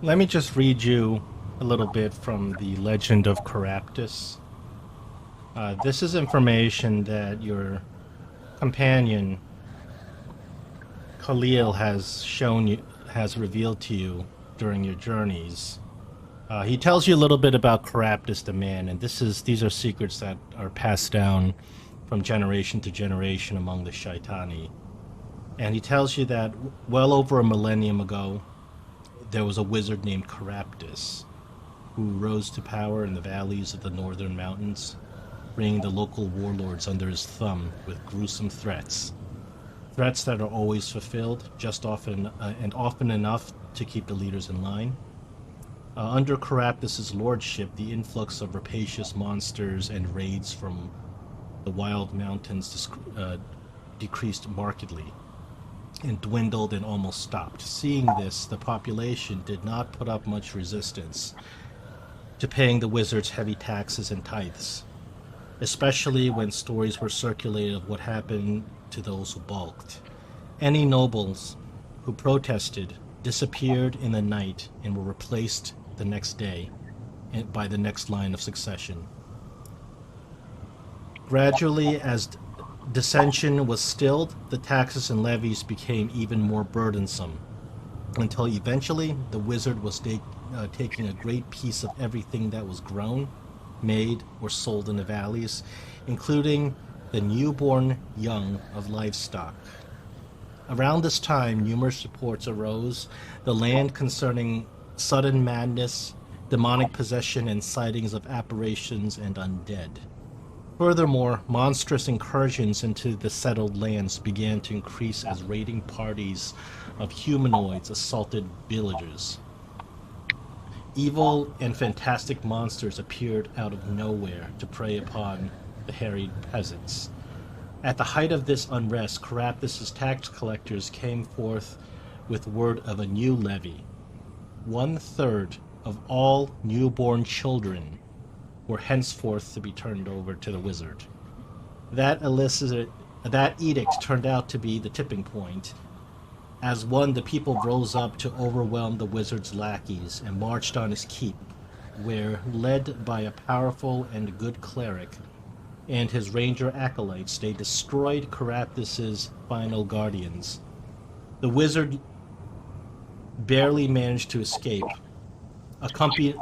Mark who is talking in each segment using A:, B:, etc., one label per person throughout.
A: Let me just read you a little bit from the Legend of Caraptus. This is information that your companion Khalil has revealed to you during your journeys. He tells you a little bit about Caraptus the man, and these are secrets that are passed down from generation to generation among the Shaitani. And he tells you that well over a millennium ago, there was a wizard named Caraptus who rose to power in the valleys of the northern mountains, bringing the local warlords under his thumb with gruesome threats. Threats that are always fulfilled, just often and often enough to keep the leaders in line. Under Caraptus's lordship, the influx of rapacious monsters and raids from the wild mountains decreased markedly and dwindled and almost stopped. Seeing this, the population did not put up much resistance to paying the wizards heavy taxes and tithes, especially when stories were circulated of what happened to those who balked. Any nobles who protested disappeared in the night and were replaced the next day by the next line of succession. Gradually, as dissension was stilled, the taxes and levies became even more burdensome, until eventually the wizard was taking a great piece of everything that was grown, made, or sold in the valleys, including the newborn young of livestock. Around this time, numerous reports arose, the land concerning sudden madness, demonic possession, and sightings of apparitions and undead. Furthermore, monstrous incursions into the settled lands began to increase as raiding parties of humanoids assaulted villagers. Evil and fantastic monsters appeared out of nowhere to prey upon the harried peasants. At the height of this unrest, Caraptus's tax collectors came forth with word of a new levy. 1/3 of all newborn children were henceforth to be turned over to the wizard. That edict turned out to be the tipping point. As one, the people rose up to overwhelm the wizard's lackeys and marched on his keep, where, led by a powerful and good cleric and his ranger acolytes, they destroyed Caraptus's final guardians. The wizard barely managed to escape,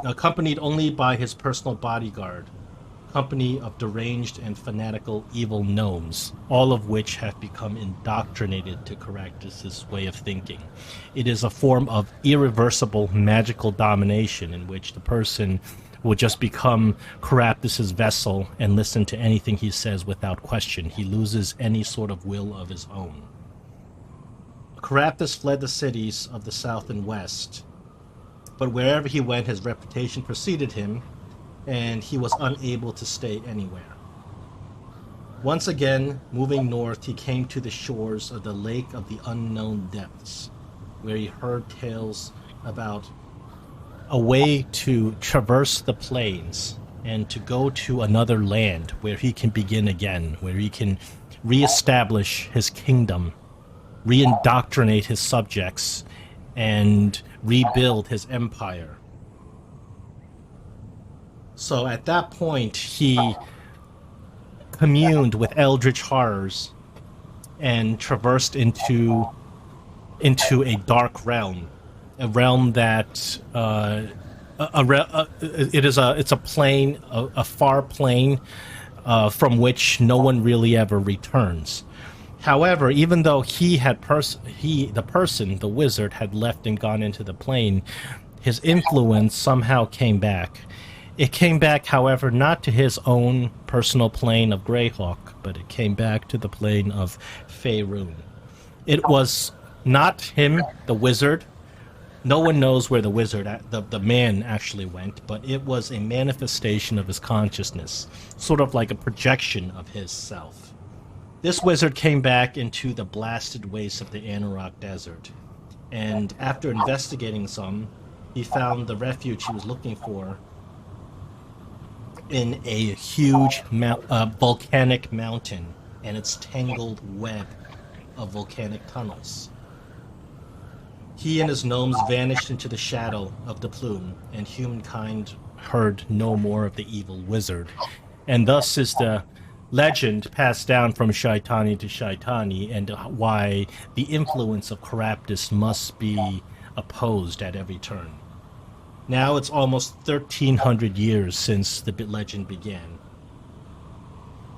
A: accompanied only by his personal bodyguard, company of deranged and fanatical evil gnomes, all of which have become indoctrinated to Caraptus's way of thinking. It is a form of irreversible magical domination in which the person will just become Caraptus's vessel and listen to anything he says without question. He loses any sort of will of his own. Caraptus fled the cities of the south and west, but wherever he went, his reputation preceded him, and he was unable to stay anywhere. Once again, moving north, he came to the shores of the Lake of the Unknown Depths, where he heard tales about a way to traverse the plains and to go to another land where he can begin again, where he can reestablish his kingdom, reindoctrinate his subjects, and rebuild his empire. So at that point, he communed with eldritch horrors and traversed into a dark realm, a realm that it's a plane, a far plane from which no one really ever returns. However, even though the wizard, had left and gone into the plane, his influence somehow came back. It came back, however, not to his own personal plane of Greyhawk, but it came back to the plane of Faerun. It was not him, the wizard. No one knows where the wizard, the man, actually went, but it was a manifestation of his consciousness, sort of like a projection of his self. This wizard came back into the blasted wastes of the Anurok Desert, and after investigating some, he found the refuge he was looking for in a huge volcanic mountain and its tangled web of volcanic tunnels. He and his gnomes vanished into the shadow of the plume, and humankind heard no more of the evil wizard. And thus is the legend passed down from Shaitani to Shaitani, and why the influence of Caraptus must be opposed at every turn. Now it's almost 1,300 years since the legend began.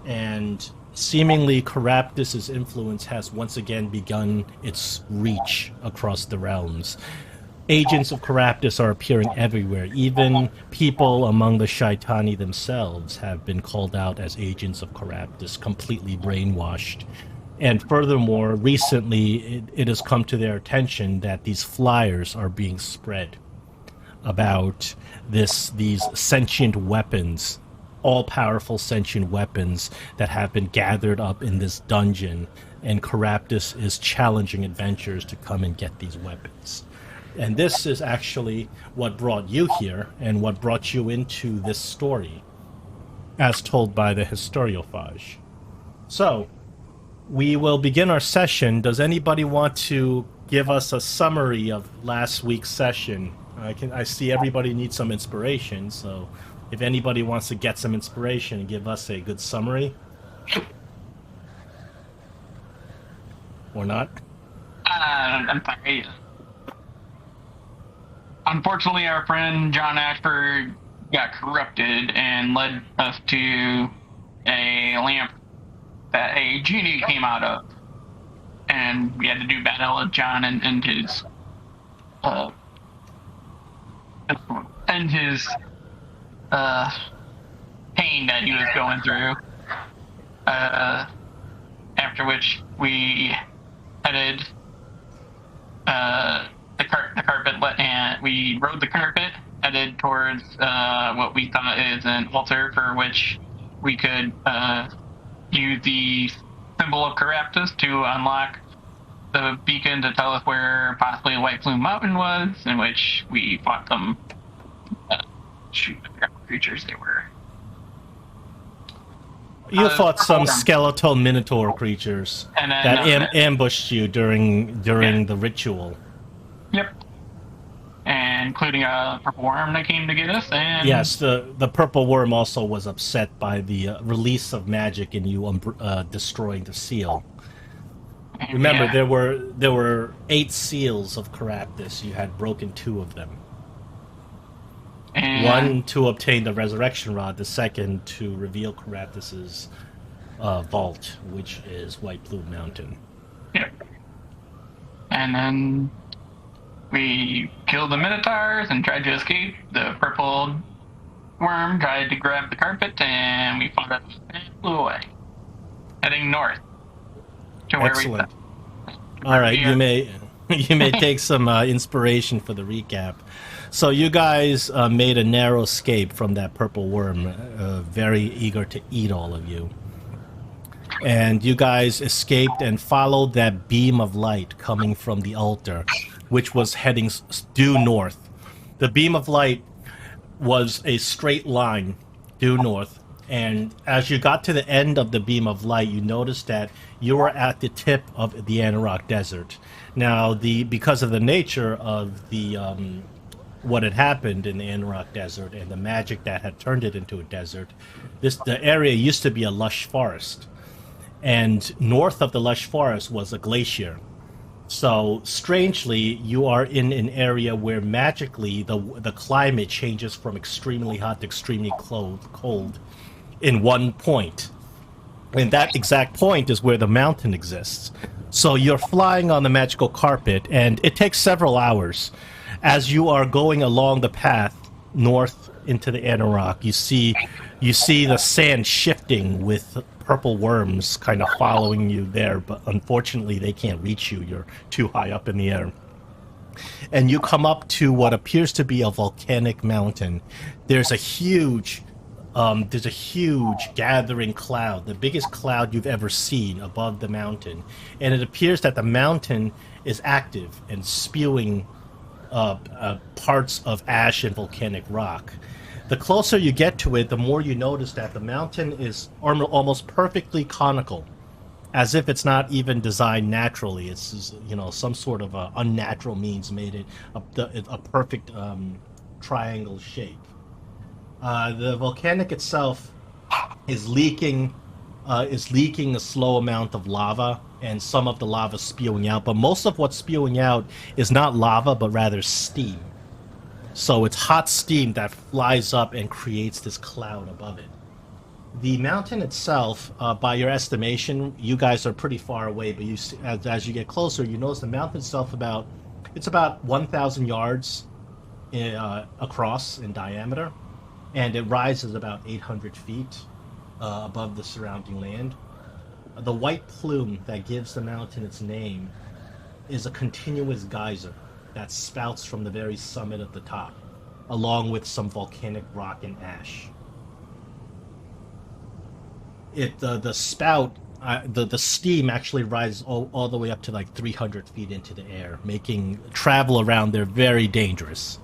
A: And seemingly Caraptus's influence has once again begun its reach across the realms. Agents of Caraptus are appearing everywhere. Even people among the Shaitani themselves have been called out as agents of Caraptus, completely brainwashed. And furthermore, recently it has come to their attention that these flyers are being spread about these sentient weapons, all-powerful sentient weapons that have been gathered up in this dungeon, and Caraptus is challenging adventurers to come and get these weapons. And this is actually what brought you here, and what brought you into this story, as told by the historiophage. So, we will begin our session. Does anybody want to give us a summary of last week's session? I see everybody needs some inspiration, so if anybody wants to get some inspiration and give us a good summary. Or not?
B: I'm sorry. Unfortunately, our friend John Ashford got corrupted and led us to a lamp that a genie came out of. And we had to do battle with John and his pain that he was going through. After which we headed the carpet, and we rode the carpet, headed towards what we thought is an altar for which we could use the symbol of Caraptus to unlock the beacon to tell us where possibly White Plume Mountain was, in which we fought some creatures they were.
A: You fought some skeletal minotaur creatures
B: and then,
A: that ambushed you during the ritual.
B: Yep. And including a purple worm that came to get us. And
A: yes, the purple worm also was upset by the release of magic and you destroying the seal. Remember, there were 8 seals of Caraptus. You had broken 2 of them. And one to obtain the resurrection rod, the second to reveal Caraptus's vault, which is White Plume Mountain.
B: Yep. And then we killed the minotaurs and tried to escape. The purple worm tried to grab the carpet, and we fought it and flew away, heading north to where
A: Excellent.
B: we.
A: All right, you may take some inspiration for the recap. So you guys made a narrow escape from that purple worm, very eager to eat all of you. And you guys escaped and followed that beam of light coming from the altar, which was heading due north. The beam of light was a straight line due north. And as you got to the end of the beam of light, you noticed that you were at the tip of the Anarok Desert. Now, because of the nature of the what had happened in the Anarok Desert and the magic that had turned it into a desert, the area used to be a lush forest. And north of the lush forest was a glacier. So, strangely, you are in an area where magically the climate changes from extremely hot to extremely cold in one point. And that exact point is where the mountain exists. So you're flying on the magical carpet, and it takes several hours. As you are going along the path north into the Anarok, you see the sand shifting with purple worms kind of following you there, but unfortunately they can't reach you. You're too high up in the air. And you come up to what appears to be a volcanic mountain. There's a huge gathering cloud, the biggest cloud you've ever seen above the mountain. And it appears that the mountain is active and spewing parts of ash and volcanic rock. The closer you get to it, the more you notice that the mountain is almost perfectly conical. as if it's not even designed naturally. It's, you know, some sort of unnatural means made it a perfect triangle shape. The volcanic itself is leaking a slow amount of lava, and some of the lava spewing out. But most of what's spewing out is not lava, but rather steam. So it's hot steam that flies up and creates this cloud above it. The mountain itself, by your estimation, you guys are pretty far away, but you see, as you get closer, you notice the mountain itself it's about 1,000 yards across in diameter, and it rises about 800 feet above the surrounding land. The white plume that gives the mountain its name is a continuous geyser that spouts from the very summit of the top, along with some volcanic rock and ash. The spout, the steam actually rises all the way up to like 300 feet into the air, making travel around there very dangerous.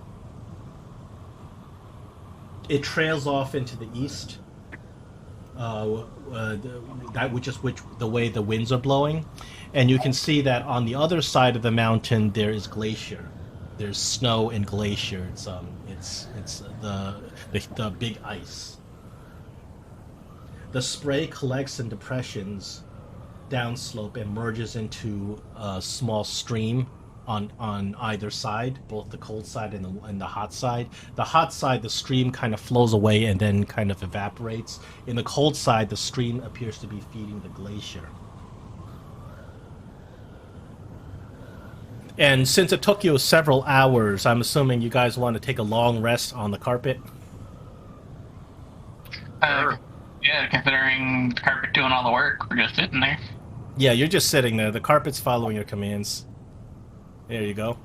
A: It trails off into the east, the way the winds are blowing, and you can see that on the other side of the mountain there is glacier. There's snow and glacier. It's the big ice. The spray collects in depressions downslope and merges into a small stream on either side, both the cold side and the hot side. The hot side, the stream kind of flows away and then kind of evaporates. In the cold side, the stream appears to be feeding the glacier. And since it took you several hours, I'm assuming you guys want to take a long rest on the carpet?
B: Yeah, considering the carpet doing all the work, we're just sitting there.
A: Yeah, you're just sitting there. The carpet's following your commands. There you go.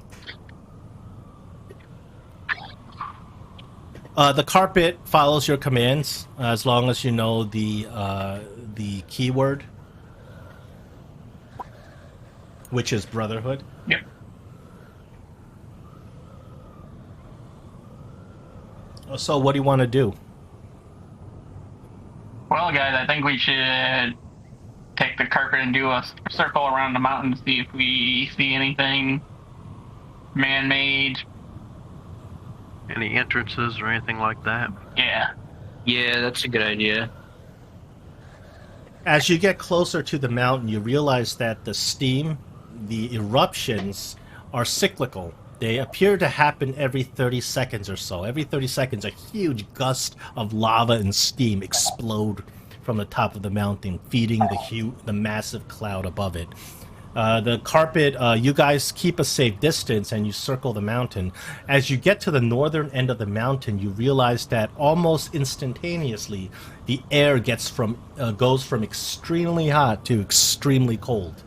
A: The carpet follows your commands as long as you know the keyword, which is brotherhood.
B: Yep.
A: So what do you want to do?
B: Well, guys, I think we should take the carpet and do a circle around the mountain to see if we see anything man-made.
C: Any entrances or anything like that?
B: Yeah.
D: Yeah, that's a good idea.
A: As you get closer to the mountain, you realize that the steam, the eruptions, are cyclical. They appear to happen every 30 seconds or so. Every 30 seconds, a huge gust of lava and steam explode from the top of the mountain, feeding the massive cloud above it. The carpet, you guys keep a safe distance and you circle the mountain. As you get to the northern end of the mountain, you realize that almost instantaneously, the air goes from extremely hot to extremely cold.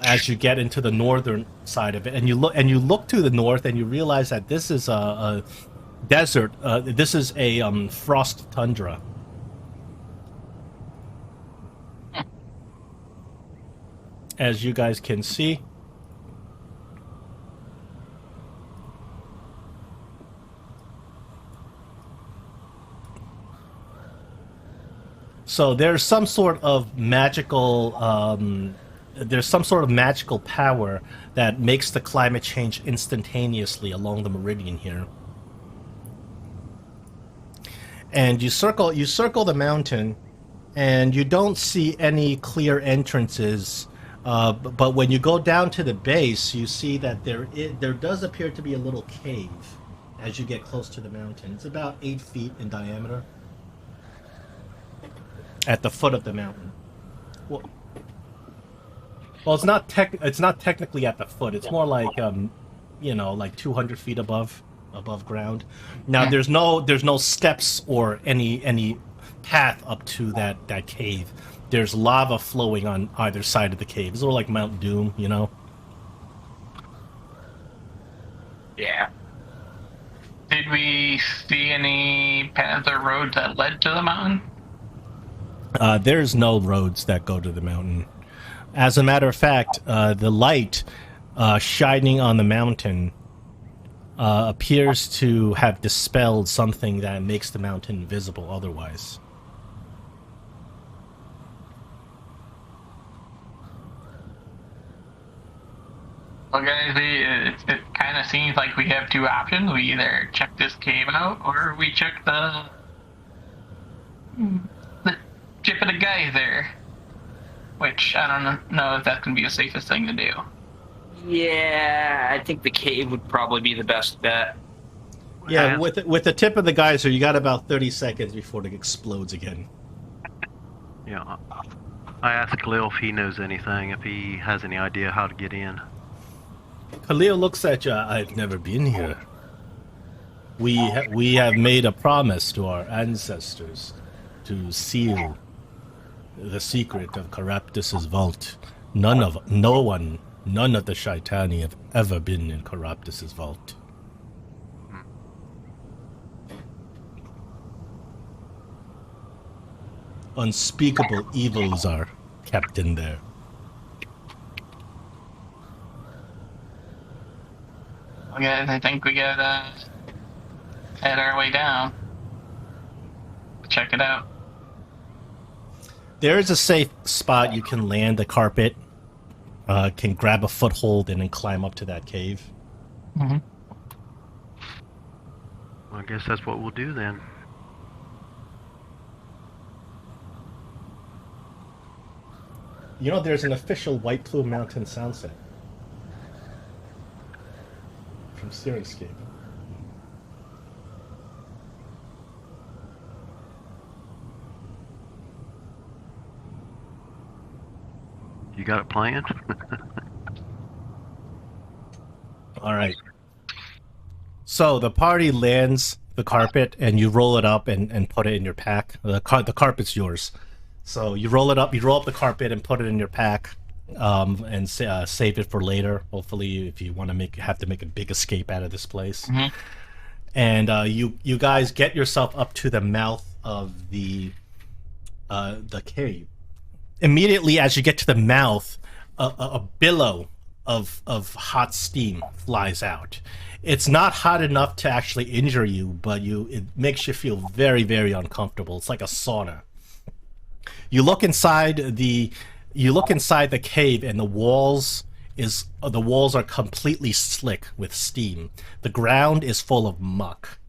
A: As you get into the northern side of it, and you look to the north, and you realize that this is a desert. This is a frost tundra. As you guys can see. So there's some sort of magical power that makes the climate change instantaneously along the meridian here. And you circle the mountain, and you don't see any clear entrances. But when you go down to the base, you see that there does appear to be a little cave as you get close to the mountain. It's about 8 feet in diameter at the foot of the mountain. Well, it's not technically at the foot. It's more like like 200 feet above ground. Now there's no steps or any path up to that cave. There's lava flowing on either side of the cave. It's sort of like Mount Doom, you know?
D: Yeah.
B: Did we see any paths or roads that led to the mountain?
A: There's no roads that go to the mountain. As a matter of fact, the light shining on the mountain appears to have dispelled something that makes the mountain visible otherwise.
B: Well, guys, it kind of seems like we have two options. We either check this cave out, or we check the tip of the geyser. Which I don't know if that's gonna be the safest thing to do.
D: Yeah, I think the cave would probably be the best bet.
A: Yeah, with the tip of the geyser, you got about 30 seconds before it explodes again.
C: Yeah. I asked Khalil if he knows anything, if he has any idea how to get in.
A: Khalil looks at you. I've never been here. We have made a promise to our ancestors to seal the secret of Caraptus's vault. None of the Shaitani have ever been in Caraptus's vault. Unspeakable evils are kept in there.
B: Well, guys, I think we gotta head our way down. Check it out.
A: There is a safe spot you can land the carpet, can grab a foothold, and then climb up to that cave.
B: Mm-hmm.
C: Well, I guess that's what we'll do then.
A: You know, there's an official White Plume Mountain sound set from Siriuscape.
C: You got it planned?
A: All right. So the party lands the carpet, and you roll it up and put it in your pack. The carpet's yours. So you roll it up, you roll up the carpet and put it in your pack, and save it for later. Hopefully, if you want to have to make a big escape out of this place.
B: Mm-hmm.
A: And you guys get yourself up to the mouth of the cave. Immediately, as you get to the mouth, a billow of hot steam flies out. It's not hot enough to actually injure you, but it makes you feel very, very uncomfortable. It's like a sauna. You look inside the cave, and the walls are completely slick with steam. The ground is full of muck.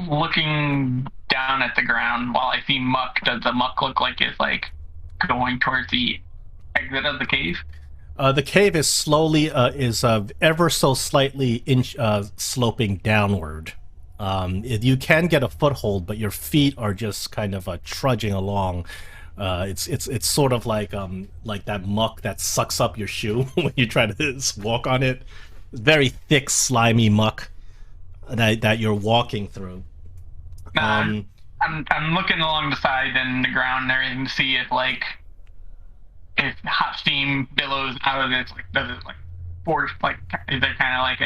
B: Looking down at the ground while I see muck, does the muck look like it's like going towards the exit of the cave?
A: The cave is slowly ever so slightly sloping downward. You can get a foothold, but your feet are just kind of trudging along. It's sort of like that muck that sucks up your shoe when you try to walk on it. Very thick, slimy muck that you're walking through.
B: I'm looking along the side and the ground and everything to see if hot steam billows out of it. Does it force is there kind of like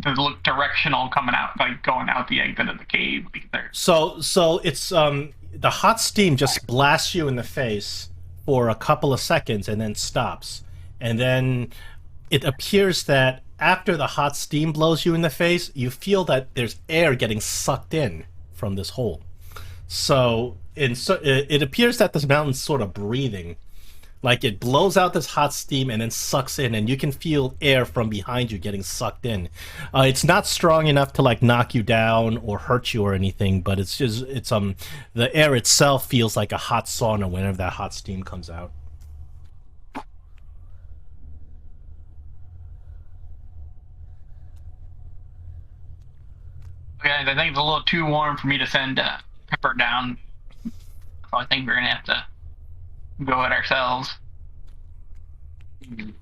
B: does it look directional coming out, like going out the exit of the cave?
A: So it's the hot steam just blasts you in the face for a couple of seconds and then stops, and then it appears that after the hot steam blows you in the face, you feel that there's air getting sucked in from this hole. So it appears that this mountain's sort of breathing. Like it blows out this hot steam and then sucks in, and you can feel air from behind you getting sucked in. It's not strong enough to knock you down or hurt you or anything, but the air itself feels like a hot sauna whenever that hot steam comes out.
B: Guys, I think it's a little too warm for me to send Pepper down, so I think we're gonna have to go it ourselves. And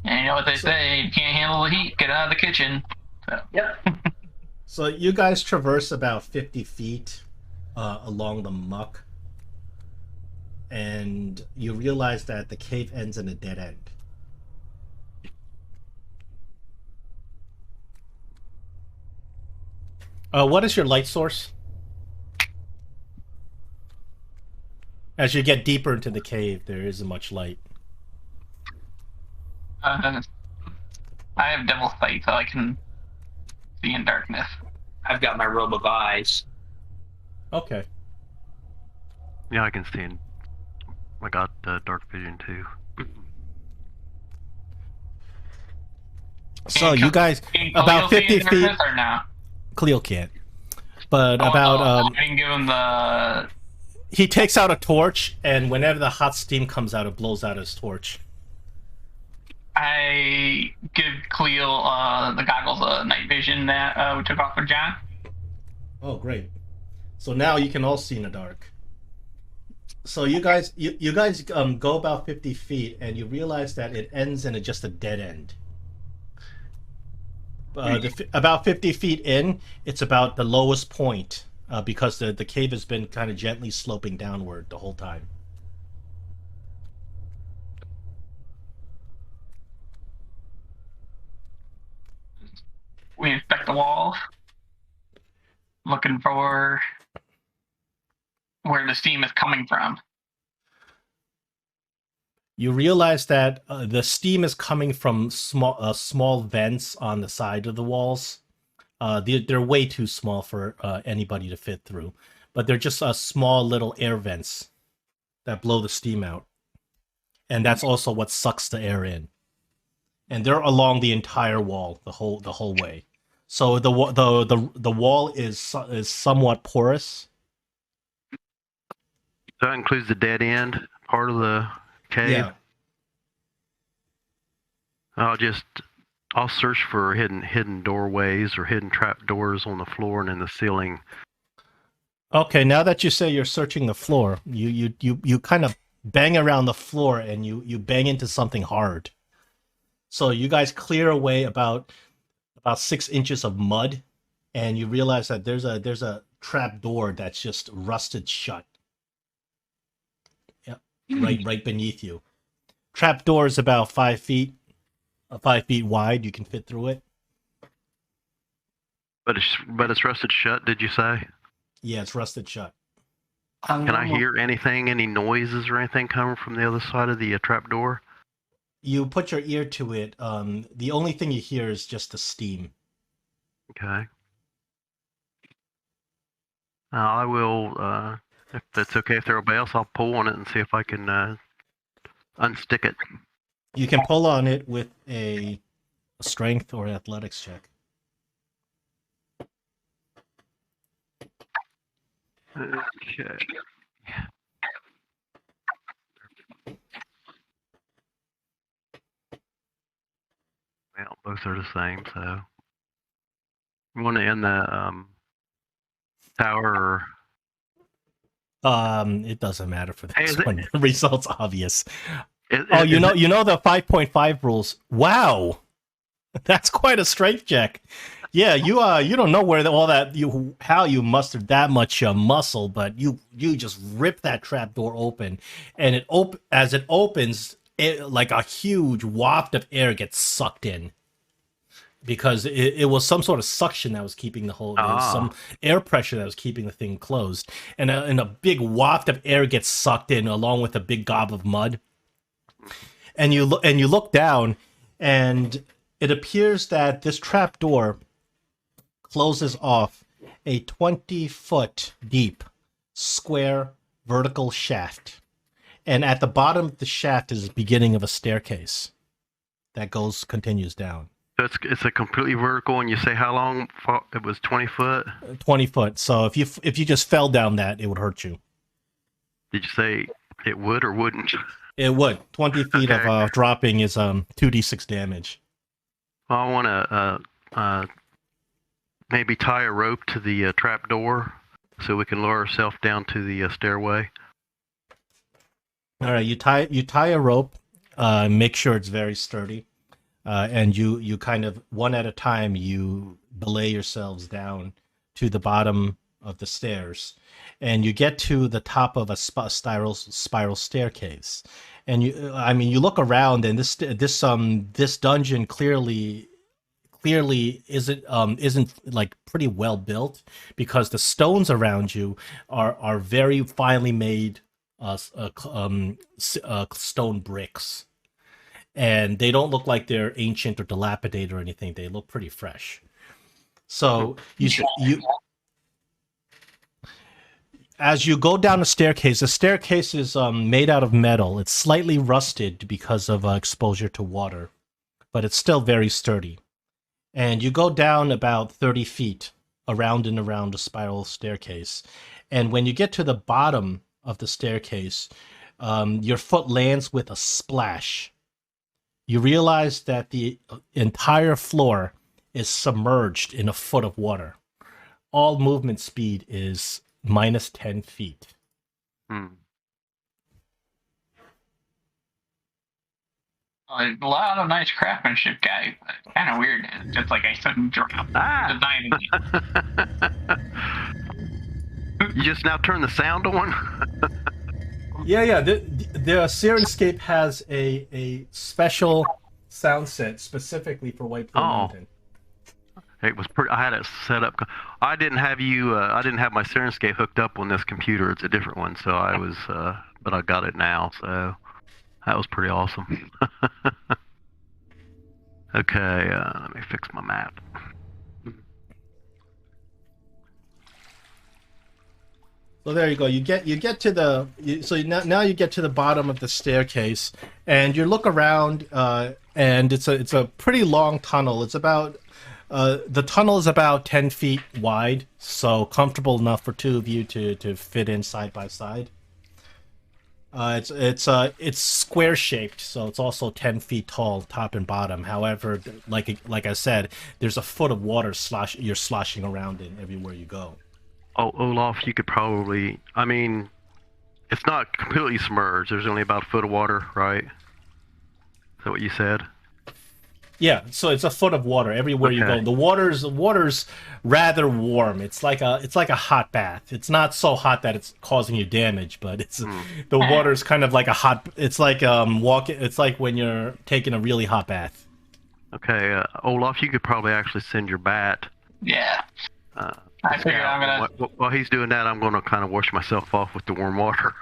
B: you know what they say, you can't handle the heat, get out of the kitchen. So.
D: Yep.
A: So you guys traverse about 50 feet along the muck, and you realize that the cave ends in a dead end. What is your light source? As you get deeper into the cave, there isn't much light.
B: I have devil sight, so I can see in darkness.
D: I've got my robe of eyes.
A: Okay.
C: Yeah, I can see. I got dark vision too.
A: So you guys,
B: Can
A: about
B: Khalil see
A: 50
B: in
A: feet.
B: darkness or no?
A: Cleo can't. But
B: Oh,
A: about
B: I can give him the.
A: he takes out a torch, and whenever the hot steam comes out, it blows out his torch.
B: I give Khalil the goggles of night vision that we took off for John.
A: Oh, great! So now you can all see in the dark. So you guys go about 50 feet, and you realize that it ends in just a dead end. About 50 feet in, it's about the lowest point because the cave has been kind of gently sloping downward the whole time.
B: We inspect the walls, looking for where the steam is coming from.
A: You realize that the steam is coming from small vents on the side of the walls. They're way too small for anybody to fit through, but they're just small little air vents that blow the steam out, and that's also what sucks the air in. And they're along the entire wall, the whole way. So the wall is somewhat porous.
C: So that includes the dead end part of the cave.
A: Yeah.
C: I'll search for hidden doorways or hidden trap doors on the floor and in the ceiling.
A: Okay, now that you say you're searching the floor, you kind of bang around the floor and you bang into something hard. So you guys clear away about 6 inches of mud, and you realize that there's a trap door that's just rusted shut. Yep, right beneath you. Trap door is about 5 feet wide. You can fit through it.
C: But it's rusted shut. Did you say?
A: Yeah, it's rusted shut.
C: Can I hear anything? Any noises or anything coming from the other side of the trap door?
A: You put your ear to it. The only thing you hear is just the steam.
C: Okay. I will, if that's okay with everybody else, I'll pull on it and see if I can unstick it.
A: You can pull on it with a strength or athletics check.
C: Okay. Well, both are the same, so you want to end the tower or
A: It doesn't matter for
C: Hey,
A: this
C: is it-
A: one. The result's obvious.
C: is
A: You
C: it-
A: know the 5.5 rules. Wow, that's quite a strength check. Yeah, you don't know how you mustered that much muscle, but you just rip that trap door open, and as it opens, like a huge waft of air gets sucked in. Because it was some sort of suction that was keeping there was some air pressure that was keeping the thing closed, and a big waft of air gets sucked in along with a big gob of mud. And you look down, and it appears that this trap door closes off a 20-foot deep square vertical shaft, and at the bottom of the shaft is the beginning of a staircase that continues down.
C: So it's a completely vertical, and you say how long? It was 20 foot.
A: 20 foot. So if you just fell down that, it would hurt you.
C: Did you say it would or wouldn't?
A: It would. 20 feet
C: Okay.
A: of dropping is 2d6 damage.
C: Well, I want to maybe tie a rope to the trap door so we can lower ourselves down to the stairway.
A: All right, you tie a rope. Make sure it's very sturdy. And you kind of, one at a time, you belay yourselves down to the bottom of the stairs, and you get to the top of a spiral staircase. And you look around, and this dungeon clearly isn't like pretty well built, because the stones around you are very finely made stone bricks. and they don't look like they're ancient or dilapidated or anything. They look pretty fresh. So as you go down the staircase is made out of metal. It's slightly rusted because of exposure to water, but it's still very sturdy. And you go down about 30 feet around and around a spiral staircase. And when you get to the bottom of the staircase, your foot lands with a splash. You realize that the entire floor is submerged in a foot of water. All movement speed is minus 10 feet.
B: A lot of nice craftsmanship, guys. Kind of weird. It's just like I suddenly dropped design.
C: You just now turn the sound on?
A: Yeah. The Sirenscape has a special sound set specifically for White Plume Mountain.
C: It was pretty. I had it set up. I didn't have I didn't have my Sirenscape hooked up on this computer. It's a different one. So I was, but I got it now. So that was pretty awesome. Okay, let me fix my map.
A: So there you go. You get to the now you get to the bottom of the staircase, and you look around, and it's a pretty long tunnel. It's about the tunnel is about 10 feet wide, so comfortable enough for two of you to fit in side by side. It's square shaped, so it's also 10 feet tall, top and bottom. However, like I said, there's a foot of water you're sloshing around in everywhere you go.
C: Oh, Olaf, you could probably. I mean, it's not completely submerged. There's only about a foot of water, right? Is that what you said?
A: Yeah, so it's a foot of water everywhere you go. The water's rather warm. It's like a hot bath. It's not so hot that it's causing you damage, but the water's kind of like a hot. It's like It's like when you're taking a really hot bath.
C: Okay, Olaf, you could probably actually send your bat.
B: Yeah. I figure I'm gonna.
C: While he's doing that, I'm gonna kind of wash myself off with the warm water.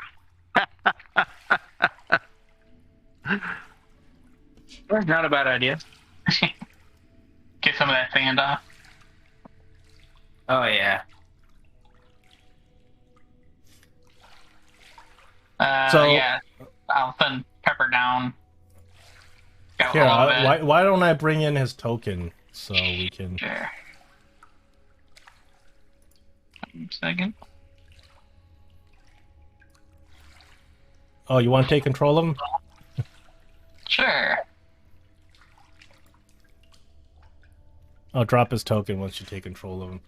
D: That's not a bad idea.
B: Get some of that sand off.
D: Oh yeah.
B: Yeah, I'll send Pepper down.
A: Here, why don't I bring in his token so we can?
B: Sure. 1 second.
A: Oh, you want to take control of him?
B: Sure.
A: I'll drop his token once you take control of him.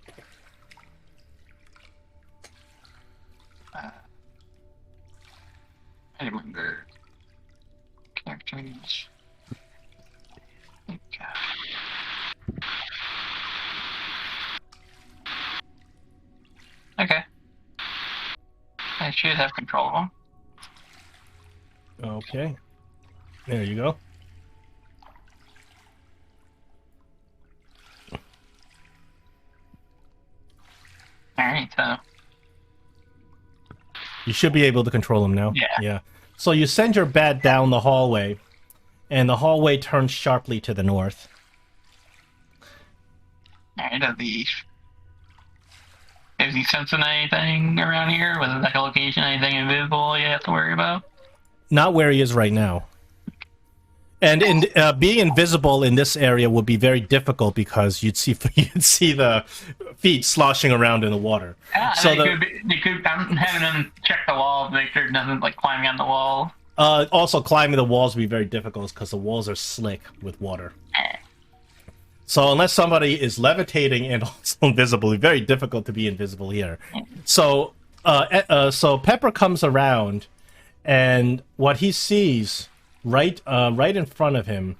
B: I remember characters. Okay. I should have control of them.
A: Okay. There you go.
B: Alright, so.
A: You should be able to control him now.
B: Yeah.
A: So you send your bat down the hallway, and the hallway turns sharply to the north.
B: Alright, is he sensing anything around here? Was it echolocation, anything invisible you have to worry about?
A: Not where he is right now. And being invisible in this area would be very difficult because you'd see the feet sloshing around in the water.
B: Yeah,
A: so
B: I'm having them check the wall to make sure nothing's like climbing on the wall.
A: Also, climbing the walls would be very difficult because the walls are slick with water. So unless somebody is levitating and also invisible, it's very difficult to be invisible here. So Pepper comes around, and what he sees right in front of him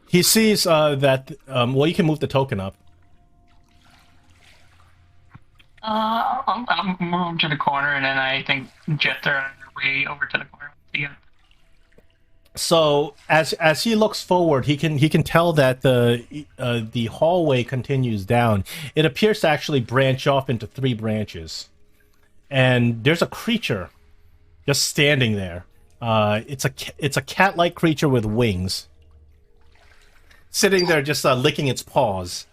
A: he sees that well, you can move the token up.
B: I'll move to the corner, and then I think jets are on their way over to the corner. Yeah.
A: So as he looks forward, he can tell that the hallway continues down. It appears to actually branch off into three branches, and there's a creature just standing there. It's a cat-like creature with wings, sitting there just licking its paws.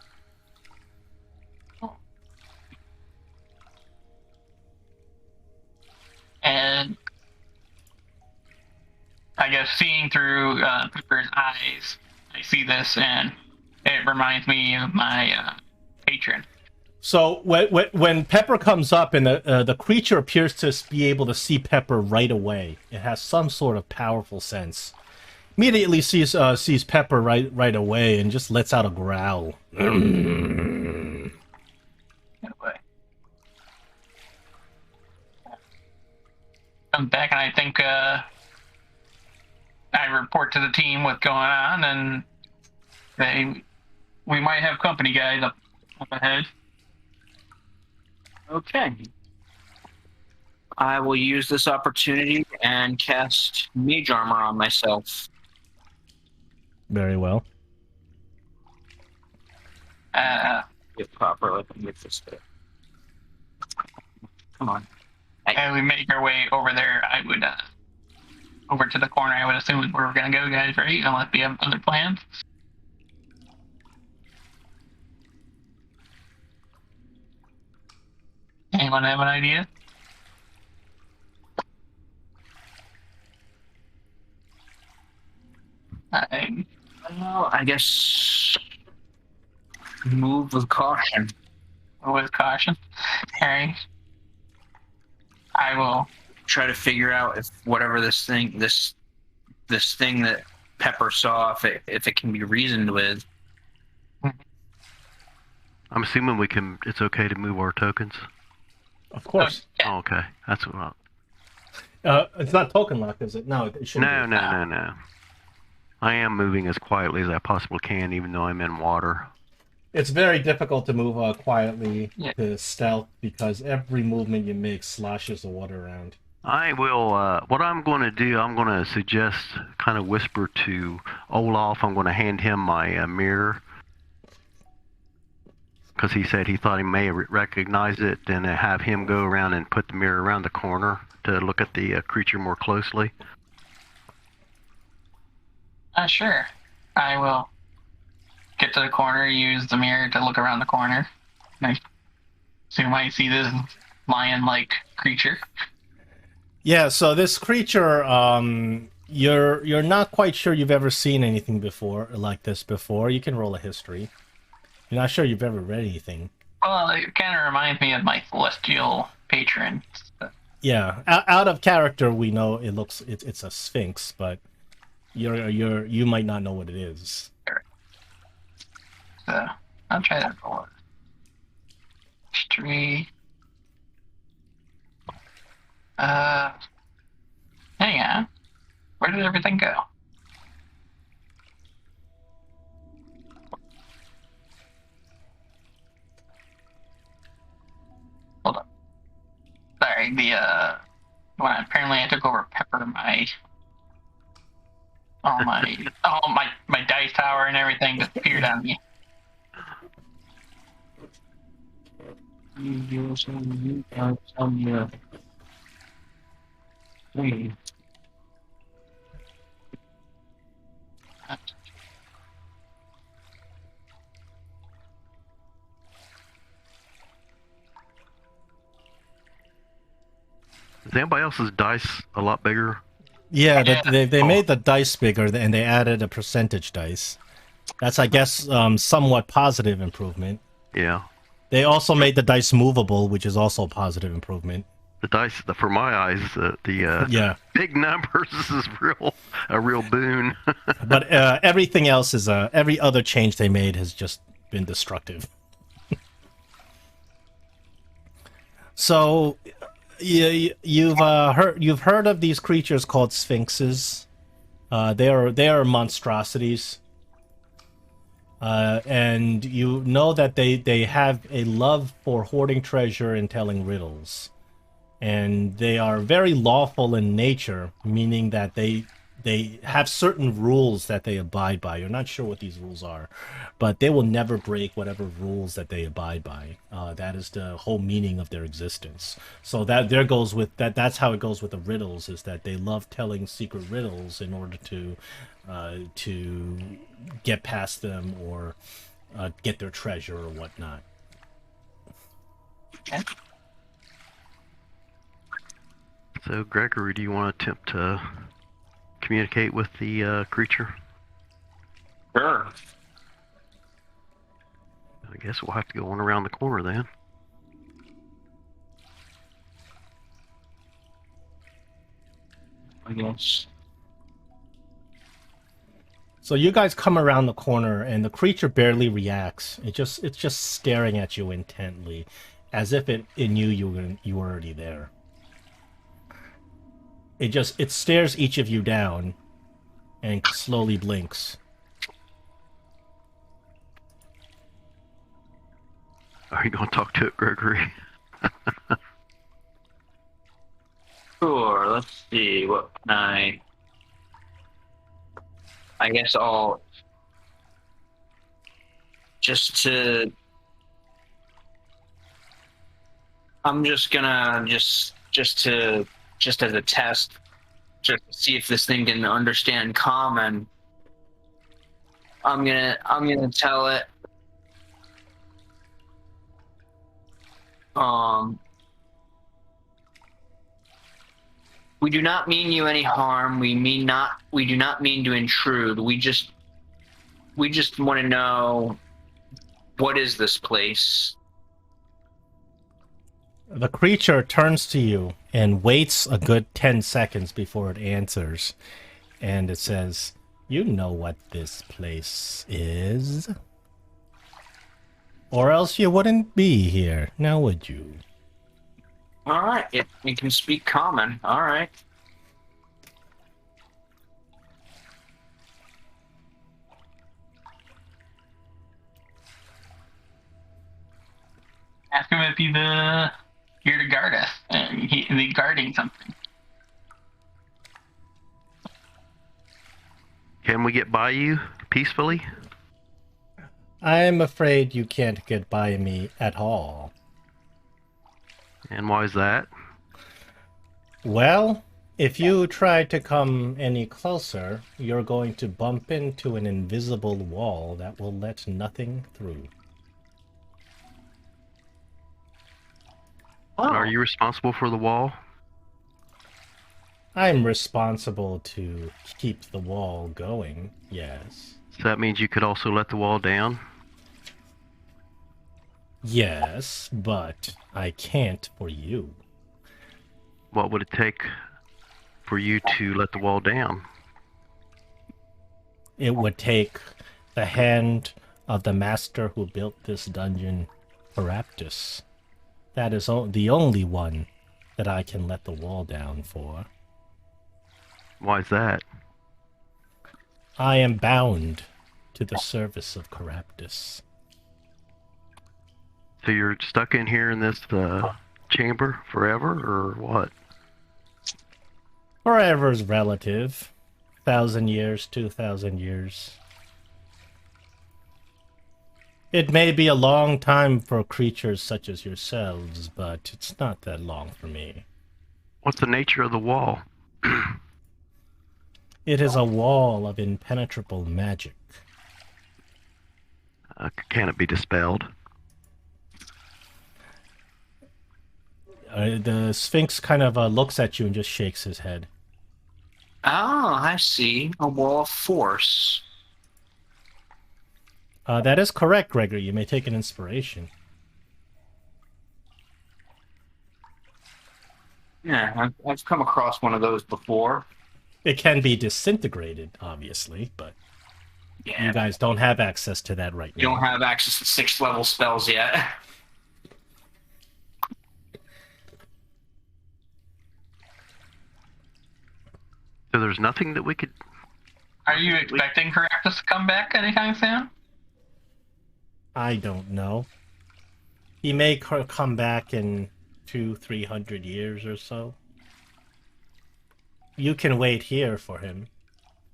B: And I guess seeing through Pepper's eyes, I see this, and it reminds me of my patron.
A: So when Pepper comes up, and the creature appears to be able to see Pepper right away, it has some sort of powerful sense. Immediately sees Pepper right away and just lets out a growl.
B: Anyway. I'm back, and I think I report to the team what's going on, and we might have company guys up ahead.
D: Okay. I will use this opportunity and cast Mage Armor on myself.
A: Very well.
D: Get proper, let me get this there. Come on.
B: As we make our way over there, I would over to the corner. I would assume is where we're gonna go, guys, right? Unless we have other plans. Anyone have an idea?
D: Well, I guess move with caution.
B: With caution. Alright. I will
D: Try to figure out if whatever this thing that Pepper saw, if it can be reasoned with.
C: I'm assuming it's okay to move our tokens.
A: Of course.
C: Oh, okay. That's what
A: It's not token locked, is it? No, it shouldn't.
C: No. I am moving as quietly as I possibly can, even though I'm in water.
A: It's very difficult to move quietly
B: Yeah.
A: to stealth because every movement you make sloshes the water around.
C: I will, what I'm going to do, I'm going to suggest, kind of whisper to Olaf, I'm going to hand him my mirror. Because he said he thought he may recognize it, and have him go around and put the mirror around the corner to look at the creature more closely.
B: Sure. I will get to the corner, use the mirror to look around the corner. And I assume I see this lion-like creature.
A: Yeah, so this creature, you're not quite sure you've ever seen anything before like this before. You can roll a history. You're not sure you've ever read anything.
B: Well, it kind of reminds me of my celestial patron.
A: Yeah, out of character, we know it's a sphinx, but you might not know what it is.
B: So I'll try that roll. History. Hang on. Where did everything go? Hold on. Sorry, when apparently I took over Pepper, my dice tower and everything disappeared on me.
C: Is anybody else's dice a lot bigger?
A: Yeah,
B: Yeah.
A: they made the dice bigger and they added a percentage dice. That's, I guess, somewhat positive improvement.
C: Yeah.
A: They also made the dice movable, which is also a positive improvement.
C: The dice, for my eyes,
A: Yeah,
C: big numbers is a real boon.
A: but everything else is every other change they made has just been destructive. So, you've heard of these creatures called sphinxes. They are monstrosities. And you know that they have a love for hoarding treasure and telling riddles. And they are very lawful in nature, meaning that they they have certain rules that they abide by. You're not sure what these rules are, but they will never break whatever rules that they abide by. That is the whole meaning of their existence. So that there goes with that. That's how it goes with the riddles. Is that they love telling secret riddles in order to get past them or get their treasure or whatnot.
B: Okay.
C: So, Gregory, do you want to attempt to communicate with the creature?
D: Sure.
C: I guess we'll have to go on around the corner then.
D: I guess.
A: So you guys come around the corner, and the creature barely reacts. It's just staring at you intently, as if it knew you were already there. It stares each of you down, and slowly blinks.
C: Are you going to talk to it, Gregory?
D: Sure. Let's see. What can I guess I'll just to. I'm just gonna just as a test, just to see if this thing can understand common. I'm gonna tell it. We do not mean you any harm. We do not mean to intrude. We just want to know, what is this place?
A: The creature turns to you and waits a good 10 seconds before it answers. And it says, "You know what this place is. Or else you wouldn't be here, now would you?"
D: All right, it can speak common. All right.
B: Ask him if he's here to guard us, and he's guarding something.
C: Can we get by you peacefully?
A: I'm afraid you can't get by me at all.
C: And why is that?
A: Well, if you try to come any closer, you're going to bump into an invisible wall that will let nothing through.
C: And are you responsible for the wall?
A: I'm responsible to keep the wall going, yes.
C: So that means you could also let the wall down?
A: Yes, but I can't for you.
C: What would it take for you to let the wall down?
A: It would take the hand of the master who built this dungeon, Paraptus. That is the only one that I can let the wall down for.
C: Why is that?
A: I am bound to the service of Caraptus.
C: So you're stuck in here in this chamber forever, or what?
A: Forever's relative. 1,000 years, 2,000 years. It may be a long time for creatures such as yourselves, but it's not that long for me.
C: What's the nature of the wall?
A: It is a wall of impenetrable magic.
C: Can it be dispelled?
A: The Sphinx kind of looks at you and just shakes his head.
D: Oh, I see. A wall of force.
A: That is correct, Gregory. You may take an inspiration.
D: Yeah, I've come across one of those before.
A: It can be disintegrated, obviously, but
D: Yeah,
A: you guys don't have access to that right
D: you
A: now.
D: don't have access to 6th level spells yet.
C: So there's nothing that we could...
B: Are you expecting Caractus to come back anytime soon?
A: I don't know. He may come back in 200-300 years or so. You can wait here for him.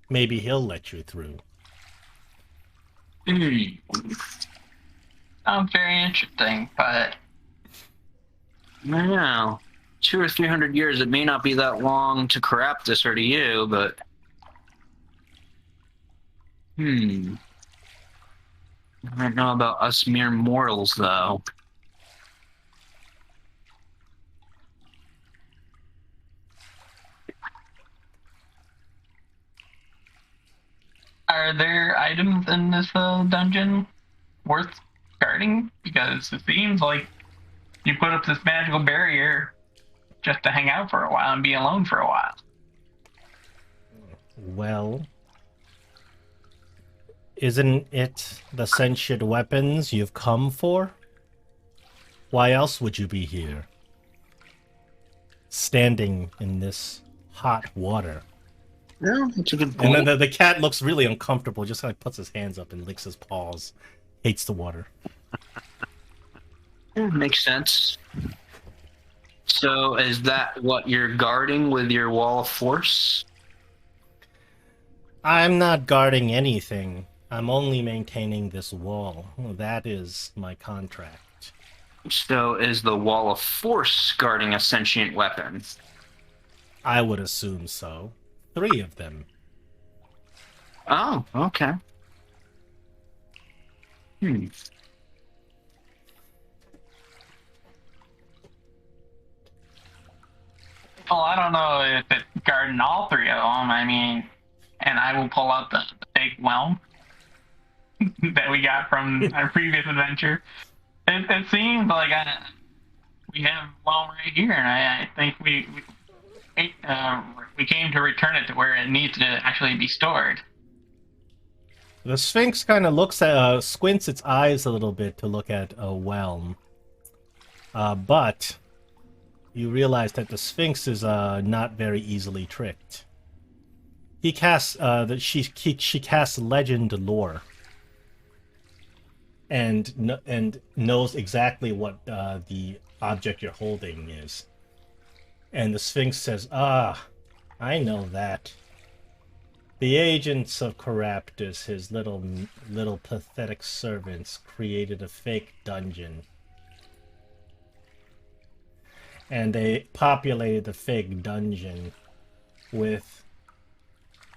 A: maybe he'll let you through.
B: Sounds very interesting, but
D: I don't know. 200 or 300 years, it may not be that long to Caraptus or to you, but... I don't know about us mere mortals, though.
B: are there items in this dungeon worth guarding? Because it seems like you put up this magical barrier just to hang out for a while and be alone for a while.
A: Well, isn't it the sentient weapons you've come for? Why else would you be here? Standing in this hot water.
D: No, that's a good point.
A: And then the cat looks really uncomfortable, just like puts his hands up and licks his paws. Hates the water.
D: Yeah, makes sense. So is that what you're guarding with your wall of force?
A: I'm not guarding anything. I'm only maintaining this wall. That is my contract.
D: So is the wall of force guarding a sentient weapon?
A: I would assume so. 3 of them.
D: Oh, okay.
B: Well, I don't know if it's guarding all 3 of them. I mean, and I will pull out the fake whelm that we got from our previous adventure. It seems like we have whelm right here, and I think we came to return it to where it needs to actually be stored.
A: The Sphinx kind of looks at, squints its eyes a little bit to look at a whelm. But you realize that the Sphinx is not very easily tricked. He casts she casts legend lore, and knows exactly what the object you're holding is. And the Sphinx says, "Ah, I know that. The agents of Caraptus, his little pathetic servants, created a fake dungeon. And they populated the fake dungeon with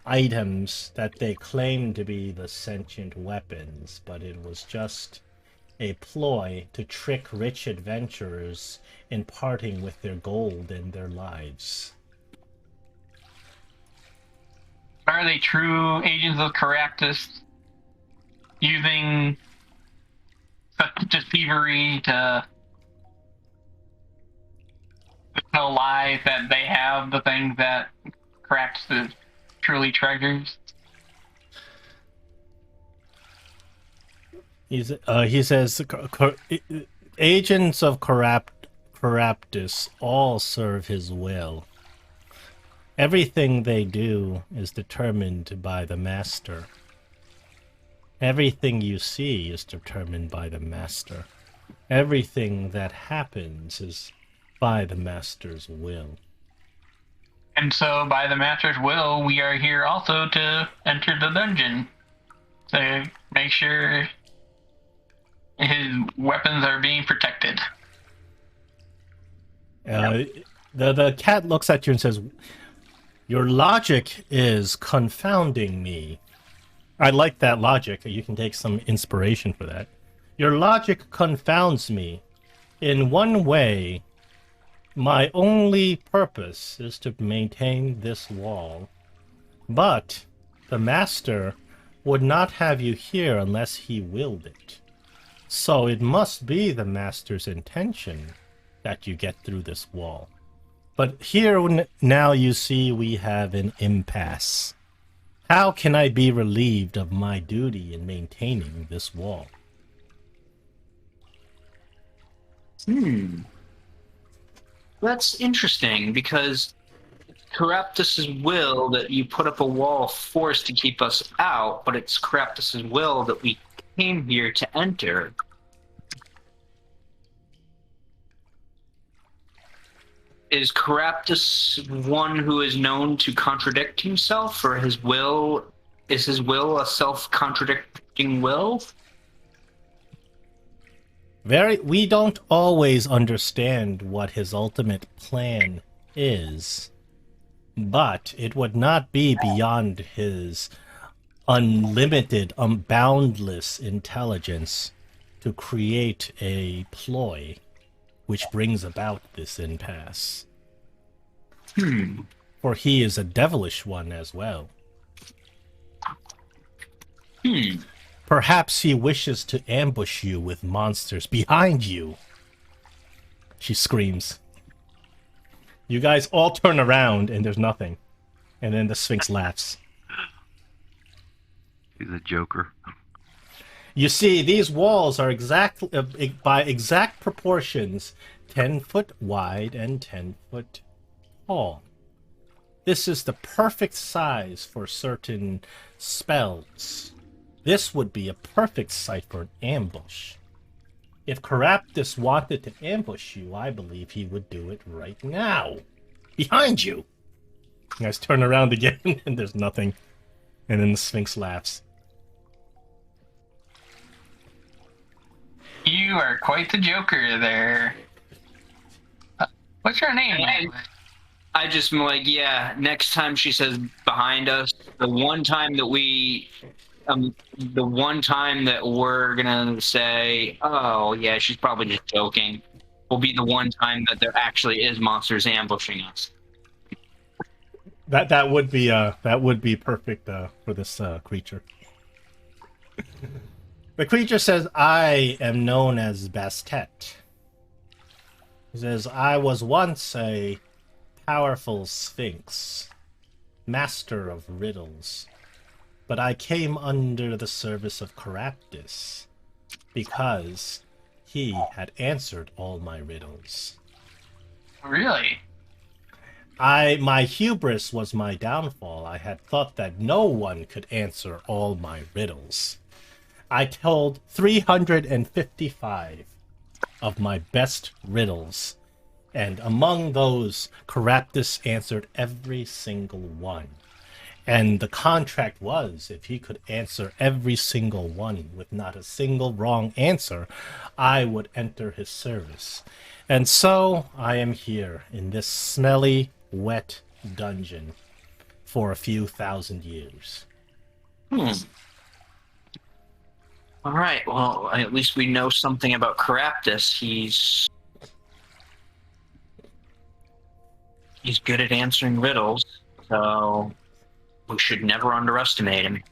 A: items that they claimed to be the sentient weapons, but it was just a ploy to trick rich adventurers in parting with their gold and their lives."
B: Are they true agents of Caraptus using such deceivery to tell lies that they have the things that Caraptus truly treasures?
A: He says, agents of Caraptus all serve his will. Everything they do is determined by the master. Everything you see is determined by the master. Everything that happens is by the master's will.
B: And so, by the master's will, we are here also to enter the dungeon to make sure his weapons are being protected.
A: The cat looks at you and says, "Your logic is confounding me." I like that logic. You can take some inspiration for that. "Your logic confounds me. In one way, my only purpose is to maintain this wall. But the master would not have you here unless he willed it. So it must be the master's intention that you get through this wall. But here now you see we have an impasse. How can I be relieved of my duty in maintaining this wall?"
D: That's interesting, because Caraptus's will that you put up a wall of force to keep us out, but it's Caraptus's will that we came here to enter. Is Caraptus one who is known to contradict himself, or his will? Is his will a self-contradicting will?
A: We don't always understand what his ultimate plan is, but it would not be beyond his unlimited, boundless intelligence to create a ploy which brings about this impasse. For he is a devilish one as well. Perhaps he wishes to ambush you with monsters behind you. She screams. You guys all turn around and there's nothing. And then the Sphinx laughs.
C: He's a joker.
A: You see, these walls are exactly by exact proportions 10 foot wide and 10 foot tall. This is the perfect size for certain spells. This would be a perfect site for an ambush. If Caraptus wanted to ambush you, I believe he would do it right now. Behind you! You guys turn around again, and there's nothing. And then the Sphinx laughs.
B: You are quite the joker there. What's your name?
D: I just am like, yeah, next time she says behind us, the one time that we're gonna say, oh yeah, she's probably just joking, will be the one time that there actually is monsters ambushing us.
A: That would be perfect for this creature. The creature says, I am known as Bastet. He says, I was once a powerful sphinx, master of riddles, but I came under the service of Caraptus because he had answered all my riddles.
B: Really?
A: My hubris was my downfall. I had thought that no one could answer all my riddles. I told 355 of my best riddles, and among those, Caraptus answered every single one. And the contract was, if he could answer every single one with not a single wrong answer, I would enter his service. And so I am here in this smelly, wet dungeon for a few thousand years.
D: All right, well, at least we know something about Caraptus. He's good at answering riddles, so we should never underestimate him.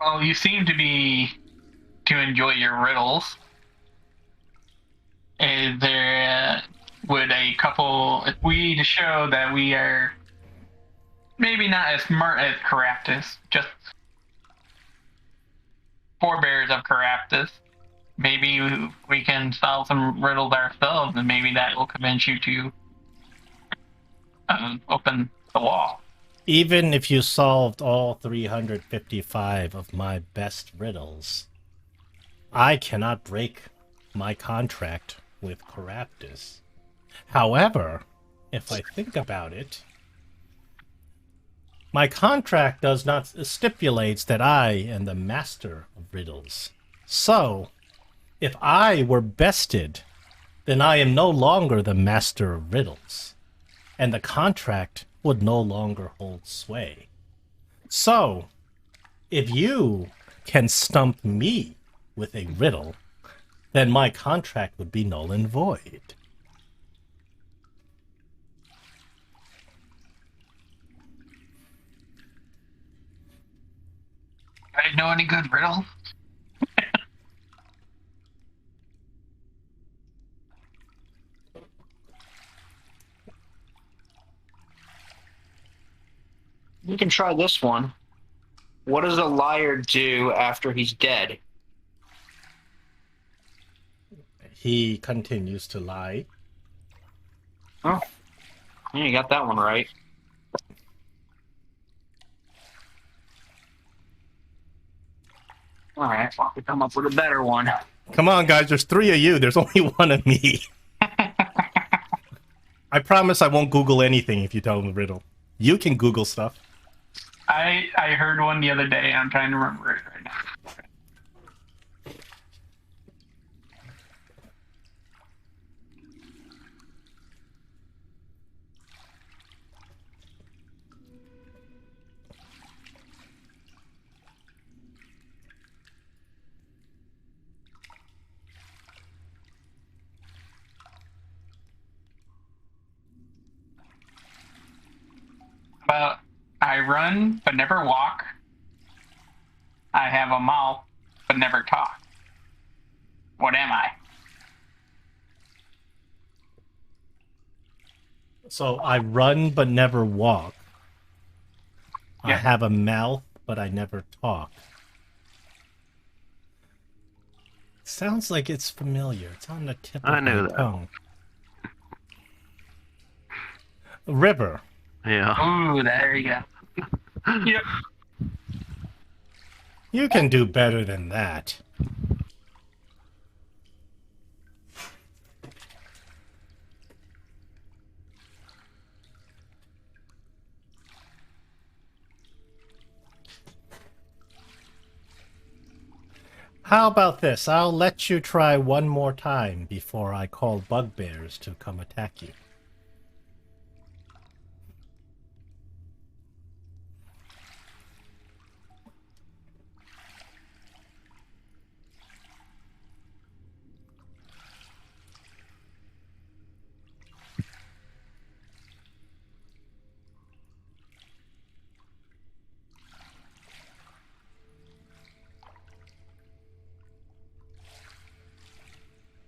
B: Well, you seem to enjoy your riddles. Is there if we to show that we are maybe not as smart as Caraptus, just forebears of Caraptus, maybe we can solve some riddles ourselves, and maybe that will convince you to open the wall.
A: Even if you solved all 355 of my best riddles, I cannot break my contract with Caraptus. However, if I think about it, my contract does not stipulates that I am the master of riddles. So, if I were bested, then I am no longer the master of riddles, and the contract would no longer hold sway. So, if you can stump me with a riddle, then my contract would be null and void.
B: You guys know any good riddles?
D: We can try this one. What does a liar do after he's dead?
A: He continues to lie.
D: Oh, yeah, you got that one right. All right, well, we come up with a better one.
A: Come on, guys. There's 3 of you. There's only 1 of me. I promise I won't Google anything if you tell me the riddle. You can Google stuff.
B: I heard one the other day. I'm trying to remember it right now. Well, I run but never walk. I have a mouth but never talk. What am I?
A: So I run but never walk. I
B: Yeah.
A: have a mouth but I never talk. Sounds like it's familiar. It's on the tip of
C: I know
A: my
C: that.
A: tongue. River.
C: Yeah.
B: Ooh, there you go. Yep.
A: You can do better than that. How about this? I'll let you try one more time before I call bugbears to come attack you.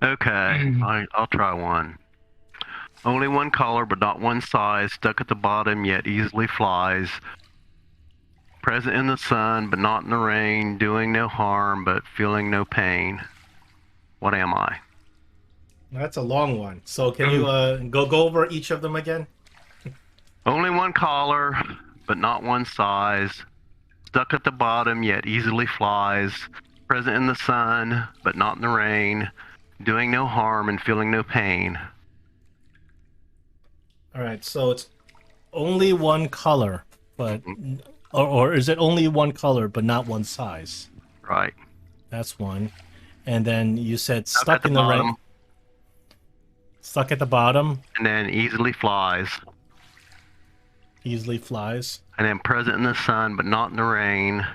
C: Okay, I'll try one. Only one color, but not one size. Stuck at the bottom, yet easily flies. Present in the sun, but not in the rain. Doing no harm, but feeling no pain. What am I?
A: That's a long one. So can you go over each of them again?
C: Only one collar, but not one size. Stuck at the bottom, yet easily flies. Present in the sun, but not in the rain. Doing no harm and feeling no pain.
A: All right, so it's only one color, but or is it only one color but not one size?
C: Right.
A: That's one. And then you said
C: Stuck
A: stuck
C: at the
A: in the rain.
C: bottom.
A: Stuck at the bottom,
C: And then easily flies.
A: easily flies.
C: And then present in the sun, but not in the rain.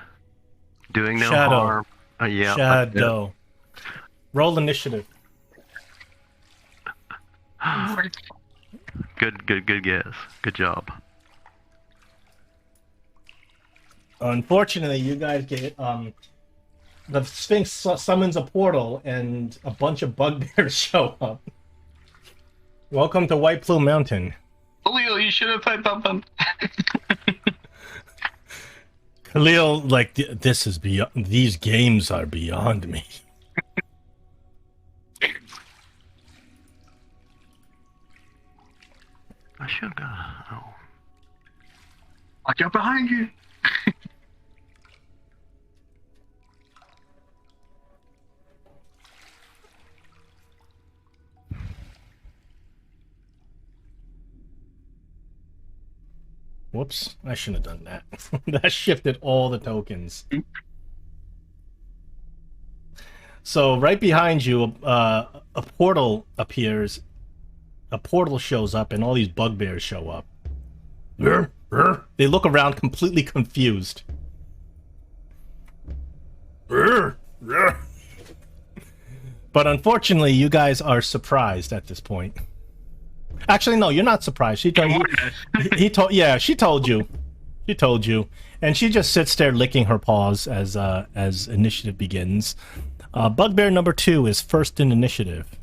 C: Doing no
A: Shadow.
C: harm. Yeah. that's it.
A: Shadow. Roll initiative.
C: Good guess. Good job.
A: Unfortunately, you guys get the Sphinx summons a portal and a bunch of bugbears show up. Welcome to White Plume Mountain.
B: Leo, you should have said something.
A: Khalil, like this is beyond. These games are beyond me.
C: I should have got. Oh.
B: Watch out behind you.
A: Whoops, I shouldn't have done that. That shifted all the tokens. So right behind you, a portal appears. A portal shows up, and all these bugbears show up. They look around completely confused. But unfortunately, you guys are surprised at this point. Actually, no, you're not surprised. She told you. Yeah, she told you. She told you, and she just sits there licking her paws as initiative begins. Bugbear number 2 is first in initiative.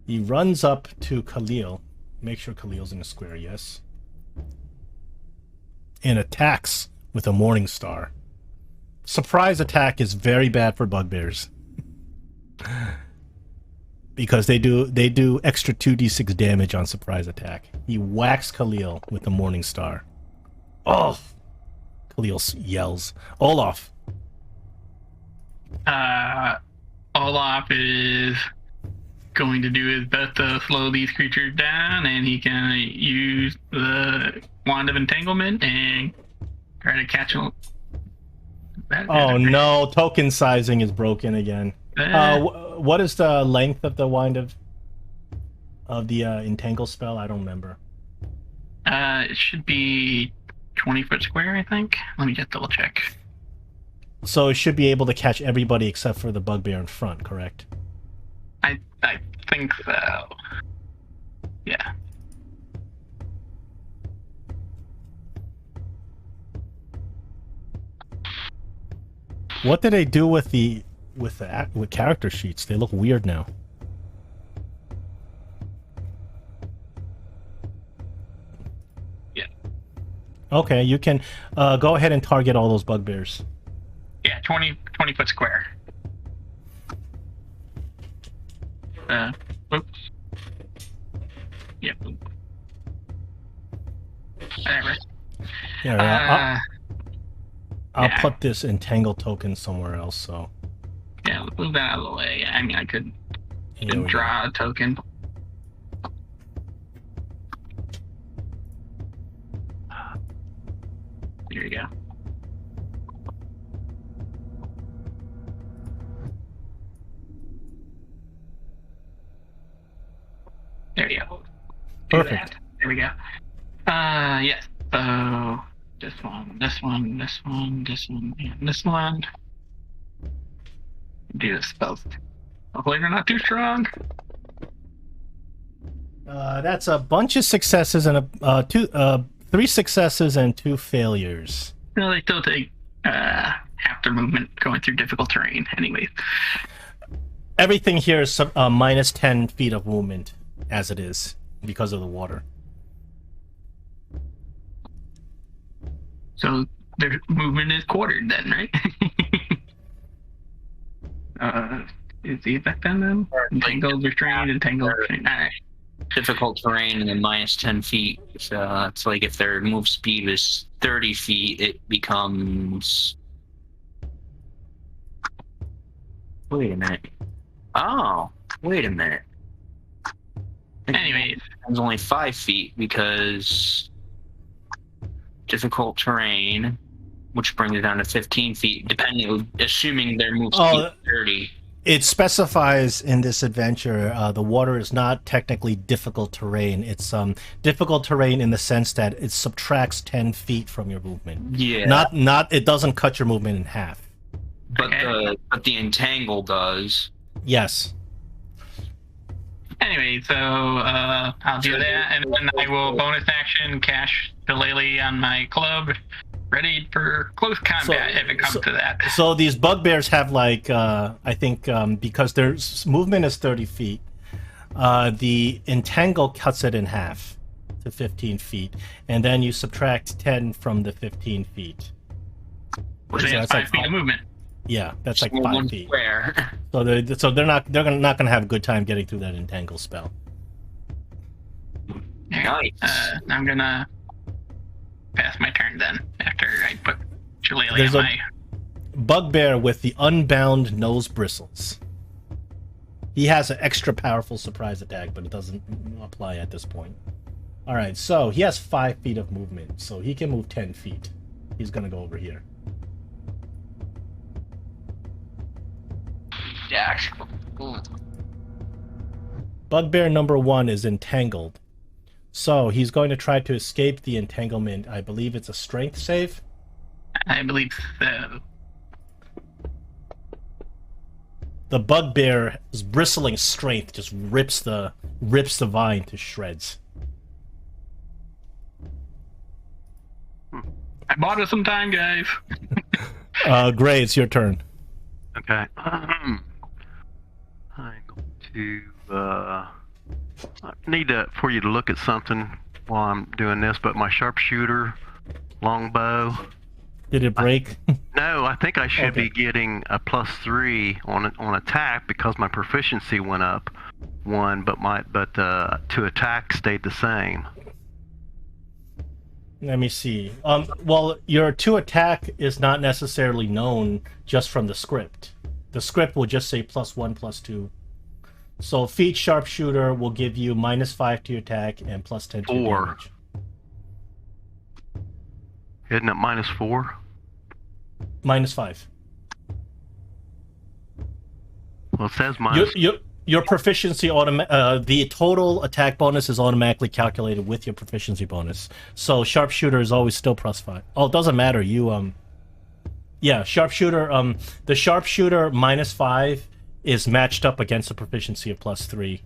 A: He runs up to Khalil. Make sure Khalil's in the square, yes. And attacks with a Morning Star. Surprise attack is very bad for bugbears. Because they do extra 2d6 damage on surprise attack. He whacks Khalil with the Morning Star. Oh! Khalil yells. Olaf.
B: Olaf is going to do his best to slow these creatures down, and he can use the wand of entanglement and try to catch them.
A: Oh no, token sizing is broken again. What is the length of the wind of the entangle spell? I don't remember.
B: It should be 20-foot square, I think. Let me just double check.
A: So it should be able to catch everybody except for the bugbear in front, correct?
B: I think so. Yeah.
A: What did they do with character sheets? They look weird now.
B: Yeah.
A: Okay, you can go ahead and target all those bugbears.
B: Yeah, 20-foot square. Oops. Yep. Whatever.
A: Yeah, I'll put this entangle token somewhere else. So.
B: Yeah, let's move that out of the way. I mean, I could
A: Here we
B: draw
A: go.
B: a token. Here you go. There you go. Do
A: Perfect.
B: that. There we go. Yes. So this one, this one, this one, this one, and this one. Do the spells. Hopefully they're not too strong.
A: That's a bunch of successes and three successes and 2 failures.
B: No, they still take half their movement going through difficult terrain. Anyways.
A: Everything here is minus 10 feet of movement, as it is, because of the water.
B: So their movement is quartered then, right? Is the effect on them? Entangled, restrained, entangled, restrained. Alright.
D: Difficult terrain and then minus 10 feet. So it's like if their move speed is 30 feet, it becomes. Wait a minute. Oh, wait a minute.
B: Anyways.
D: It's only 5 feet because difficult terrain, which brings it down to 15 feet, assuming their move speed is 30.
A: It specifies in this adventure the water is not technically difficult terrain. It's difficult terrain in the sense that it subtracts 10 feet from your movement.
D: Yeah.
A: Not it doesn't cut your movement in half.
D: But the entangle does.
A: Yes.
B: Anyway, so I'll do that, and then I will bonus action cash Delele on my club, ready for close combat if it comes to that.
A: So these bugbears have like I think because their movement is 30 feet, the entangle cuts it in half to 15 feet, and then you subtract 10 from the 15 feet.
B: So that's 5 feet of movement.
A: Yeah, that's like 5 feet.
D: Square.
A: So they're not gonna have a good time getting through that entangle spell.
D: Nice.
B: I'm gonna pass my turn then after I put Shillelagh
A: There's
B: on
A: a
B: my.
A: bugbear with the unbound nose bristles. He has an extra powerful surprise attack, but it doesn't apply at this point. All right, so he has 5 feet of movement, so he can move 10 feet. He's gonna go over here.
D: Dash.
A: Bugbear number 1 is entangled. So he's going to try to escape the entanglement. I believe it's a strength save.
B: I believe so.
A: The bugbear's bristling strength just rips the vine to shreds.
B: I bought us some time, guys.
A: Gray, it's your turn.
C: Okay. I'm going to I need for you to look at something while I'm doing this, but my sharpshooter longbow.
A: Did it break?
C: No, I think I should
A: Okay.
C: be getting a +3 on attack because my proficiency went up 1, but to attack stayed the same.
A: Let me see. Well, your to attack is not necessarily known just from the script. The script will just say +1/+2. So feat sharpshooter will give you -5 to your attack and +10 to your
C: 4.
A: damage.
C: Isn't it -4?
A: -5.
C: Well, it says minus.
A: Your proficiency the total attack bonus is automatically calculated with your proficiency bonus. So sharpshooter is always still +5. Oh, it doesn't matter. Yeah, sharpshooter. The sharpshooter -5 is matched up against a proficiency of +3,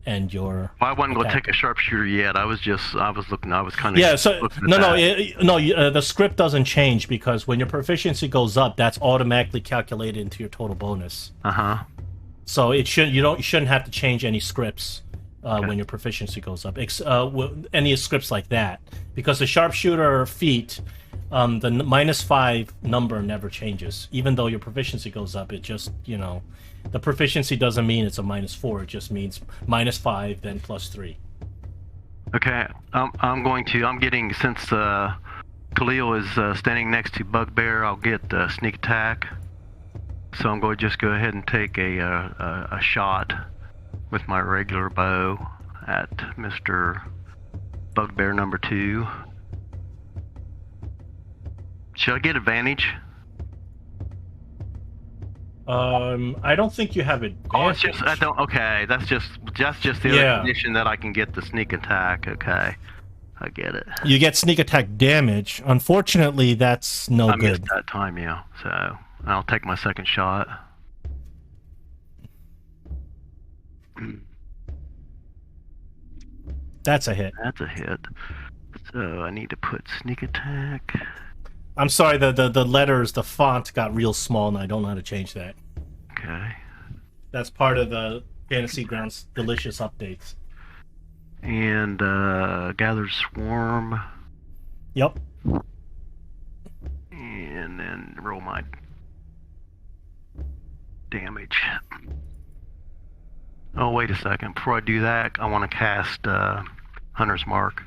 A: and your.
C: I wasn't going to take a sharpshooter yet. I was looking. I was kind of.
A: Yeah. So the script doesn't change because when your proficiency goes up, that's automatically calculated into your total bonus. So you shouldn't have to change any scripts when your proficiency goes up. Any scripts like that, because the sharpshooter feat, the -5 number never changes. Even though your proficiency goes up, it just the proficiency doesn't mean it's a -4. It just means -5 then +3.
C: Okay, I'm getting, since Khalil is standing next to Bugbear, I'll get sneak attack. So I'm going to just go ahead and take a shot with my regular bow at Mr. Bugbear number 2. Should I get advantage?
A: I don't think you have advantage.
C: Oh, it's just I don't. Okay, that's just the other condition that I can get the sneak attack. Okay, I get it.
A: You get sneak attack damage. Unfortunately, that's no good.
C: I missed that time, yeah. So I'll take my second shot.
A: That's a hit.
C: That's a hit. So I need to put sneak attack.
A: I'm sorry, the letters, the font got real small, and I don't know how to change that.
C: Okay.
A: That's part of the Fantasy Grounds delicious updates.
C: And gather swarm.
A: Yep.
C: And then roll my damage. Oh, wait a second. Before I do that, I want to cast Hunter's Mark.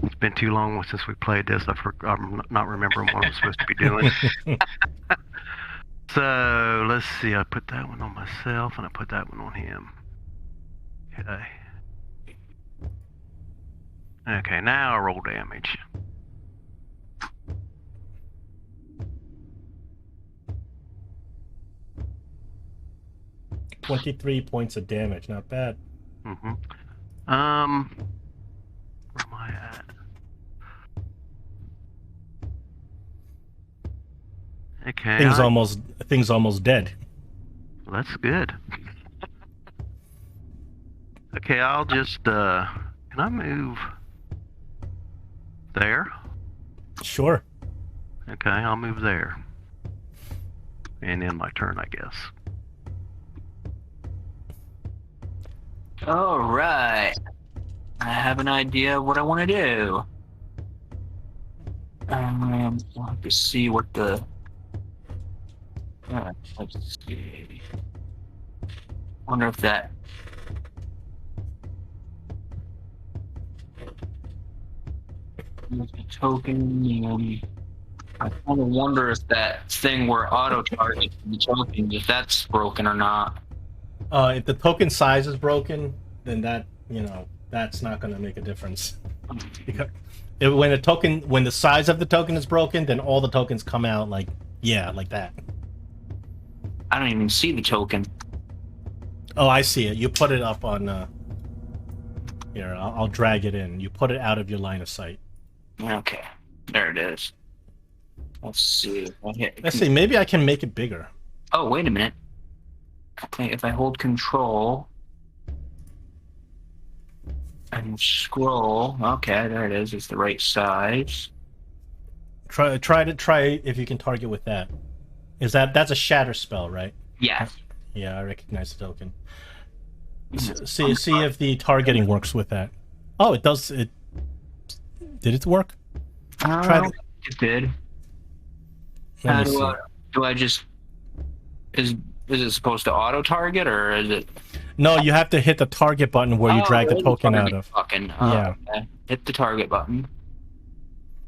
C: It's been too long since we played this. I'm not remembering what I'm supposed to be doing. So, let's see. I put that one on myself, and I put that one on him. Okay. Okay, now I roll damage.
A: $23 points of damage. Not bad.
C: Mm-hmm. Where am I at? Okay.
A: Things almost dead.
C: Well, that's good. Okay, I'll just can I move there?
A: Sure.
C: Okay, I'll move there. And end my turn, I guess.
D: All right. I have an idea what I want to do. I'll have to see what the. Let's see. Wonder if that. Token. I kind of wonder if that thing where auto target the tokens, if that's broken or not.
A: If the token size is broken, then that's not going to make a difference. Because when the size of the token is broken, then all the tokens come out like that.
D: I don't even see the token.
A: Oh, I see it. You put it up on. Here, I'll drag it in. You put it out of your line of sight.
D: Okay, there it is. Let's see.
A: Let's see. Maybe I can make it bigger.
D: Oh, wait a minute. Okay, if I hold control and scroll, okay, there it is. It's the right size.
A: Try if you can target with that. That's a shatter spell, right?
D: Yes.
A: Yeah, I recognize the token. See if the targeting works with that. Oh, it does. Did it work? Try it.
D: It did. How do I just is it supposed to auto target or is it?
A: No, you have to hit the target button where you drag the token out of.
D: Yeah. Okay. Hit the target button.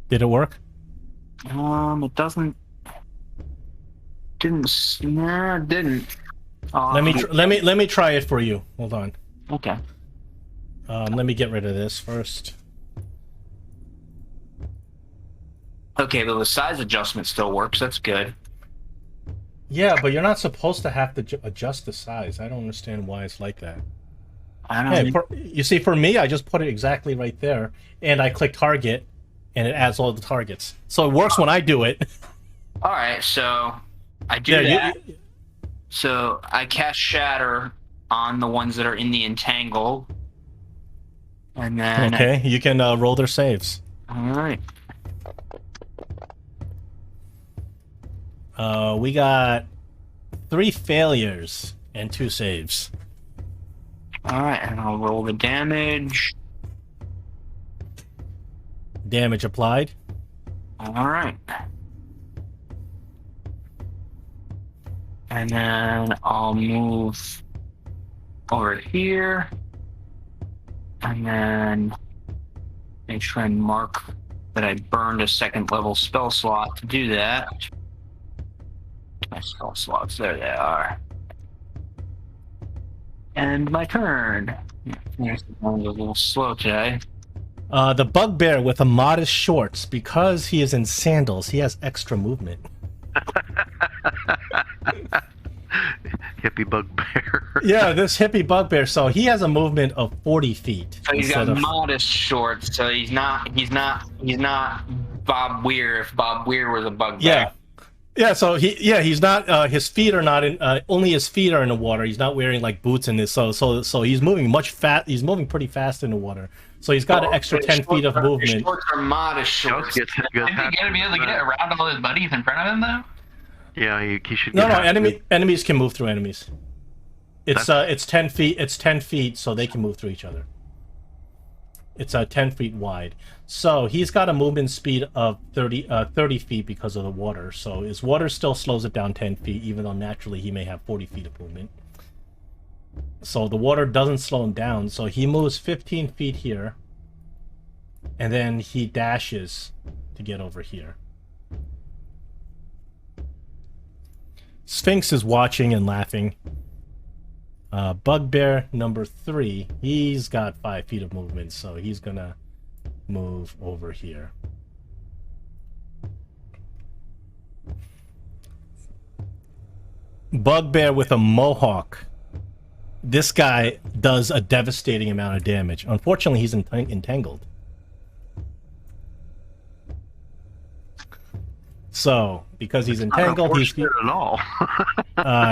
A: Did it work?
D: It doesn't. Didn't. Nah, it didn't.
A: Let me try it for you. Hold on.
D: Okay.
A: Let me get rid of this first.
D: Okay, but the size adjustment still works. That's good.
A: Yeah, but you're not supposed to have to adjust the size. I don't understand why it's like that.
D: I don't
A: Hey,
D: know.
A: you see, for me, I just put it exactly right there, and I click target, and it adds all the targets. So it works when I do it.
D: All right, so I do
A: Yeah,
D: that. So I cast Shatter on the ones that are in the entangle, and then
A: okay, you can roll their saves.
D: all right.
A: We got 3 failures and 2 saves.
D: All right, and I'll roll the damage.
A: Damage applied.
D: All right. And then I'll move over here. And then make sure I mark that I burned a 2nd level spell slot to do that. My spell slots, there they are. And my turn. It's a little slow today.
A: The bugbear with a modest shorts, because he is in sandals, he has extra movement.
C: Hippie bugbear.
A: Yeah, this hippie bugbear, so he has a movement of 40 feet.
D: So he's got
A: instead of-
D: modest shorts, so he's not Bob Weir if Bob Weir was a bugbear.
A: Yeah, so he's not his feet are not in only his feet are in the water. He's not wearing like boots in this, so he's moving he's moving pretty fast in the water. So he's got an extra 10 feet of
D: His
A: movement.
D: shorts are modest shorts.
C: Gets
B: Is he gonna be able to get around all his buddies in front of him though?
C: Yeah, he should.
A: No,
C: get
A: enemies can move through enemies. It's 10 feet. It's 10 feet, so they can move through each other. It's 10 feet wide. So he's got a movement speed of 30 feet because of the water. So his water still slows it down 10 feet, even though naturally he may have 40 feet of movement. So the water doesn't slow him down. So he moves 15 feet here, and then he dashes to get over here. Sphinx is watching and laughing. Bugbear number 3, he's got 5 feet of movement, so he's gonna move over here. Bugbear with a mohawk. This guy does a devastating amount of damage. Unfortunately, he's entangled. So, because he's entangled, he's
C: at all.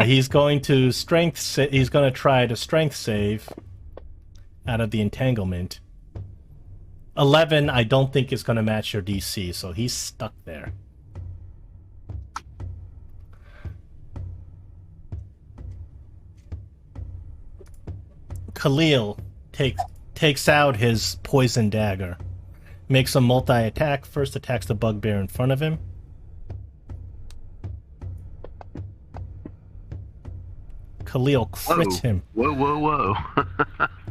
A: he's going to he's going to try to strength save out of the entanglement. 11, I don't think is going to match your DC, so he's stuck there. Khalil takes out his poison dagger, makes a multi-attack. First attacks the bugbear in front of him. Khalil crits him.
C: Whoa.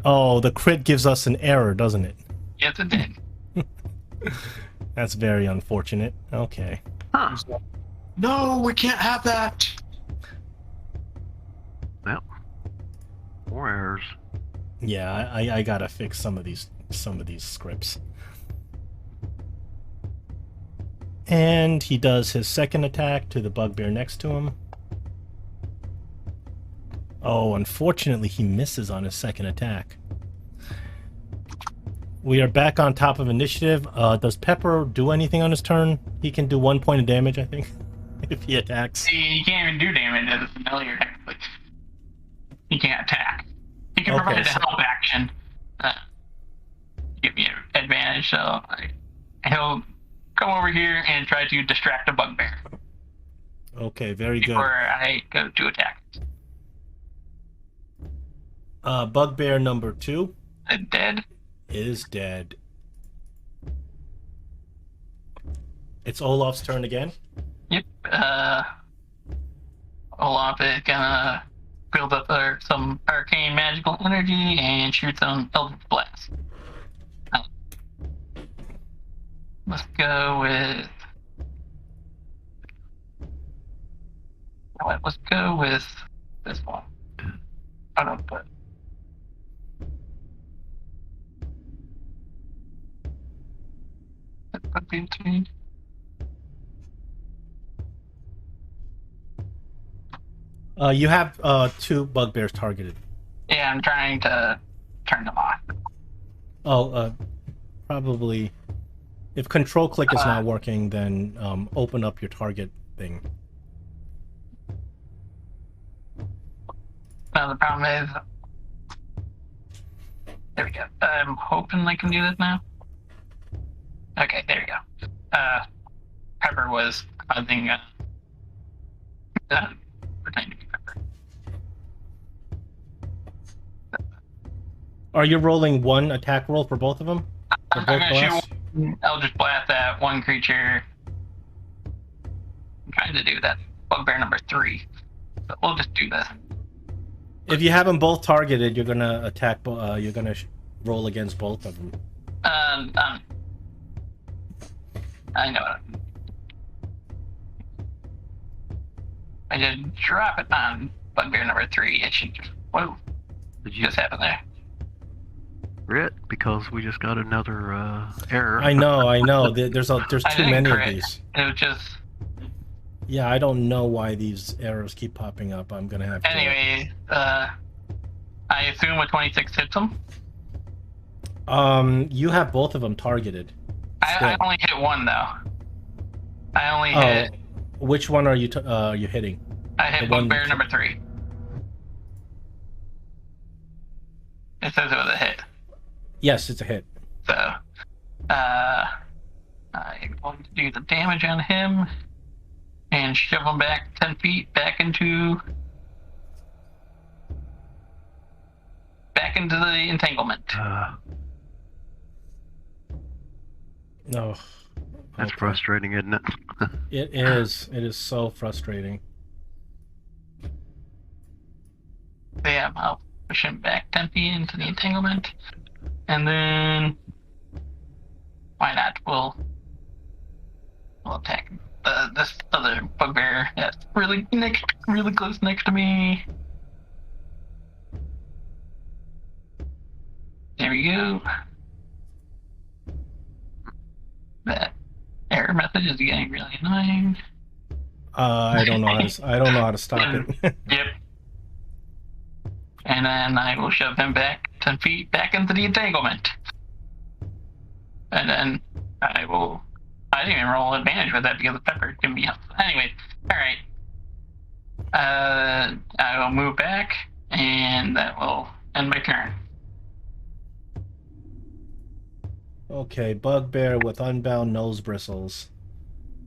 A: Oh, the crit gives us an error, doesn't it?
B: Yes, it did.
A: That's very unfortunate. Okay.
C: Huh.
D: No, we can't have that.
C: Well, more errors.
A: Yeah, I gotta fix some of these scripts. And he does his second attack to the bugbear next to him. Oh, unfortunately, he misses on his second attack. We are back on top of initiative. Does Pepper do anything on his turn? He can do 1 point of damage, I think, if he attacks.
B: He can't even do damage as a familiar, technically. He can't attack. He can
A: Okay,
B: provide a
A: so-
B: help action. Give me an advantage, so he'll come over here and try to distract a bugbear
A: Okay, very good.
B: before I go to attack.
A: Bugbear number 2
B: Dead.
A: is dead. It's Olaf's turn again.
B: Yep. Olaf is gonna build up some arcane magical energy and shoot some Eldritch Blast. Let's go with Let's go with this one. I don't put. Put the between.
A: You have 2 bugbears targeted.
B: Yeah, I'm trying to turn them off.
A: Oh, probably. If control click is not working, then open up your target thing.
B: Now the problem is, there we go. I'm hoping I can do this now. Okay, there we go. Pepper was causing pretending to be Pepper.
A: Are you rolling 1 attack roll for both of them? For
B: I'm
A: both
B: gonna
A: blasts?
B: shoot. I'll just blast that one creature. I'm trying to do that bugbear number 3, but we'll just do this.
A: If you have them both targeted, you're gonna attack. You're gonna roll against both of them.
B: I know it. I did drop it on bugbear number 3. It should just. Whoa!
C: Did you
B: Just happened there.
C: crit? Because we just got another error.
A: I know. There's
B: I
A: too
B: didn't
A: many
B: crit.
A: of these.
B: It was just.
A: Yeah, I don't know why these errors keep popping up. I'm gonna have to.
B: Anyway, I assume a 26 hits him.
A: You have both of them targeted.
B: I only hit one though. I only
A: Oh,
B: hit.
A: which one are you you hitting?
B: I hit
A: the one-
B: bugbear number 3. It says it was a hit.
A: Yes, it's a hit.
B: So, I'm going to do the damage on him and shove him back 10 feet back into the entanglement.
A: No.
C: That's frustrating, isn't it?
A: It is. It is so frustrating.
B: Yeah, I'll push him back 10 feet into the entanglement, and then why not? We'll attack this other bugbear that's really close next to me. There we go. That error message is getting really annoying.
A: I don't know how to stop it.
B: Yep. And then I will shove him back 10 feet back into the entanglement. And then I didn't even roll advantage with that because the pepper gave me help. Anyway, alright. I will move back, and that will end my turn.
A: Okay, bugbear with unbound nose bristles.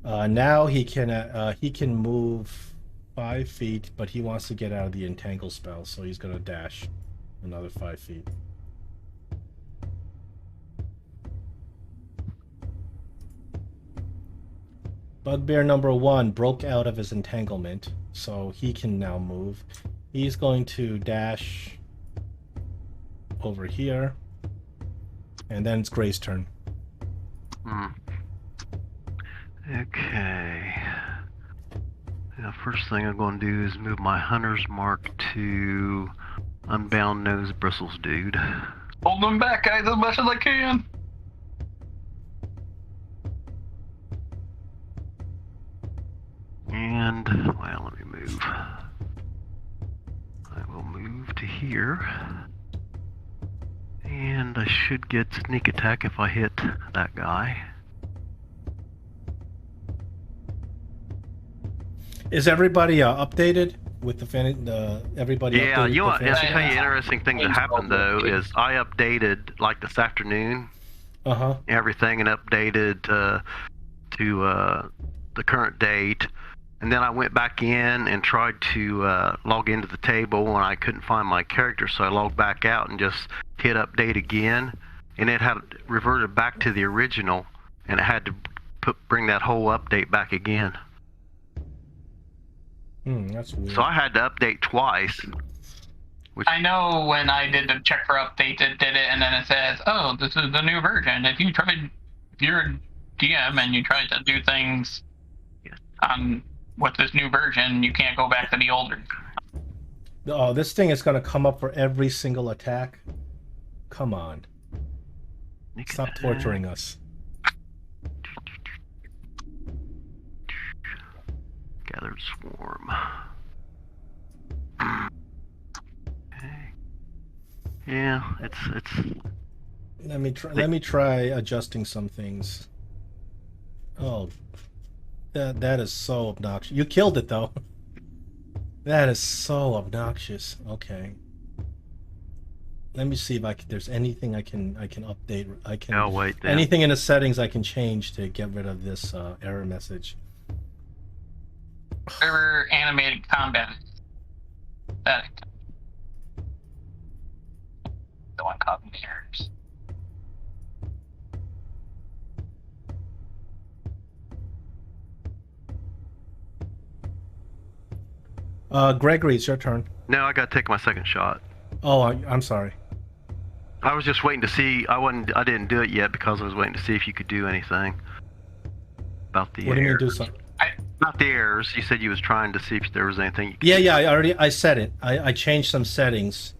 A: Now he can move 5 feet, but he wants to get out of the entangle spell, so he's gonna dash another 5 feet. Bugbear number 1 broke out of his entanglement, so he can now move. He's going to dash over here, and then it's Gray's turn.
C: Okay. Yeah, first thing I'm going to do is move my hunter's mark to unbound nose bristles dude.
B: Hold them back, guys, as much as I can.
C: And, well, let me move. I will move to here. And I should get sneak attack if I hit that guy.
A: Is everybody updated with everybody?
C: Yeah,
A: updated
C: you know,
A: with the
C: and I'll
A: fantasy?
C: tell you an interesting thing that happened though is I updated like this afternoon everything and updated to the current date, and then I went back in and tried to log into the table and I couldn't find my character, so I logged back out and just hit update again, and it had reverted back to the original, and it had to bring that whole update back again.
A: That's weird.
B: Mm.
C: So I had to update twice.
B: I know when I did the check for update, it did it, and then it says, "Oh, this is the new version." If you're a DM and you try to do things on with this new version, you can't go back to the older.
A: Oh, this thing is gonna come up for every single attack. Come on. Stop torturing us.
C: Gathered swarm. Okay. Yeah, it's.
A: Let me try adjusting some things. Oh, that is so obnoxious. You killed it though. That is so obnoxious. Okay. Let me see if there's anything I can update.
C: Oh wait. Then.
A: Anything in the settings I can change to get rid of this error message.
B: Server animated combat. That the one causing the errors.
A: Gregory, it's your turn.
C: No, I got to take my second shot.
A: Oh, I'm sorry.
C: I was just waiting to see. I didn't do it yet because I was waiting to see if you could do anything about the.
A: What do you mean do
C: errors.
A: something?
C: Not the errors. You said you was trying to see if there was anything. You could
A: Yeah. I said it. I changed some settings.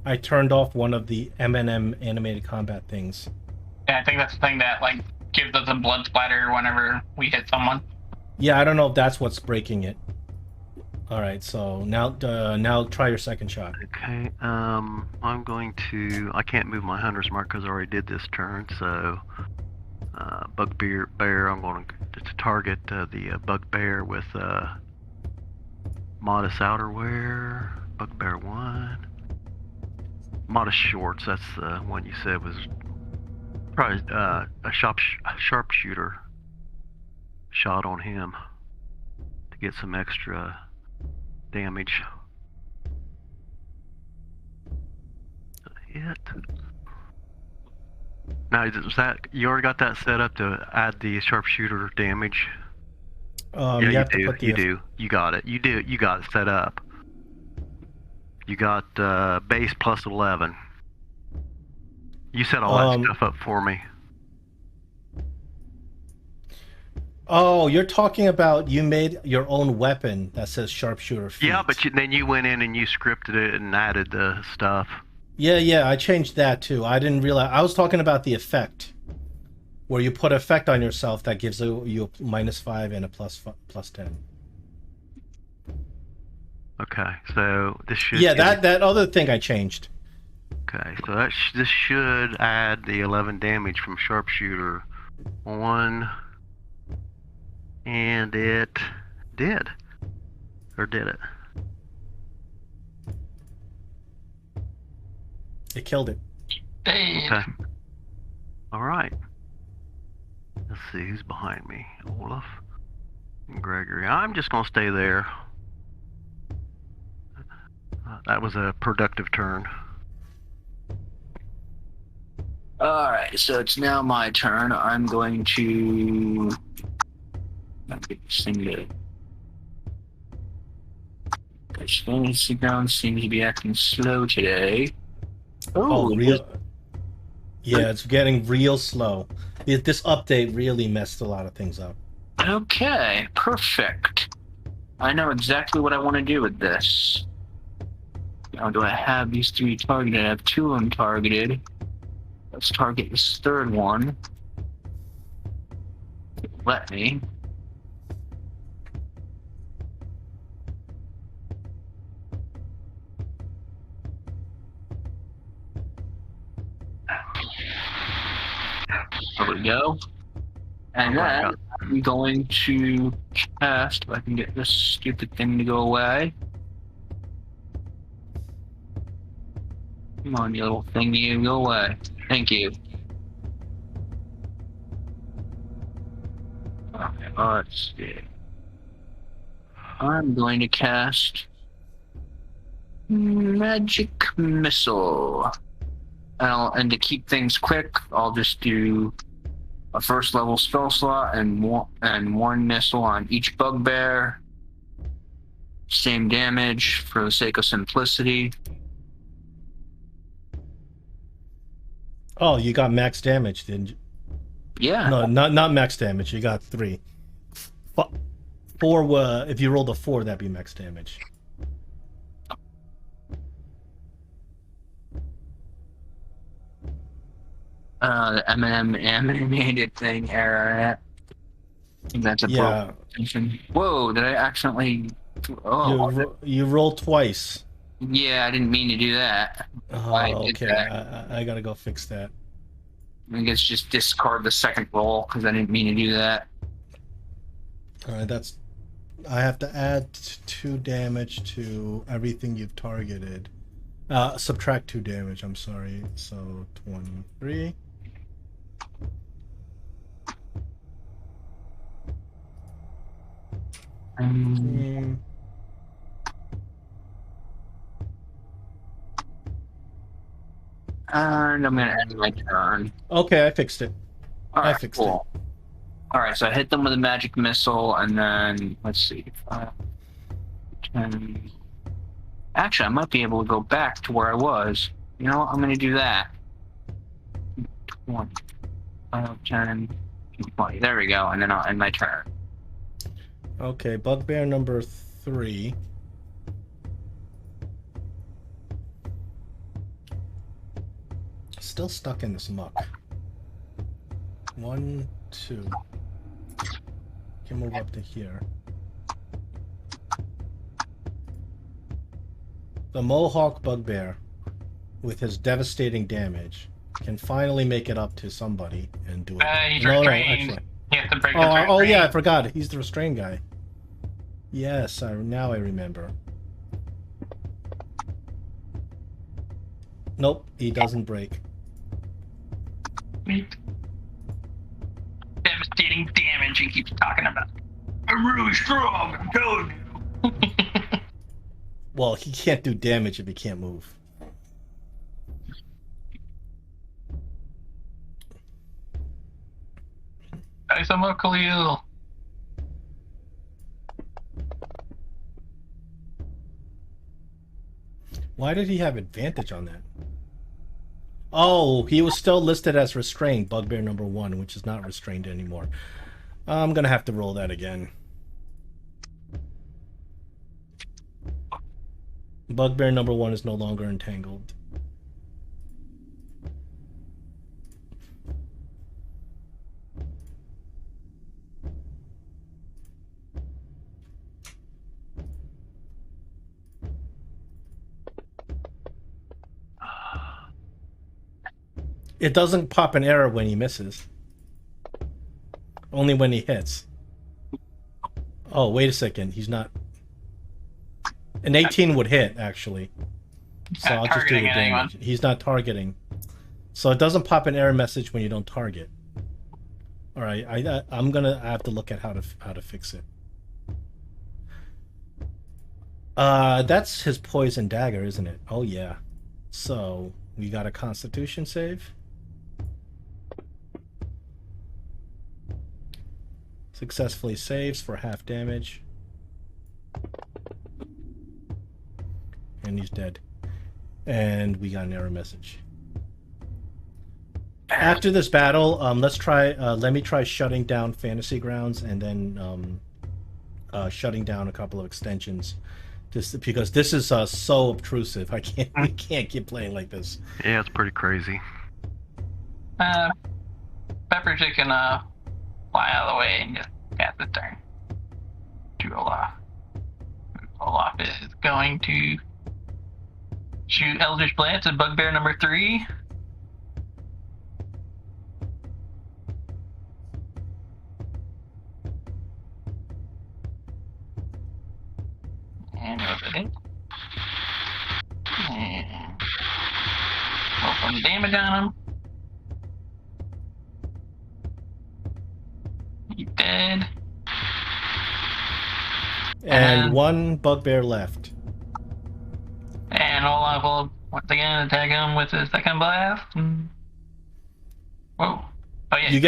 A: I turned off one of the M&M animated combat things.
B: Yeah, I think that's the thing that like gives us a blood splatter whenever we hit someone.
A: Yeah, I don't know if that's what's breaking it. All right, so now try your second shot.
C: Okay. I'm going to. I can't move my hunter's mark because I already did this turn. So, bugbear bear. I'm going to target the bugbear with modest outerwear. Bugbear 1. Modest shorts. That's the one you said was probably a sharpshooter shot on him to get some extra damage. Hit. Now, is that you already got that set up to add the sharpshooter damage?
A: Yeah,
C: you
A: have to
C: do.
A: put the
C: You do. You got it. You do. You got it set up. You got base plus 11. You set all that stuff up for me.
A: Oh, you're talking about you made your own weapon that says sharpshooter feat.
C: Yeah, but then you went in and you scripted it and added the stuff.
A: Yeah, I changed that too. I didn't realize. I was talking about the effect, where you put effect on yourself that gives you a -5 and a plus 10.
C: Okay, so this should.
A: Yeah, that other thing I changed.
C: Okay, so this should add the 11 damage from sharpshooter 1. And it did. Or did it?
A: It killed it.
B: Hey.
C: Okay. Alright. Let's see who's behind me. Olaf and Gregory. I'm just going to stay there. That was a productive turn.
D: Alright, so it's now my turn. I'm going to get this thing to. This fantasy ground seems to be acting slow today.
A: Oh, real. Yeah, it's getting real slow. This update really messed a lot of things up.
D: Okay, perfect. I know exactly what I want to do with this. Now, do I have these 3 targeted? I have 2 of them targeted. Let's target this 3rd one. Let me. There we go. And then I'm going to cast, if I can get this stupid thing to go away. Come on, you little thing, you go away. Thank you. Okay, let's see. I'm going to cast Magic Missile. And to keep things quick, I'll just do a 1st level spell slot and one missile on each bugbear. Same damage for the sake of simplicity.
A: Oh, you got max damage, didn't you?
D: Yeah.
A: No, not max damage. You got 3. 4, if you rolled a 4, that'd be max damage.
D: The animated thing error. I think that's a
A: Yeah.
D: broken. Whoa! Did I accidentally? Oh,
A: You rolled twice.
D: yeah. I didn't mean to do that. I
A: Oh,
D: did
A: okay.
D: that.
A: I gotta go fix that.
D: I guess just discard the second roll because I didn't mean to do that.
A: All right, that's. I have to add 2 damage to everything you've targeted. Subtract 2 damage. I'm sorry. So 23.
D: And I'm gonna end my turn.
A: Okay, I fixed it.
D: All
A: I
D: right,
A: fixed
D: cool. All right, so I hit them with a magic missile, and then let's see, 5, 10. Actually, I might be able to go back to where I was. You know what? I'm gonna do that. 20, 5, 10, 20. There we go, and then I'll end my turn.
A: Okay, bugbear number 3. Still stuck in this muck. 1, 2. Can move up to here. The Mohawk bugbear, with his devastating damage, can finally make it up to somebody and do it.
B: He's
A: No,
B: restrained.
A: actually.
B: You have to break his
A: Oh yeah,
B: restraint.
A: I forgot. He's the restrained guy. Yes, now I remember. Nope, he doesn't break.
B: Sweet. Devastating damage he keeps talking about. I'm really strong, I'm telling you.
A: Well, he can't do damage if he can't move.
B: Isamo Khalil.
A: Why did he have advantage on that? Oh, he was still listed as restrained, bugbear number 1, which is not restrained anymore. I'm gonna have to roll that again. Bugbear number 1 is no longer entangled. It doesn't pop an error when he misses. Only when he hits. Oh, wait a second. He's not... An 18 would hit, actually. So
B: Not
A: I'll just do the
B: targeting anyone.
A: damage. He's not targeting. So it doesn't pop an error message when you don't target. All right, I'm gonna have to look at how to fix it. That's his poison dagger, isn't it? Oh yeah. So we got a Constitution save. Successfully saves for half damage. And he's dead. And we got an error message. After this battle, let me try shutting down Fantasy Grounds and then shutting down a couple of extensions. Just because this is so obtrusive. We can't keep playing like this.
C: Yeah, it's pretty crazy.
B: Pepper Chicken fly out of the way and just pass the turn to Olaf. Olaf is going to shoot Eldritch Blast at bugbear number 3. And was it hit? And roll some damage on him. He's dead.
A: And one bugbear left.
B: And Olaf will once again attack him with his second blast. Whoa. Oh yeah,
A: You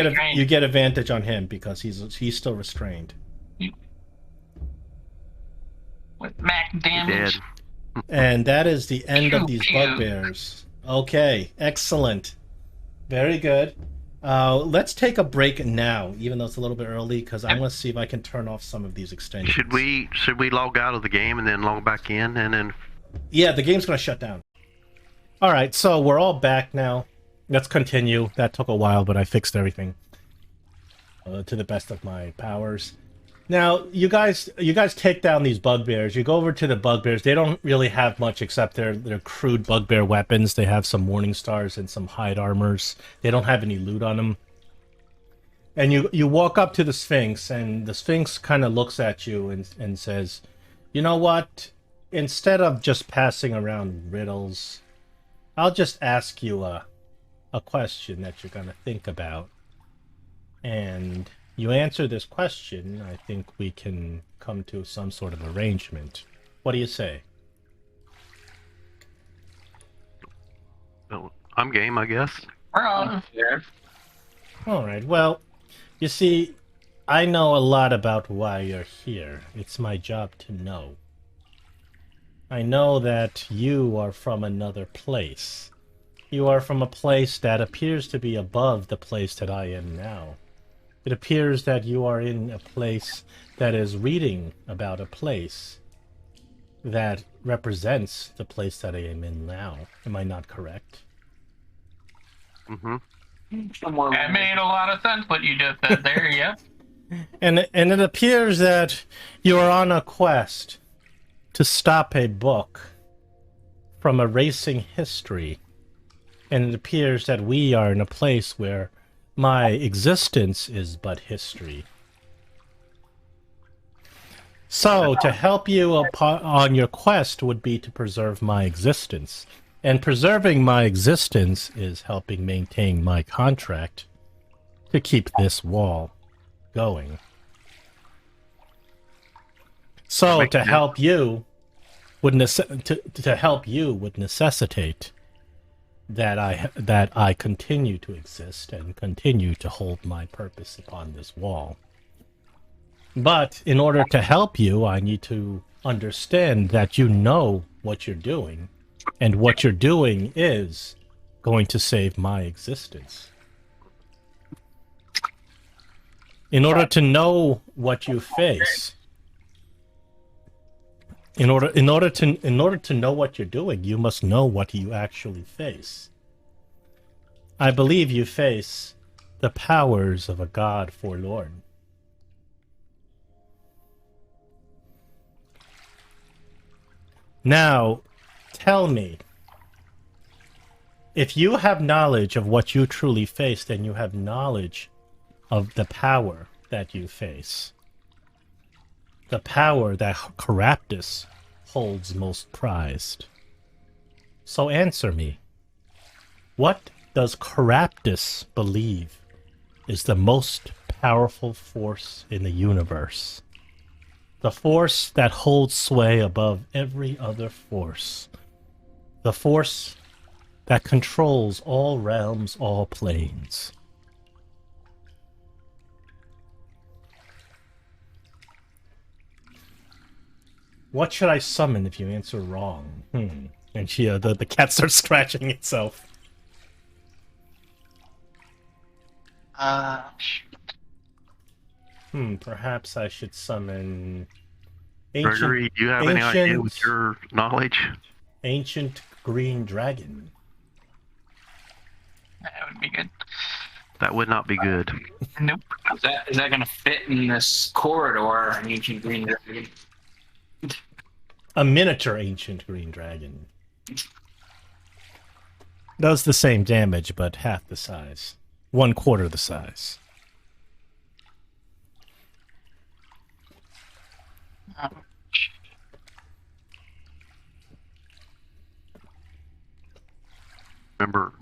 A: get advantage on him because he's still restrained.
B: With max damage.
A: And that is the end of
B: Pew,
A: these
B: pew.
A: bugbears. Okay, excellent. Very good. Let's take a break now, even though it's a little bit early, because I want to see if I can turn off some of these extensions.
C: Should we log out of the game and then log back in and then?
A: Yeah, the game's gonna shut down. All right, so we're all back now. Let's continue. That took a while, but I fixed everything to the best of my powers. Now, you guys take down these bugbears. You go over to the bugbears. They don't really have much except their crude bugbear weapons. They have some morning stars and some hide armors. They don't have any loot on them. And you walk up to the Sphinx, and the Sphinx kind of looks at you and says, "You know what? Instead of just passing around riddles, I'll just ask you a question that you're going to think about. And you answer this question, I think we can come to some sort of arrangement. What do you say?"
C: Oh, I'm game, I guess.
B: We're on.
D: Yeah.
A: All right, well, you see, I know a lot about why you're here. It's my job to know. I know that you are from another place. You are from a place that appears to be above the place that I am now. It appears that you are in a place that is reading about a place that represents the place that I am in now. Am I not correct?
C: Mm-hmm.
B: That made a lot of sense what you just said there, yeah.
A: And it appears that you are on a quest to stop a book from erasing history. And it appears that we are in a place where my existence is but history. So, to help you on your quest would be to preserve my existence. And preserving my existence is helping maintain my contract to keep this wall going. So, to help you would necessitate that I continue to exist and continue to hold my purpose upon this wall. But in order to help you, I need to understand that you know what you're doing, and what you're doing is going to save my existence. In order to know what you face, in order to know what you're doing, you must know what you actually face. I believe you face the powers of a god forlorn. Now, tell me, if you have knowledge of what you truly face, then you have knowledge of the power that you face. The power that Caraptus holds most prized. So answer me. What does Caraptus believe is the most powerful force in the universe? The force that holds sway above every other force. The force that controls all realms, all planes. What should I summon if you answer wrong? And she, the cat starts scratching itself. Perhaps I should summon
C: Gregory, do you have any idea with your knowledge?
A: Ancient green dragon.
B: That would be good.
C: That would not be good.
B: Nope.
D: Is that gonna fit in this corridor? An ancient green dragon.
A: A miniature ancient green dragon. Does the same damage, but half the size. 1/4 the size.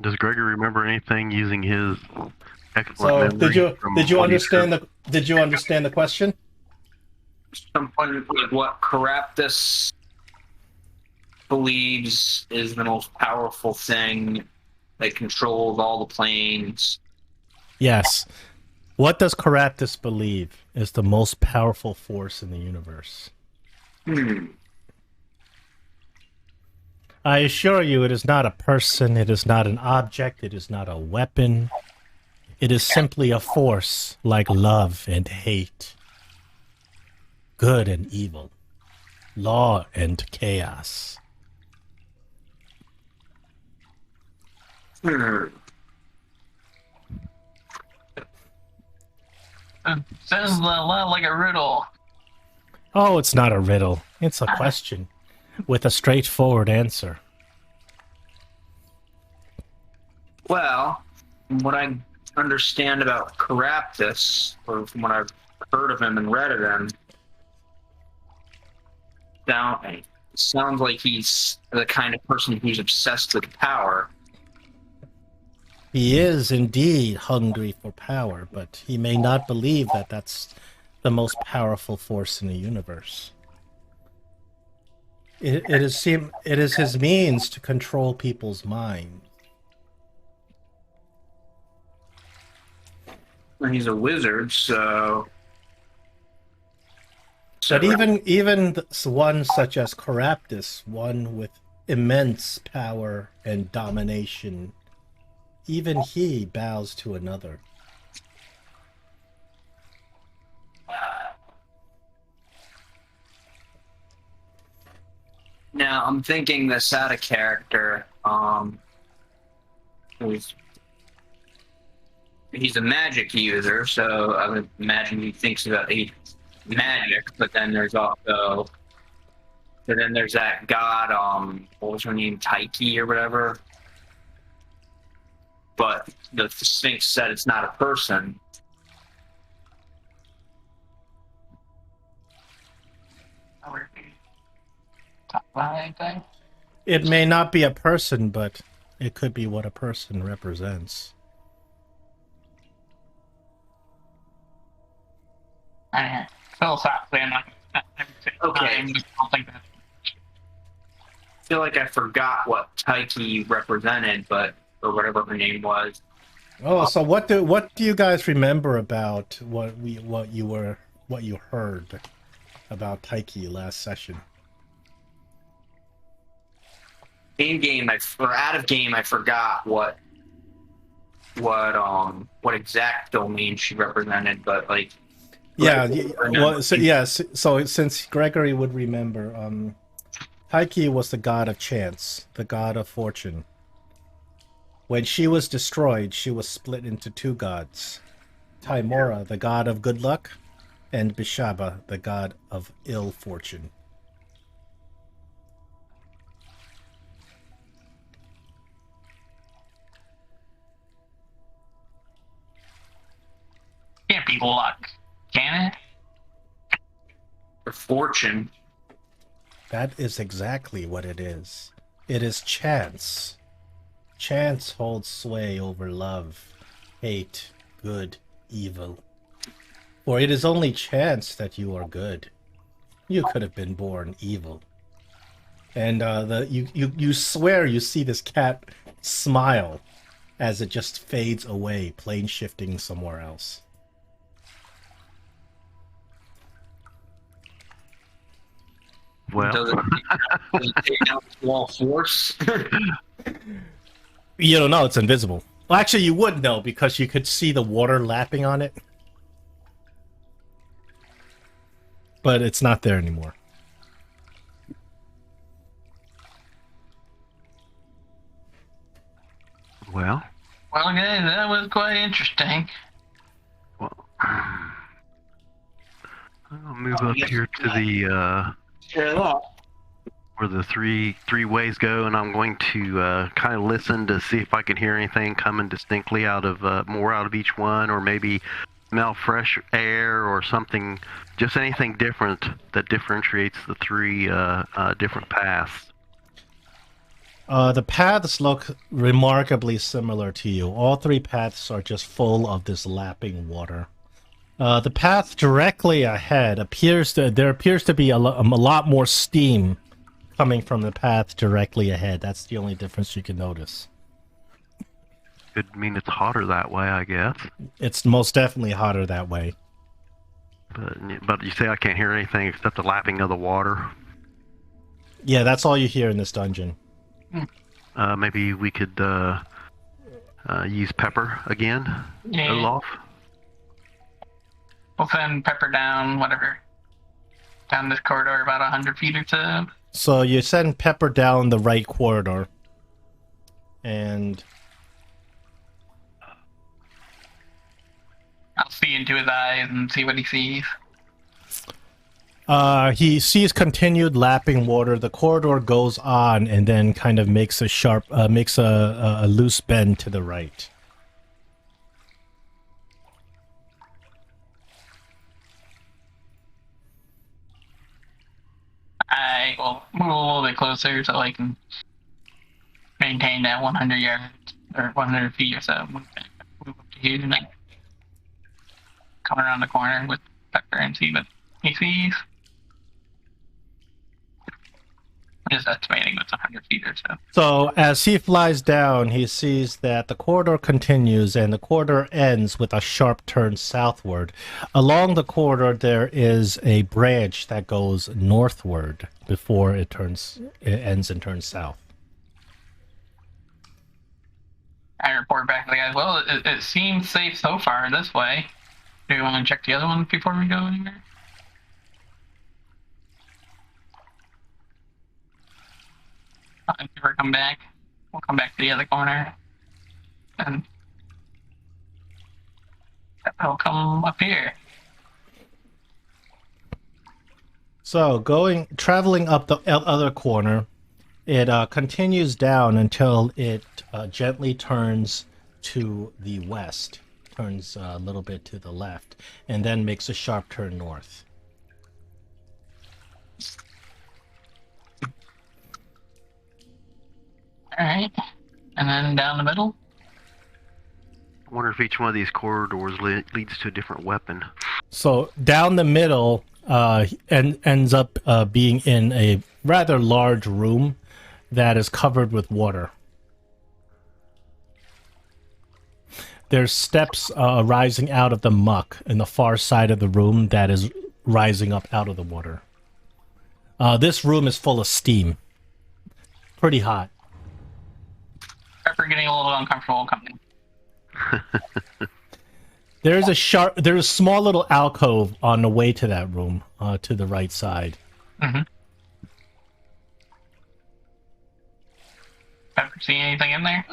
C: Does Gregory remember anything using his excellent
A: So
C: memory?
A: did you understand the question?
D: Something like what Caraptus believes is the most powerful thing that controls all the planes.
A: Yes. What does Caraptus believe is the most powerful force in the universe? I assure you, it is not a person, it is not an object, it is not a weapon. It is simply a force like love and hate, good and evil, law and chaos.
D: Hmm.
B: Sounds a lot like a riddle.
A: Oh, it's not a riddle. It's a question with a straightforward answer.
D: Well, from what I understand about Caraptus, or from what I've heard of him and read of him, sounds like he's the kind of person who's obsessed with power.
A: He is indeed hungry for power, but he may not believe that that's the most powerful force in the universe. It is his means to control people's minds.
D: And he's a wizard, so.
A: But even one such as Caraptus, one with immense power and domination, even he bows to another.
D: Now I'm thinking this out of character. He's a magic user, so I would imagine he thinks about magic. But then there's that god. What was her name? Taiki or whatever. But the Sphinx said it's not a person.
B: Top line thing.
A: It may not be a person, but it could be what a person represents.
B: Philosophically, I'm not.
D: Okay.
B: I don't think that.
D: I feel like I forgot what Taiki represented, or whatever her name was.
A: Oh, so what do you guys remember about what you heard about Taiki last session?
D: Out of game, I forgot what exact domain she represented, but like.
A: Yeah, so since Gregory would remember, Taiki was the god of chance, the god of fortune. When she was destroyed, she was split into two gods. Timora, the god of good luck, and Bishaba, the god of ill fortune.
B: Can't be luck, can it?
D: Or fortune.
A: That is exactly what it is. It is chance. Chance holds sway over love, hate, good, evil. For it is only chance that you are good. You could have been born evil. And you swear you see this cat smile as it just fades away, plane shifting somewhere else.
C: Well,
D: Does it take out the wall force?
A: You don't know, it's invisible. Well, actually, you would know because you could see the water lapping on it. But it's not there anymore.
C: well,
B: Okay, that was quite interesting.
C: well. I'll move up here to the where the three ways go, and I'm going to kind of listen to see if I can hear anything coming distinctly out of more out of each one, or maybe smell fresh air or something, just anything different that differentiates the three different paths.
A: The paths look remarkably similar to you. All three paths are just full of this lapping water. The path directly ahead appears to be a lot more steam coming from the path directly ahead. That's the only difference you can notice.
C: Could mean it's hotter that way, I guess.
A: It's most definitely hotter that way.
C: But you say I can't hear anything except the lapping of the water.
A: Yeah, that's all you hear in this dungeon.
C: Maybe we could use pepper again.
B: Yeah.
C: Olaf.
B: We'll send Pepper down, whatever. Down this corridor about 100 feet or so.
A: So you send Pepper down the right corridor. And
B: I'll see into his eyes and see what he sees.
A: he sees continued lapping water. The corridor goes on and then kind of makes a loose bend to the right.
B: I will move a little bit closer so I can maintain that 100 yards or 100 feet or so. Move up to here and then come around the corner with Pepper and see what he sees. I'm just estimating it's 100 feet or so.
A: So as he flies down, he sees that the corridor continues and the corridor ends with a sharp turn southward. Along the corridor, there is a branch that goes northward before it ends and turns south.
B: I report back to the guys. Well, it seems safe so far this way. Do you want to check the other one before we go anywhere? If we come back, we'll come back to the other corner, and I'll come up here.
A: So traveling up the other corner, it continues down until it gently turns to the west, turns a little bit to the left, and then makes a sharp turn north.
B: All right, and then down the middle.
C: I wonder if each one of these corridors leads to a different weapon.
A: So down the middle ends up being in a rather large room that is covered with water. There's steps rising out of the muck in the far side of the room that is rising up out of the water. This room is full of steam. Pretty hot.
B: Pepper getting a little uncomfortable coming.
A: There's a small little alcove on the way to that room, to the right side.
B: Mm-hmm. Pepper see anything in there?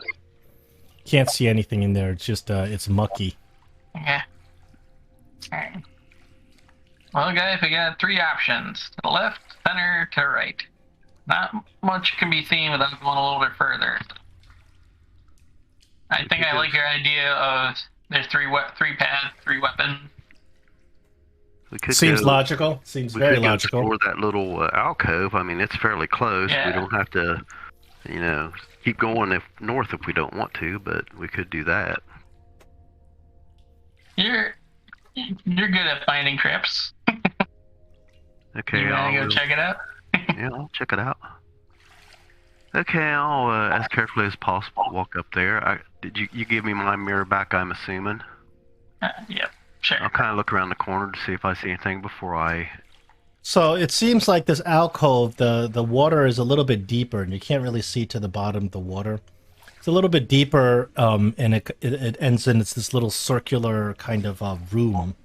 A: Can't see anything in there. It's just it's mucky.
B: Okay. Alright. Well, guys, we got three options. To the left, center, to the right. Not much can be seen without going a little bit further. I think I like your idea of there's three paths, three weapons.
A: Seems logical. Seems very logical.
C: Explore that little alcove. I mean, it's fairly close.
B: Yeah.
C: We don't have to, keep going north if we don't want to, but we could do that.
B: You're good at finding trips.
C: Okay.
B: You wanna go check it out?
C: Yeah, I'll check it out. Okay, I'll as carefully as possible walk up there. Did you give me my mirror back? I'm assuming.
B: Yep, sure.
C: I'll kind of look around the corner to see if I see anything before I.
A: So it seems like this alcove, the water is a little bit deeper, and you can't really see to the bottom of the water. It's a little bit deeper, and it ends in this little circular kind of room.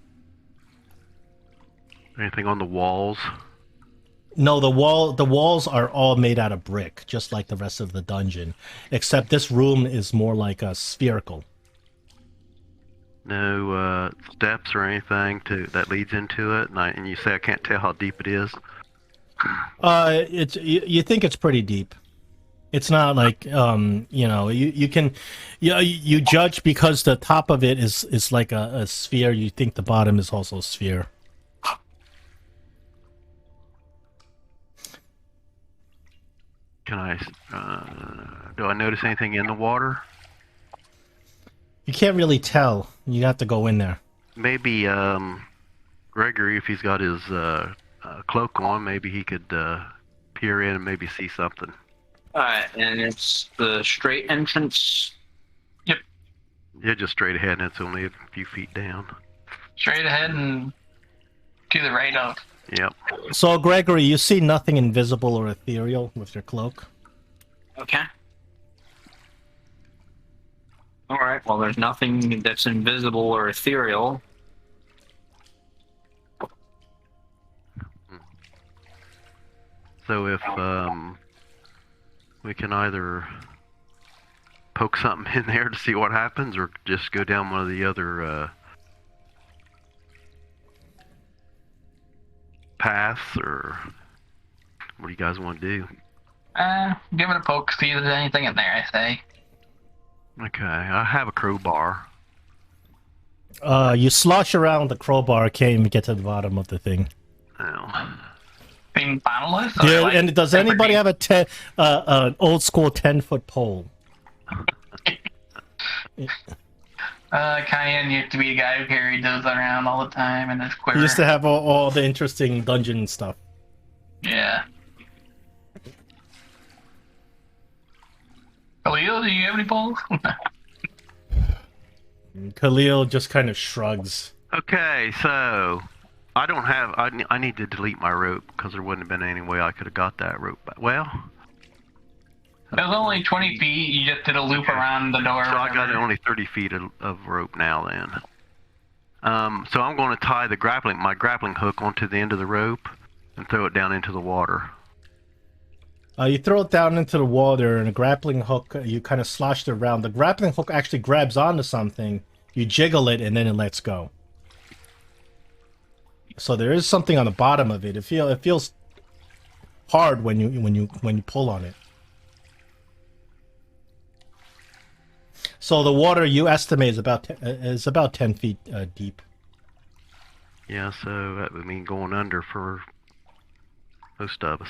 C: Anything on the walls?
A: No, the walls are all made out of brick, just like the rest of the dungeon, except this room is more like a spherical.
C: No steps or anything that leads into it, and you say I can't tell how deep it is.
A: You think it's pretty deep. It's not like you judge because the top of it is like a sphere. You think the bottom is also a sphere.
C: Can I? Do I notice anything in the water?
A: You can't really tell. You have to go in there.
C: Maybe Gregory, if he's got his cloak on, maybe he could peer in and maybe see something.
D: Alright, and it's the straight entrance.
B: Yep.
C: Yeah, just straight ahead, and it's only a few feet down.
B: Straight ahead and to the right of.
C: Yep.
A: So, Gregory, you see nothing invisible or ethereal with your cloak?
D: Okay. All right. Well, there's nothing that's invisible or ethereal.
C: So if we can either poke something in there to see what happens, or just go down one of the other paths, or what do you guys want to do?
B: Give it a poke, see if there's anything in there, I say.
C: Okay, I have a crowbar.
A: You slosh around the crowbar, can't even get to the bottom of the thing.
C: Oh.
B: Being bottomless?
A: Yeah, and does anybody have an old school 10-foot pole?
B: Cayenne used to be a guy who carried those around all the time in his quiver.
A: He used to have all the interesting dungeon stuff.
B: Yeah. Khalil, do you have any poles?
A: Khalil just kind of shrugs.
C: Okay, so I don't have. I need to delete my rope because there wouldn't have been any way I could have got that rope back. Well,
B: It was only 20 feet. You just did a loop around the door.
C: so I got only 30 feet of rope now. Then, so I'm going to tie my grappling hook onto the end of the rope and throw it down into the water.
A: You throw it down into the water, and a grappling hook, you kind of slosh it around. The grappling hook actually grabs onto something. You jiggle it, and then it lets go. So there is something on the bottom of it. It feels hard when you pull on it. So the water, you estimate, is about 10 feet deep.
C: Yeah, so that would mean going under for most of us.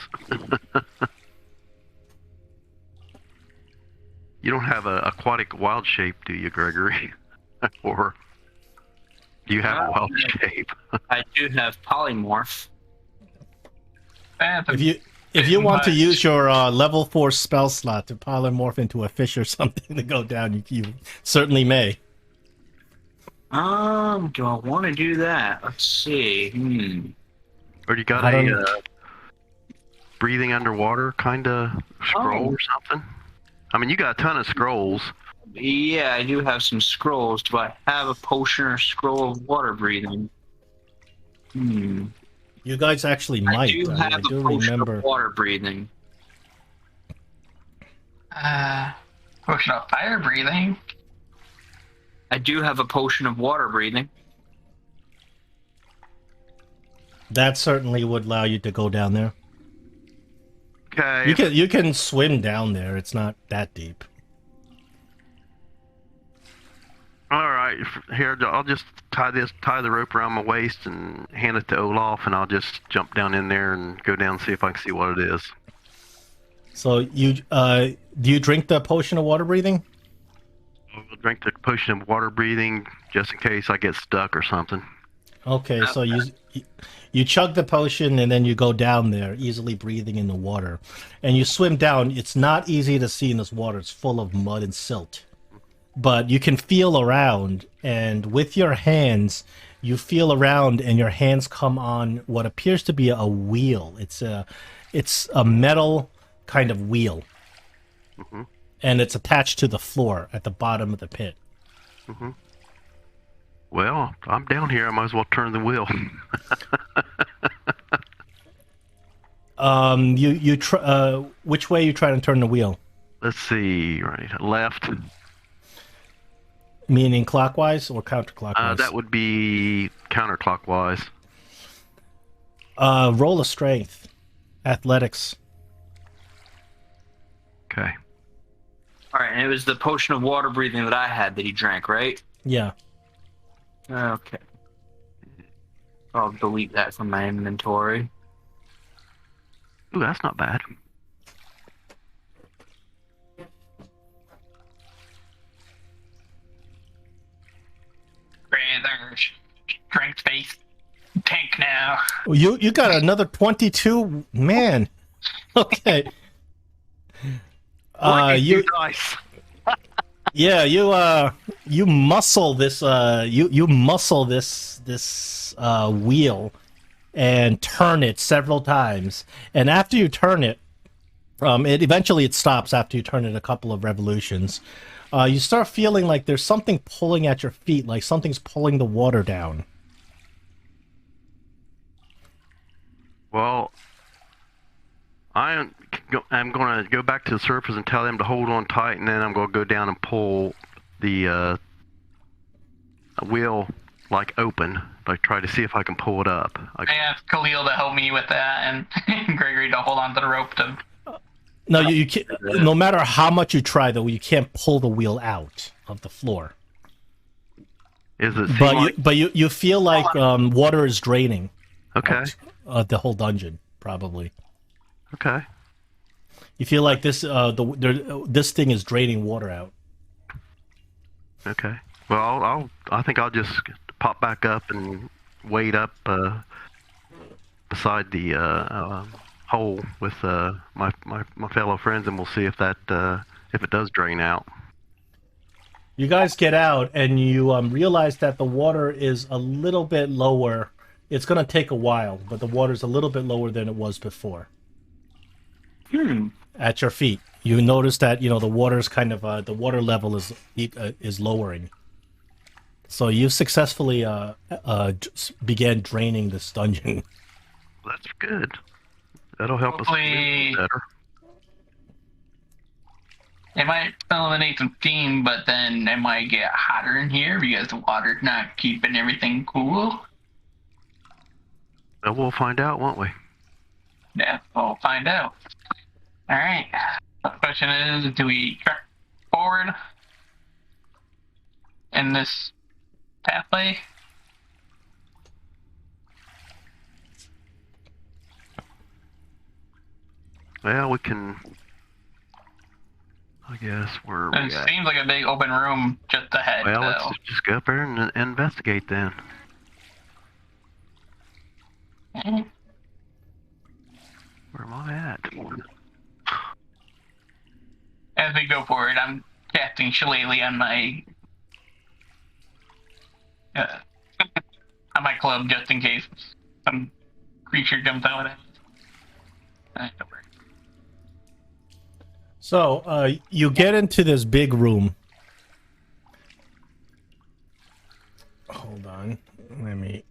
C: You don't have an aquatic wild shape, do you, Gregory? Or do you have a wild shape?
D: I do have polymorph.
A: If you want to use your level 4 spell slot to polymorph into a fish or something to go down, you certainly may.
D: Do I want to do that? Let's see.
C: Or you got breathing underwater kind of scroll or something? I mean, you got a ton of scrolls.
D: Yeah, I do have some scrolls. Do I have a potion or scroll of water breathing?
A: You guys actually might.
D: I do have a potion of water breathing.
B: Potion of fire breathing.
D: I do have a potion of water breathing.
A: That certainly would allow you to go down there.
C: Okay.
A: You can swim down there. It's not that deep.
C: All right. Here, I'll just tie the rope around my waist and hand it to Olaf, and I'll just jump down in there and go down and see if I can see what it is.
A: So do you drink the potion of water breathing?
C: I'll drink the potion of water breathing just in case I get stuck or something.
A: Okay, so you chug the potion and then you go down there, easily breathing in the water. And you swim down. It's not easy to see in this water. It's full of mud and silt. But you can feel around, and with your hands, you feel around, and your hands come on what appears to be a wheel. It's a metal kind of wheel.
C: Mm-hmm.
A: And it's attached to the floor at the bottom of the pit.
C: Mm-hmm. Well, I'm down here. I might as well turn the wheel.
A: Which way you try to turn the wheel?
C: Let's see. Right, left.
A: Meaning clockwise or counterclockwise?
C: That would be counterclockwise.
A: Roll a strength, athletics.
C: Okay.
D: All right, and it was the potion of water breathing that I had that he drank, right?
A: Yeah.
D: Okay. I'll delete that from my inventory.
C: Ooh, that's not bad.
B: Rather strength face tank now.
A: You got another 22, man. Okay.
C: Nice.
A: Yeah, you muscle this you muscle this wheel and turn it several times. And after you turn it, It eventually it stops after you turn it a couple of revolutions. You start feeling like there's something pulling at your feet, like something's pulling the water down.
C: Well, I'm going to go back to the surface and tell them to hold on tight, and then I'm going to go down and pull the wheel like open, like try to see if I can pull it up.
B: I asked Khalil to help me with that, and Gregory to hold on to the rope to.
A: No, you can't. No matter how much you try, though, you can't pull the wheel out of the floor.
C: Is it?
A: But you feel like water is draining.
C: Okay.
A: The whole dungeon, probably.
C: Okay.
A: You feel like this this thing is draining water out.
C: Okay. Well, I think I'll just pop back up and wade up beside the hole with my fellow friends, and we'll see if that if it does drain out.
A: You guys get out, and you realize that the water is a little bit lower. It's going to take a while, but the water's a little bit lower than it was before. At your feet, you notice that the water's kind of the water level is lowering. So you successfully began draining this dungeon.
C: That's good. That'll help us better.
B: It might eliminate some steam, but then it might get hotter in here because the water's not keeping everything cool.
C: Well, we'll find out, won't we?
B: Yeah, we'll find out. All right. The question is, do we trek forward in this pathway?
C: Well, we can. I guess we're.
B: It seems like a big open room just ahead.
C: Well, let's just go up there and investigate then.
B: Mm-hmm.
C: Where am I at?
B: As we go forward, I'm casting Shillelagh on my on my club just in case some creature jumps out at us. Don't worry.
A: So you get into this big room. Hold on, let me.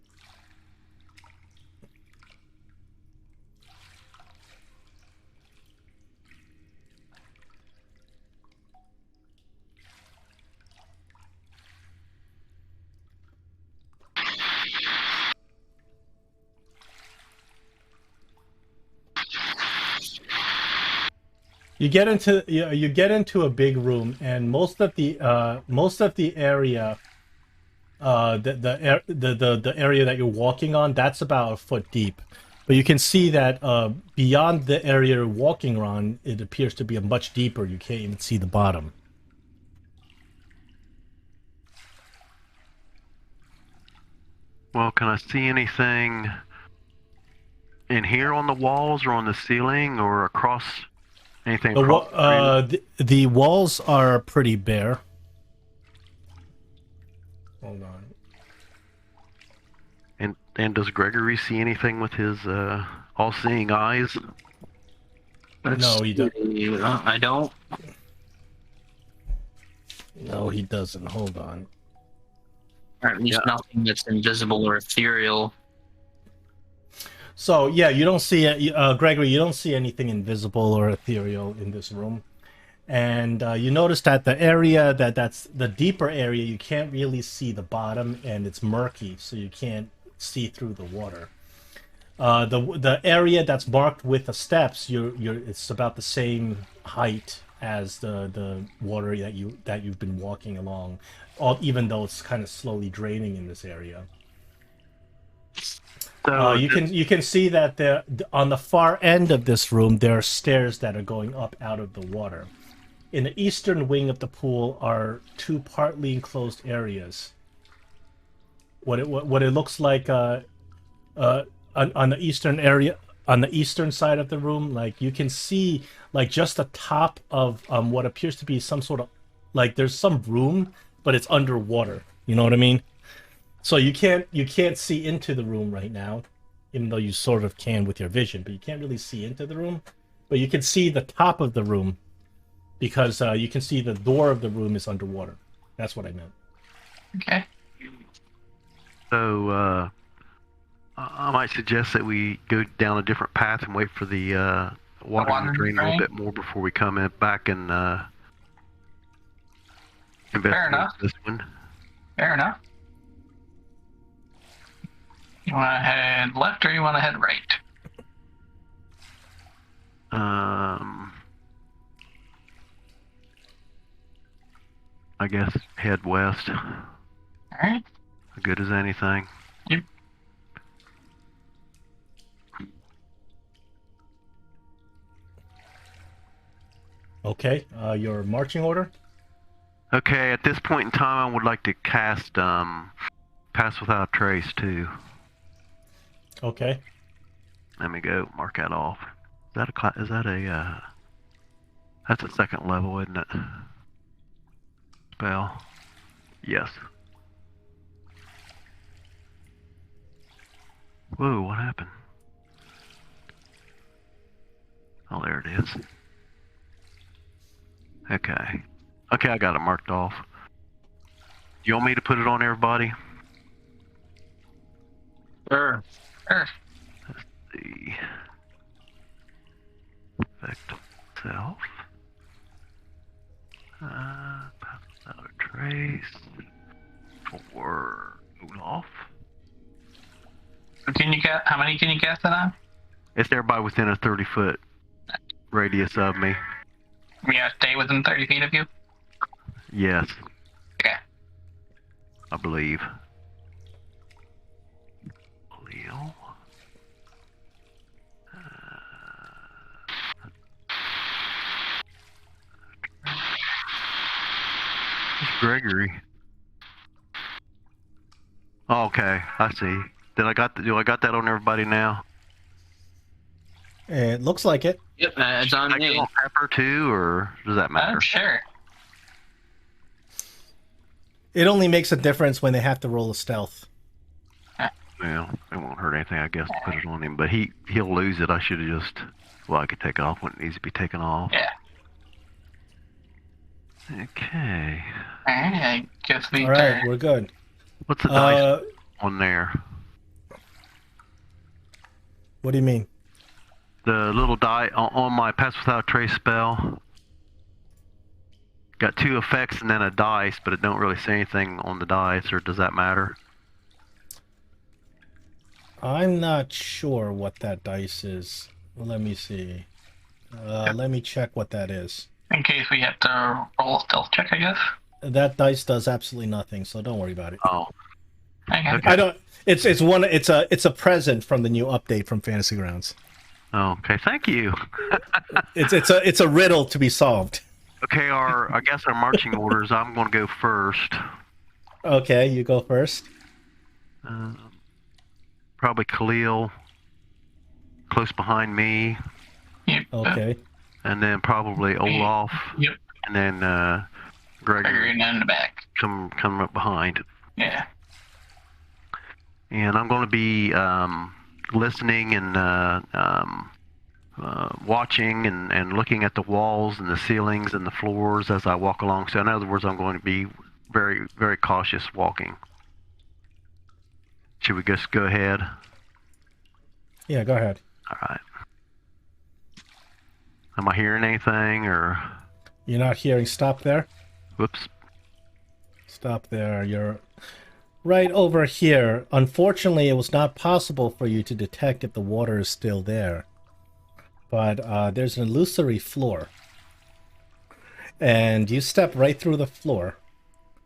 A: You get into a big room, and most of the area, the area that you're walking on, that's about a foot deep. But you can see that beyond the area you're walking on, it appears to be a much deeper. You can't even see the bottom.
C: Well, can I see anything in here on the walls or on the ceiling or across? Anything
A: the walls are pretty bare. Hold on.
C: And does Gregory see anything with his all-seeing eyes?
A: No, he doesn't.
D: I don't.
A: No, he doesn't. Hold on.
D: Or at least nothing that's invisible or ethereal.
A: So yeah, you don't see it, Gregory. You don't see anything invisible or ethereal in this room, and you notice that the area that's the deeper area, you can't really see the bottom, and it's murky, so you can't see through the water. The area that's marked with the steps, it's about the same height as the water that you've been walking along, even though it's kind of slowly draining in this area.
C: So
A: you can see that on the far end of this room there are stairs that are going up out of the water. In the eastern wing of the pool are two partly enclosed areas. What it looks like on the eastern area, on the eastern side of the room, like you can see like just the top of what appears to be some sort of like there's some room, but it's underwater. You know what I mean? So you can't see into the room right now, even though you sort of can with your vision, but you can't really see into the room. but you can see the top of the room because you can see the door of the room is underwater. That's what I meant.
B: Okay.
C: So I might suggest that we go down a different path and wait for the water to
B: water to
C: drain a little
B: drain?
C: bit more before we come in back and investigate
B: enough.
C: this one.
B: Fair enough. You want to head left or you want to head right?
C: I guess head west.
B: All right.
C: Good as anything.
B: Yep.
A: Okay, your marching order?
C: Okay, at this point in time, I would like to cast Pass Without a Trace too.
A: Okay.
C: Let me go mark that off. Is that a that's a second level, isn't it? Spell. Yes. Whoa, what happened? Oh, there it is. Okay. Okay, I got it marked off. You want me to put it on everybody?
D: Sure.
B: Sure.
C: The effect itself. Pass without a trace for Olaf.
B: Can you cast? How many can you cast it on?
C: It's everybody within a 30-foot radius of me.
B: We have to stay within 30 feet of you.
C: Yes,
B: Okay.
C: I believe. Leo. It's Gregory. Oh, okay, I see. Do I got that on everybody now?
A: It looks like it.
D: Yep, it's on
C: Should I
D: me.
C: get on Pepper too, or does that matter?
B: Sure.
A: It only makes a difference when they have to roll a stealth.
C: Well, it won't hurt anything, I guess, to put it on him. But he'll lose it. I should have just. Well, I could take it off when it needs to be taken off.
B: Yeah.
C: Okay.
B: All right. I guess we.
A: All right, we're good.
C: What's the dice on there?
A: What do you mean?
C: The little die on my Pass Without a Trace spell. Got 2 effects and then a dice, but it don't really say anything on the dice, or does that matter?
A: I'm not sure what that dice is. Well, let me see. Let me check what that is.
B: In case we have to roll a stealth check, I guess.
A: That dice does absolutely nothing, so don't worry about it.
C: Oh.
B: Okay.
C: Okay.
A: I don't. It's a present from the new update from Fantasy Grounds.
C: Oh, okay, thank you.
A: It's a riddle to be solved.
C: Okay, I guess our marching orders. I'm going to go first.
A: Okay, you go first.
C: Probably Khalil, close behind me,
B: Yep.
A: Okay.
C: and then probably Olaf,
B: Yep.
C: and then
B: Gregory
C: Gregory
B: and then in the back.
C: come up behind.
B: Yeah.
C: And I'm going to be listening and watching and looking at the walls and the ceilings and the floors as I walk along. So in other words, I'm going to be very, very cautious walking. Should we just go ahead?
A: Yeah, go ahead.
C: All right. Am I hearing anything or?
A: You're not hearing. Stop there.
C: Whoops.
A: Stop there. You're right over here. Unfortunately, it was not possible for you to detect if the water is still there. But there's an illusory floor. And you step right through the floor.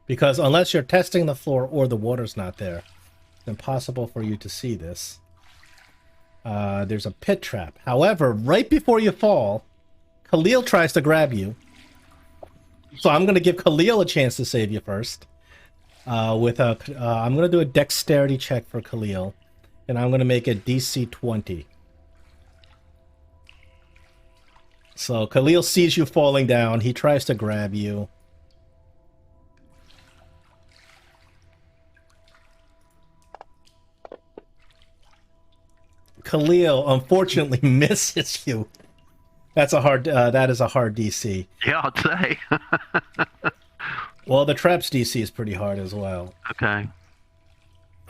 A: Because unless you're testing the floor or the water's not there, it's impossible for you to see this. There's a pit trap. However, right before you fall, Khalil tries to grab you. So I'm going to give Khalil a chance to save you first. I'm going to do a dexterity check for Khalil. And I'm going to make it DC 20. So Khalil sees you falling down. He tries to grab you. Khalil unfortunately misses you. That's a hard. That is a hard DC.
C: Yeah, I'd say.
A: Well, the traps DC is pretty hard as well.
C: Okay.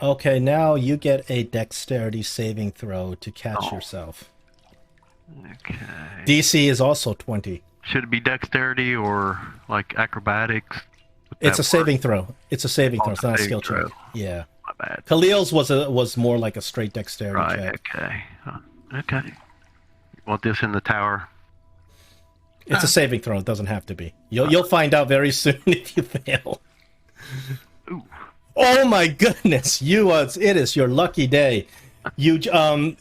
A: Okay, now you get a dexterity saving throw to catch yourself.
C: Okay.
A: DC is also 20.
C: Should it be dexterity or like acrobatics?
A: It's a saving throw. It's a saving throw. It's not a skill check. Yeah.
C: My bad.
A: Khalil's was more like a straight dexterity check.
C: Okay. Okay. You want this in the tower?
A: It's a saving throw. It doesn't have to be. You'll find out very soon if you fail.
C: Ooh.
A: Oh my goodness! It is your lucky day. You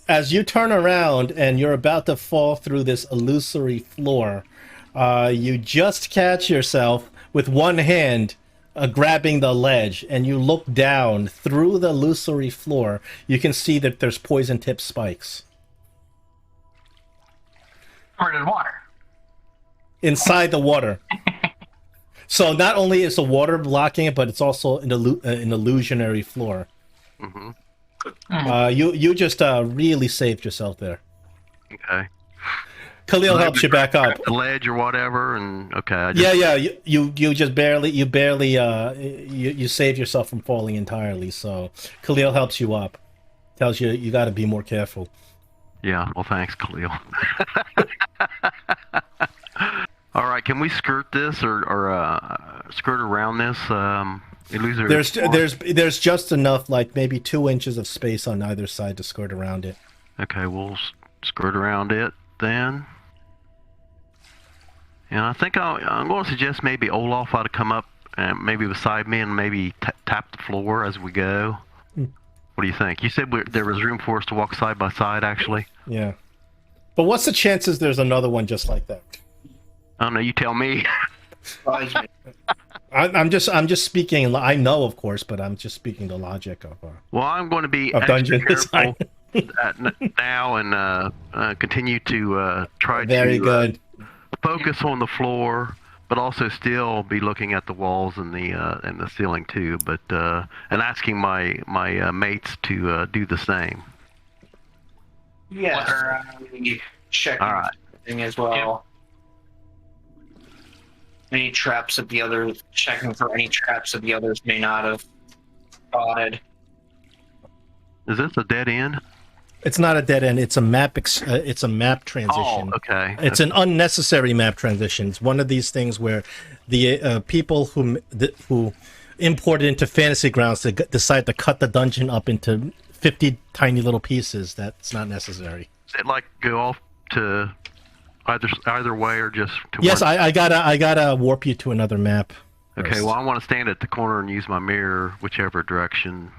A: as you turn around and you're about to fall through this illusory floor, you just catch yourself with one hand grabbing the ledge, and you look down through the illusory floor. You can see that there's poison-tipped spikes
B: Or in water.
A: inside the water. So not only is the water blocking it, but it's also an illusionary floor.
C: Mm-hmm.
A: You just really saved yourself there.
C: Okay.
A: Khalil helps you back up.
C: The ledge or whatever, and okay.
A: Yeah. You just barely you save yourself from falling entirely. So Khalil helps you up, tells you got to be more careful.
C: Yeah. Well, thanks, Khalil. All right. Can we skirt this or skirt around this? Illusory.
A: There's just enough, like maybe 2 inches of space on either side to skirt around it.
C: Okay, we'll skirt around it then. And I think I'm going to suggest maybe Olaf ought to come up and maybe beside me and maybe tap the floor as we go. What do you think? You said there was room for us to walk side by side, actually.
A: Yeah. But what's the chances there's another one just like that?
C: I don't know. You tell me.
A: I'm just speaking. I know, of course, but I'm just speaking the logic of.
C: Well, I'm going to be
A: Of dungeon
C: careful now and continue to try
A: Very
C: to
A: good.
C: Focus on the floor, but also still be looking at the walls and the ceiling too. But and asking my mates to do the same.
D: Yeah. Checking
C: All right.
D: everything as well. Any traps that the others, checking for any traps that the others may not have spotted.
C: Is this a dead end?
A: It's not a dead end. It's a map. It's a map transition.
C: Oh, okay.
A: It's an unnecessary map transition. It's one of these things where the people who import it into Fantasy Grounds to decide to cut the dungeon up into 50 tiny little pieces. That's not necessary.
C: Does it like go off to either way or just to
A: Yes,
C: one?
A: I gotta warp you to another map.
C: Okay,
A: first.
C: well, I want to stand at the corner and use my mirror, whichever direction,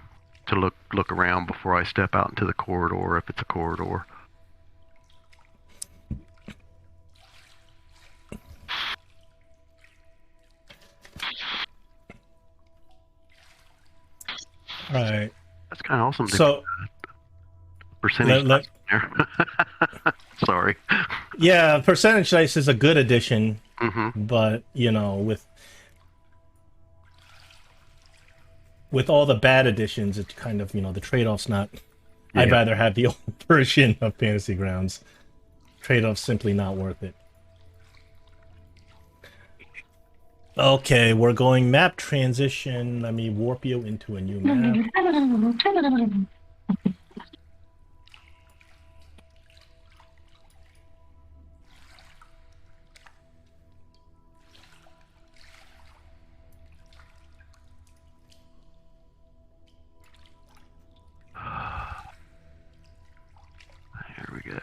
C: to look around before I step out into the corridor, if it's a corridor.
A: All right.
C: That's kind of awesome.
A: So
C: Percentage
A: let-
C: there. Sorry.
A: yeah, percentage dice is a good addition,
C: Mm-hmm.
A: but with all the bad additions, it's kind of the trade-off's not. I'd
C: Yeah.
A: rather have the old version of Fantasy Grounds. Trade-off's simply not worth it. Okay, we're going map transition. Let me warp you into a new map.
C: Here we go.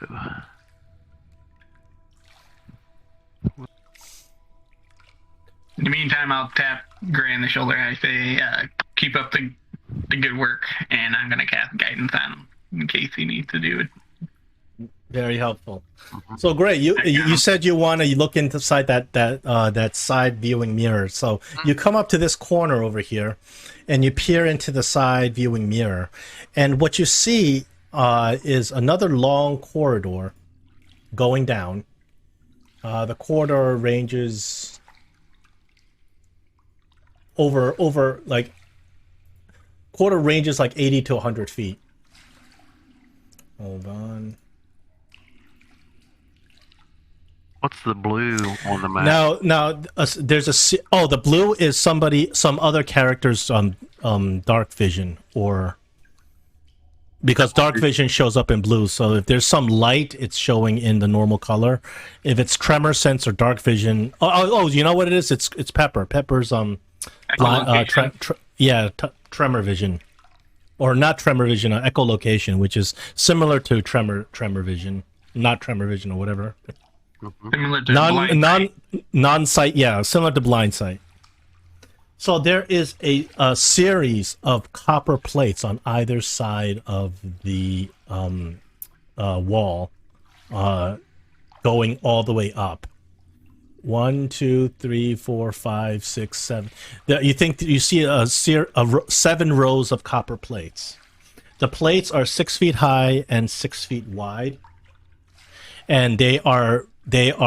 B: In the meantime, I'll tap Gray on the shoulder and I say, keep up the good work, and I'm going to cast guidance on him in case he needs to do it.
A: Very helpful. So great. You said you want to look inside that side viewing mirror. So you come up to this corner over here, and you peer into the side viewing mirror, and what you see is another long corridor going down. The corridor ranges over like 80 to 100 feet. Hold on.
C: What's the blue on the map?
A: Now, there's the blue is some other character's dark vision, or because dark vision shows up in blue. So if there's some light, it's showing in the normal color. If it's tremor sense or dark vision, you know what it is? It's Pepper. Pepper's tremor vision, or not tremor vision, echolocation, which is similar to tremor vision, not tremor vision or whatever.
B: Similar to
A: non sight, similar to blind sight. So there is a series of copper plates on either side of the wall, going all the way up. 1, 2, 3, 4, 5, 6, 7. You see 7 rows of copper plates. The plates are 6 feet high and 6 feet wide, and they are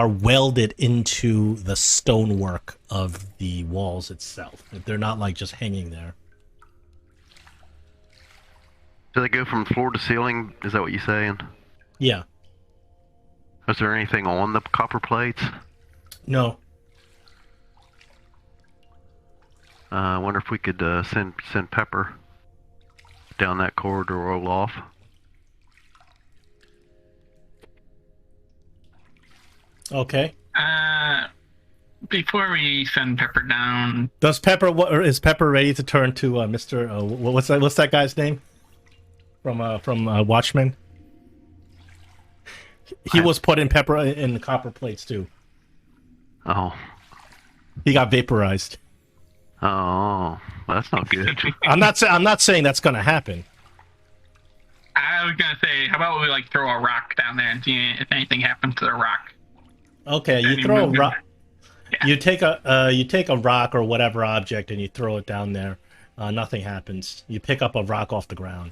A: welded into the stonework of the walls itself. They're not like just hanging there.
C: Do they go from floor to ceiling? Is that what you're saying?
A: Yeah.
C: Is there anything on the copper plates?
A: No.
C: I wonder if we could send Pepper down that corridor or off.
A: Okay.
B: Before we send Pepper down,
A: Is Pepper ready to turn to Mr. What's that guy's name from Watchmen? He was putting Pepper in the copper plates too.
C: Oh.
A: He got vaporized.
C: Oh, that's not good.
A: I'm not saying that's gonna happen.
B: I was gonna say, how about we like throw a rock down there and see if anything happens to the rock?
A: Okay, you throw a rock.
B: Yeah.
A: You take a rock or whatever object and you throw it down there. Nothing happens. You pick up a rock off the ground.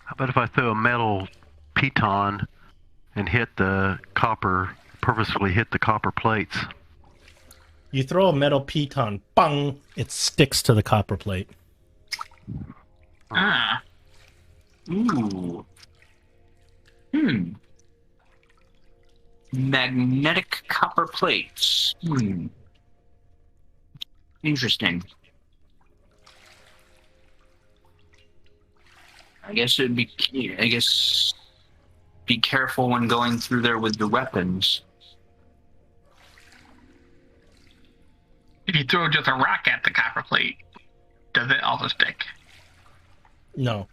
C: How about if I throw a metal piton and purposefully hit the copper plates?
A: You throw a metal piton, bang! It sticks to the copper plate.
B: Ah.
D: Ooh. Magnetic copper plates. Interesting. I guess be careful when going through there with the weapons.
B: If you throw just a rock at the copper plate, does it also stick?
A: No.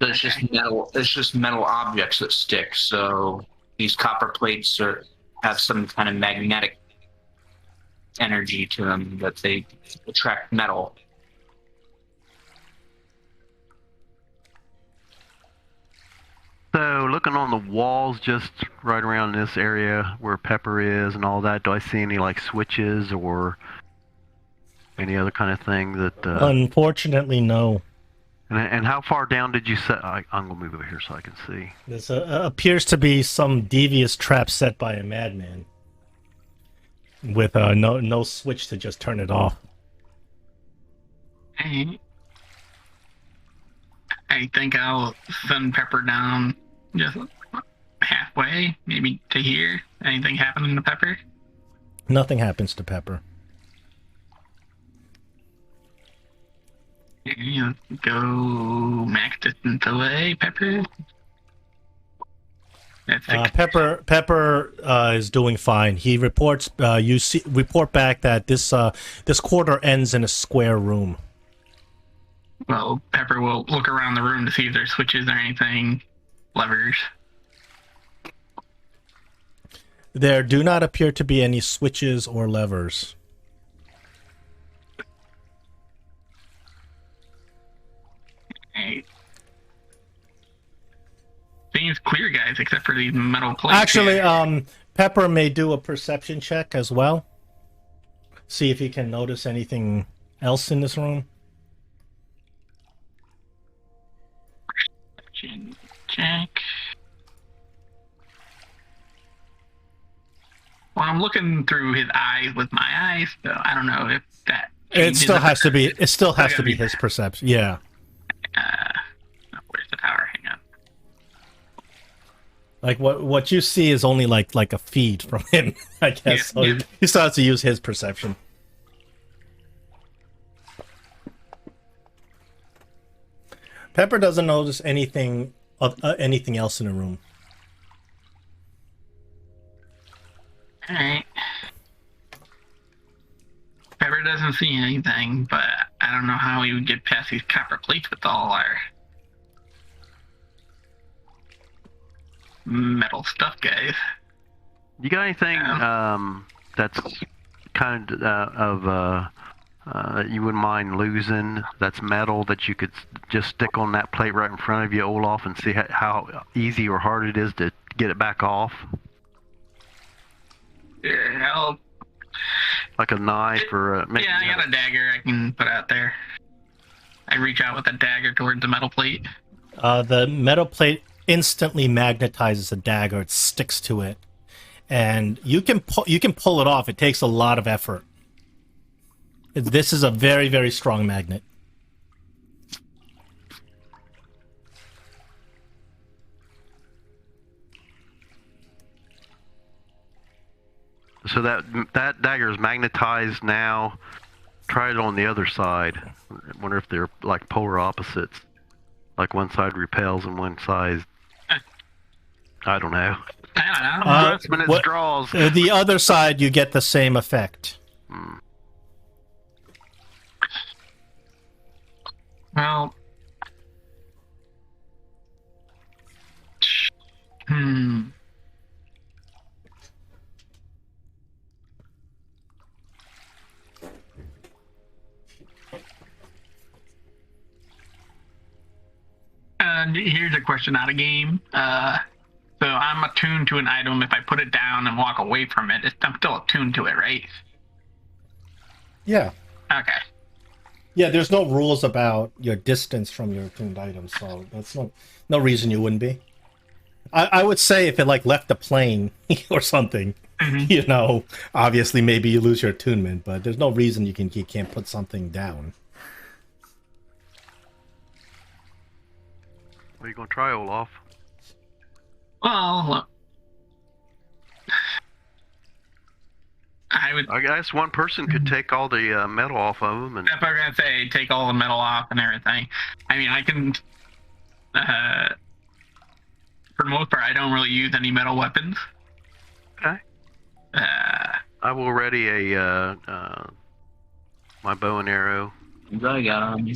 D: So it's just metal. It's just metal objects that stick. So these copper plates have some kind of magnetic energy to them that they attract metal.
C: So, looking on the walls just right around this area where Pepper is and all that, do I see any like switches or any other kind of thing that?
A: Unfortunately, no.
C: And how far down did you set? I'm gonna move over here so I can see.
A: This appears to be some devious trap set by a madman, with no switch to just turn it off.
B: I think I'll send Pepper down just halfway, maybe to here. Anything happening to Pepper?
A: Nothing happens to Pepper.
B: You go max distance away, Pepper. That's
A: Pepper is doing fine. He reports. Report back that this quarter ends in a square room.
B: Well, Pepper will look around the room to see if there's switches or anything, levers.
A: There do not appear to be any switches or levers.
B: Hey. Seems clear, guys, except for these metal plates.
A: Actually,
B: here.
A: Pepper may do a perception check as well. See if he can notice anything else in this room.
B: Check. Well, I'm looking through his eyes with my eyes, so I don't know if that.
A: It still has to be. It still has to be his perception. Yeah.
B: Where's the tower? Hang on.
A: Like what you see is only like a feed from him, I guess. So
B: Yeah.
A: he starts to use his perception. Pepper doesn't notice anything anything else in the room.
B: All right. Pepper doesn't see anything, but I don't know how we would get past these copper plates with all our metal stuff, guys.
C: You got anything that's kind of that you wouldn't mind losing? That's metal that you could just stick on that plate right in front of you, Olaf, and see how easy or hard it is to get it back off.
B: Yeah,
C: Like a knife or a...
B: yeah, I got a dagger I can put out there. I reach out with a dagger towards the metal plate.
A: The metal plate instantly magnetizes a dagger. It sticks to it, and you can pull it off. It takes a lot of effort. This is a very, very strong magnet.
C: So that dagger is magnetized now. Try it on the other side. I wonder if they're like polar opposites. Like one side repels and one side... I don't know.
B: I don't know.
C: When it draws.
A: The other side, you get the same effect.
B: Well, here's a question out of game. So I'm attuned to an item. If I put it down and walk away from it, I'm still attuned to it, right?
A: Yeah.
B: Okay.
A: Yeah, there's no rules about your distance from your tuned items, so that's no reason you wouldn't be. I would say if it like left the plane or something, you know, obviously maybe you lose your attunement, but there's no reason you can't put something down.
C: What are you gonna try, Olaf?
B: Well, look.
C: I guess one person could take all the metal off of them, and
B: If I'm gonna say take all the metal off and everything, I mean I can. For the most part, I don't really use any metal weapons.
C: okay. I will ready a my bow and arrow.
D: I got him.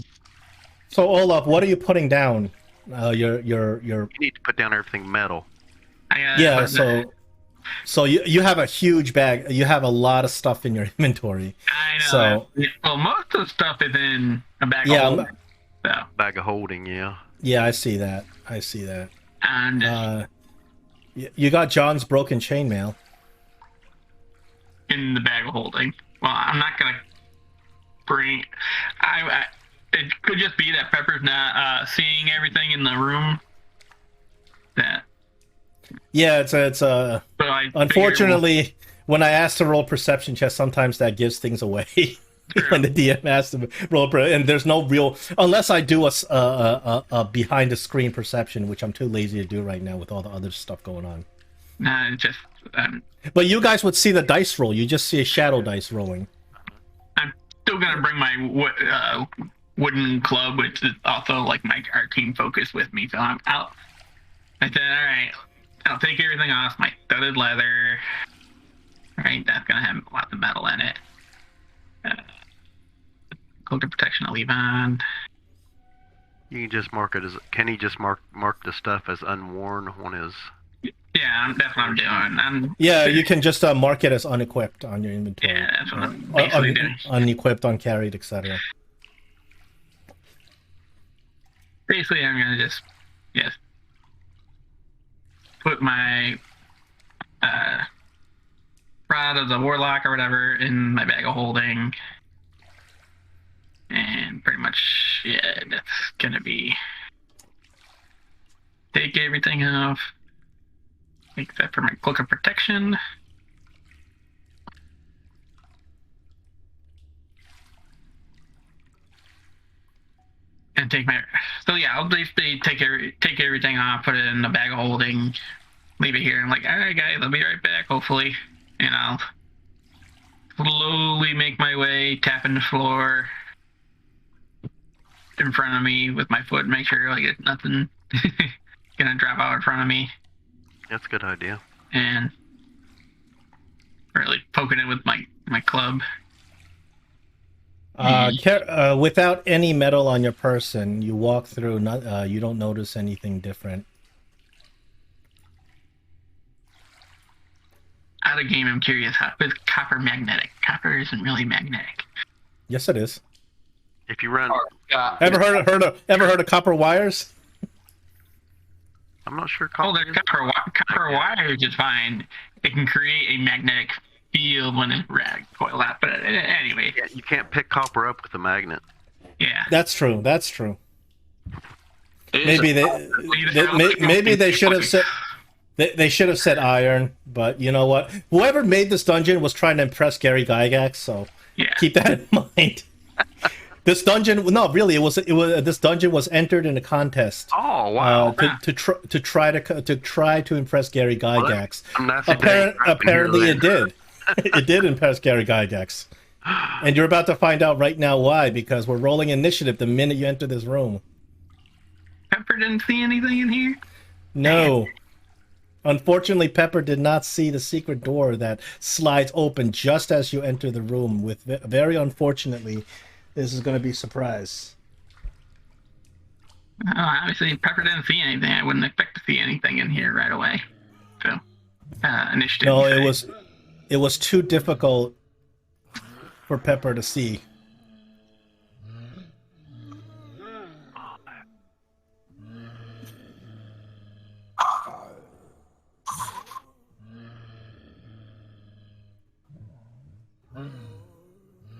A: So Olaf, what are you putting down? Your
C: You need to put down everything metal.
A: yeah. So you have a huge bag. You have a lot of stuff in your inventory.
B: I know.
A: So
B: Well, most of the stuff is in a bag
A: Yeah,
B: of holding. So,
C: Bag of holding, yeah.
A: yeah, I see that.
B: and
A: You got John's broken chainmail.
B: in the bag of holding. Well, I'm not gonna bring. It could just be that Pepper's not seeing everything in the room. That.
A: Yeah, it's
B: So I
A: unfortunately when I ask to roll perception checks, sometimes that gives things away. When the DM asks to roll, and there's no real unless I do a behind the screen perception, which I'm too lazy to do right now with all the other stuff going on.
B: Nah, it's just
A: But you guys would see the dice roll. You just see a shadow dice rolling.
B: I'm still gonna bring my wooden club, which is also like my arcane focus with me. So I'm out. I said, all right, I'll take everything off. My studded leather. Right, that's gonna have lots of metal in it. Cloak of protection I'll leave on.
C: You can just mark it as. Can he just mark the stuff as unworn on his?
B: Yeah, that's what I'm doing.
A: Yeah, you can just mark it as unequipped on your inventory.
B: Yeah, that's what I'm basically doing.
A: Unequipped, uncarried, etc.
B: Basically, I'm gonna just put my rod of the warlock or whatever in my bag of holding, and pretty much that's gonna be take everything off except for my cloak of protection. And take my I'll basically take everything off, put it in the bag of holding, leave it here. I'm like, all right, guys, I'll be right back, hopefully. And I'll slowly make my way, tapping the floor in front of me with my foot, make sure like it's nothing gonna drop out in front of me,
C: That's a good idea.
B: and really poking it with my club.
A: Without any metal on your person, you walk through. You don't notice anything different.
B: Out of game, I'm curious, how is copper magnetic? Copper isn't really magnetic.
A: Yes, it is.
C: If you run,
A: Ever heard of copper wires?
C: I'm not sure.
B: Oh, there's copper wires is fine. It can create a magnetic field when it's coiled out. But anyway,
C: Yeah, you can't pick copper up with a magnet.
B: yeah.
A: That's true. That's true.
D: It is
A: Maybe they should have said they should have said iron. But you know what? Whoever made this dungeon was trying to impress Gary Gygax. So
B: Yeah.
A: keep that in mind. This dungeon, no, really, it was. This dungeon was entered in a contest.
C: Oh wow!
A: To try to impress Gary Gygax.
C: I'm not saying
A: Apparently, it did. It did impress Gary Gygax, and you're about to find out right now why. Because we're rolling initiative the minute you enter this room.
B: Pepper didn't see anything in here.
A: No, unfortunately, Pepper did not see the secret door that slides open just as you enter the room. With very unfortunately, this is going to be a surprise.
B: Oh, obviously, Pepper didn't see anything. I wouldn't expect to see anything in here right away. So, initiative.
A: No, it was too difficult for Pepper to see.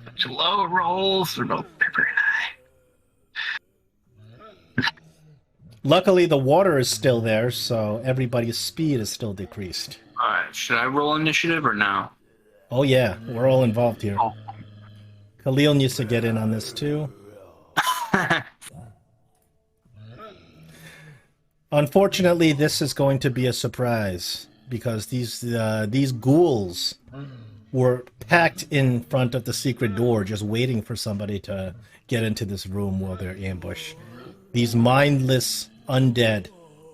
B: Such low rolls for both Pepper and I.
A: Luckily, the water is still there, so everybody's speed is still decreased.
D: All right. Should I roll initiative or no?
A: Oh yeah, we're all involved here.
C: Oh.
A: Khalil needs to get in on this too. Unfortunately, this is going to be a surprise because these ghouls were packed in front of the secret door, just waiting for somebody to get into this room while they're ambushed. These mindless undead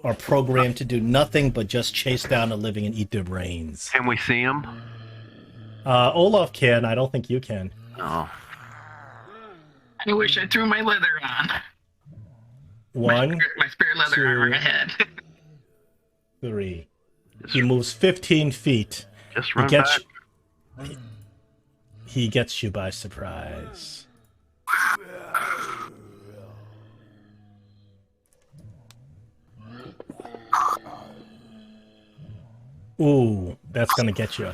A: are programmed to do nothing but just chase down the living and eat their brains.
C: Can we see them?
A: Olaf can. I don't think you can.
C: Oh.
B: I wish I threw my leather on.
A: One,
B: My spirit leather
A: two.
B: armor ahead.
A: 3. He moves 15 feet.
C: Just
A: He
C: run
A: gets
C: back.
A: he gets you by surprise. Ooh, that's gonna get you.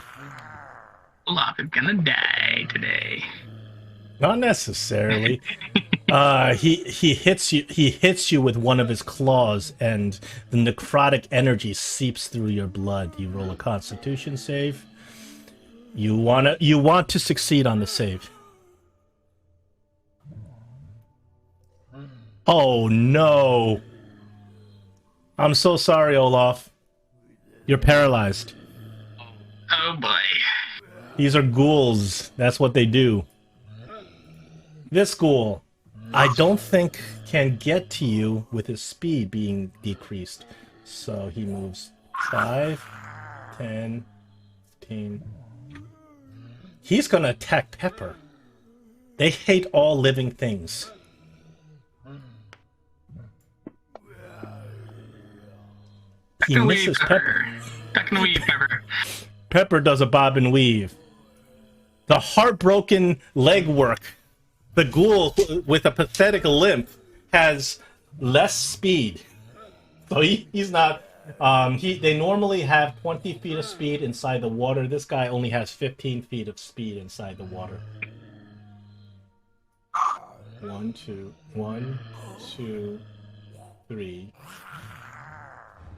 B: Olaf is gonna die today.
A: Not necessarily. He hits you. He hits you with one of his claws, and the necrotic energy seeps through your blood. You roll a Constitution save. You want to succeed on the save. Oh no! I'm so sorry, Olaf. You're paralyzed.
B: Oh boy.
A: These are ghouls. That's what they do. This ghoul, I don't think can get to you with his speed being decreased. So he moves 5, 10, 15. He's going to attack Pepper. They hate all living things. He misses Pepper.
B: Duck and weave, Pepper.
A: Pepper does a bob and weave. The heartbroken legwork. The ghoul with a pathetic limp has less speed. So he's not... they normally have 20 feet of speed inside the water. This guy only has 15 feet of speed inside the water. 1, 2, 1, 2, 3.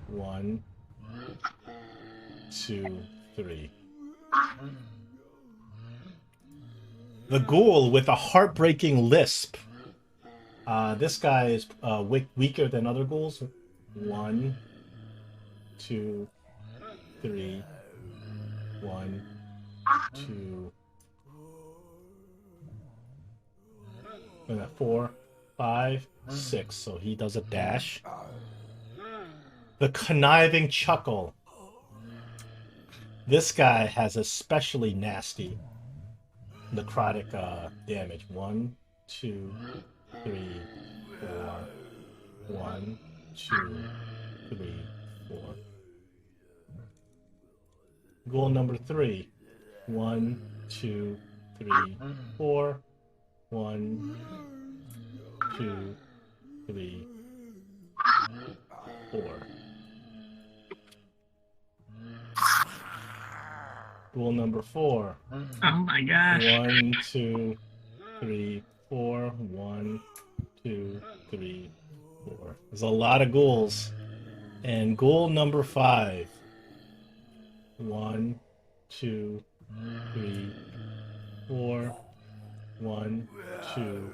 A: 1, 2, 3. The ghoul with a heartbreaking lisp. This guy is weaker than other ghouls. 1, 2, 3, 1, 2, 4, 5, 6. So he does a dash. The conniving chuckle. This guy has especially nasty necrotic damage. 1, 2, 3, 4. 1, 2, 3, 4. Goal number 3. 1, 2, 3, 4. 1, 2, 3, 4. Rule number 4.
B: Oh my gosh.
A: 1, 2, 3, 4. 1, 2, 3, 4. There's a lot of ghouls. And ghoul number 5. 1, 2, 3, 4. 1, 2,